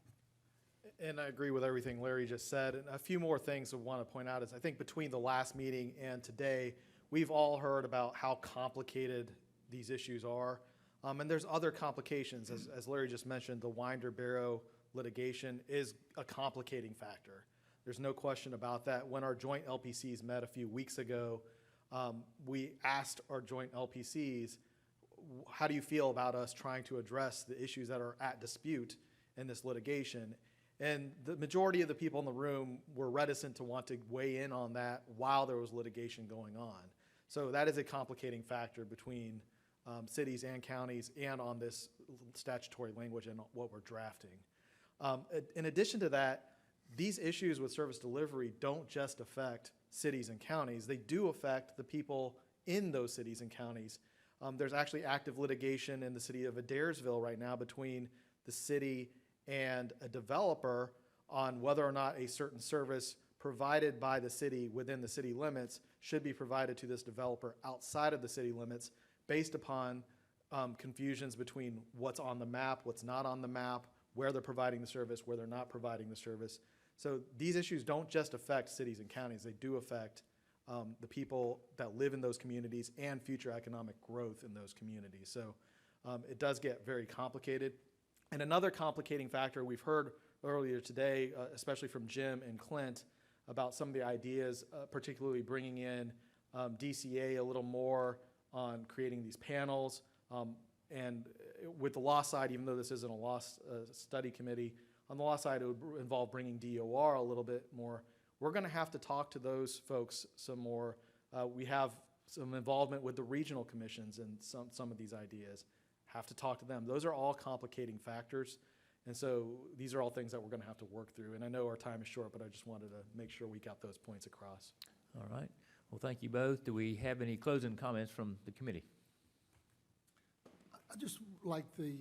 And I agree with everything Larry just said. And a few more things I want to point out is I think between the last meeting and today, we've all heard about how complicated these issues are. And there's other complications. As Larry just mentioned, the Winder-Barrow litigation is a complicating factor. There's no question about that. When our joint LPCs met a few weeks ago, we asked our joint LPCs, how do you feel about us trying to address the issues that are at dispute in this litigation? And the majority of the people in the room were reticent to want to weigh in on that while there was litigation going on. So that is a complicating factor between cities and counties and on this statutory language and what we're drafting. In addition to that, these issues with service delivery don't just affect cities and counties. They do affect the people in those cities and counties. There's actually active litigation in the city of Adairsville right now between the city and a developer on whether or not a certain service provided by the city within the city limits should be provided to this developer outside of the city limits based upon confusions between what's on the map, what's not on the map, where they're providing the service, where they're not providing the service. So these issues don't just affect cities and counties, they do affect the people that live in those communities and future economic growth in those communities. So it does get very complicated. And another complicating factor we've heard earlier today, especially from Jim and Clint, about some of the ideas, particularly bringing in DCA a little more on creating these panels. And with the law side, even though this isn't a law study committee, on the law side it would involve bringing DOR a little bit more. We're going to have to talk to those folks some more. We have some involvement with the regional commissions and some of these ideas. Have to talk to them. Those are all complicating factors. And so these are all things that we're going to have to work through. And I know our time is short, but I just wanted to make sure we got those points across. All right. Well, thank you both. Do we have any closing comments from the committee? I just like the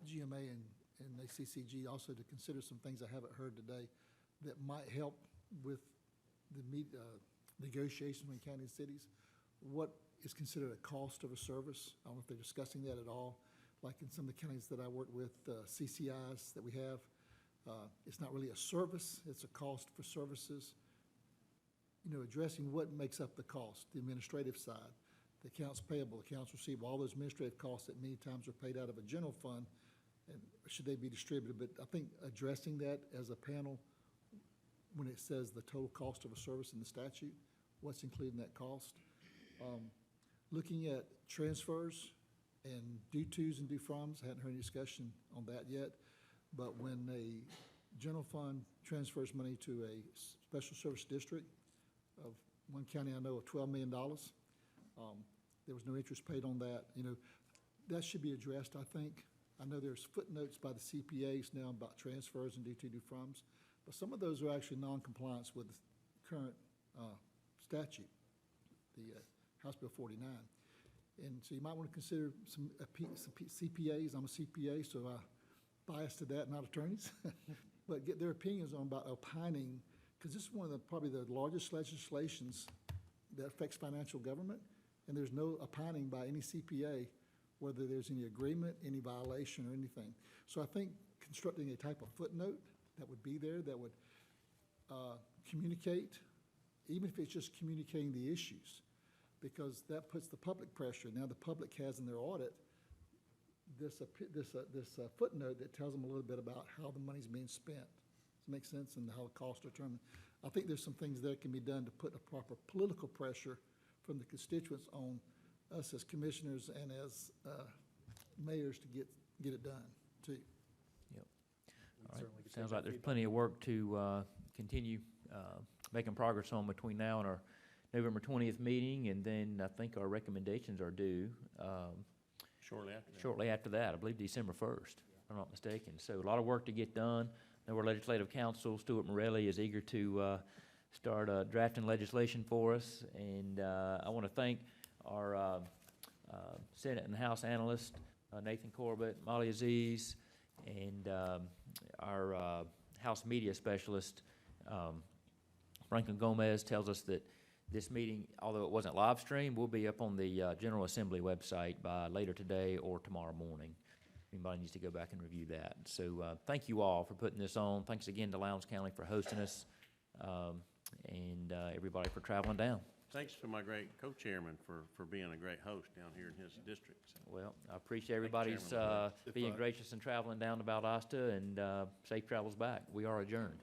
GMA and ACCG also to consider some things I haven't heard today that might help with the negotiations between county and cities. What is considered a cost of a service? I don't know if they're discussing that at all. Like in some of the counties that I work with, CCIs that we have, it's not really a service, it's a cost for services. You know, addressing what makes up the cost, the administrative side, the accounts payable, accounts receivable, all those administrative costs that many times are paid out of a general fund, and should they be distributed? But I think addressing that as a panel, when it says the total cost of a service in the statute, what's included in that cost? Looking at transfers and due tos and due froms, I hadn't heard any discussion on that yet, but when a general fund transfers money to a special service district of one county I know of $12 million, there was no interest paid on that. You know, that should be addressed, I think. I know there's footnotes by the CPAs now about transfers and due froms, but some of those are actually non-compliance with current statute, the House Bill 49. And so you might want to consider some CPAs. I'm a CPA, so I bias to that, not attorneys, but get their opinions on about opining, because this is one of the, probably the largest legislations that affects financial government, and there's no opining by any CPA whether there's any agreement, any violation, or anything. So I think constructing a type of footnote that would be there that would communicate, even if it's just communicating the issues, because that puts the public pressure. Now the public has in their audit this footnote that tells them a little bit about how the money's being spent. Does it make sense? And how the costs are determined. I think there's some things that can be done to put a proper political pressure from the constituents on us as commissioners and as mayors to get it done too. Yep. All right. Sounds like there's plenty of work to continue making progress on between now and our November 20th meeting, and then I think our recommendations are due shortly after that. I believe December 1st, if I'm not mistaken. So a lot of work to get done. I know our legislative counsel, Stuart Morelli, is eager to start drafting legislation for us, and I want to thank our Senate and House analysts, Nathan Corbett, Molly Aziz, and our House media specialist, Franklin Gomez, tells us that this meeting, although it wasn't live streamed, will be up on the General Assembly website by later today or tomorrow morning. Anybody needs to go back and review that. So thank you all for putting this on. Thanks again to Lowndes County for hosting us, and everybody for traveling down. Thanks to my great co-chairman for being a great host down here in his district. So. Well, I appreciate everybody's being gracious and traveling down to Valdosta, and safe travels back. We are adjourned.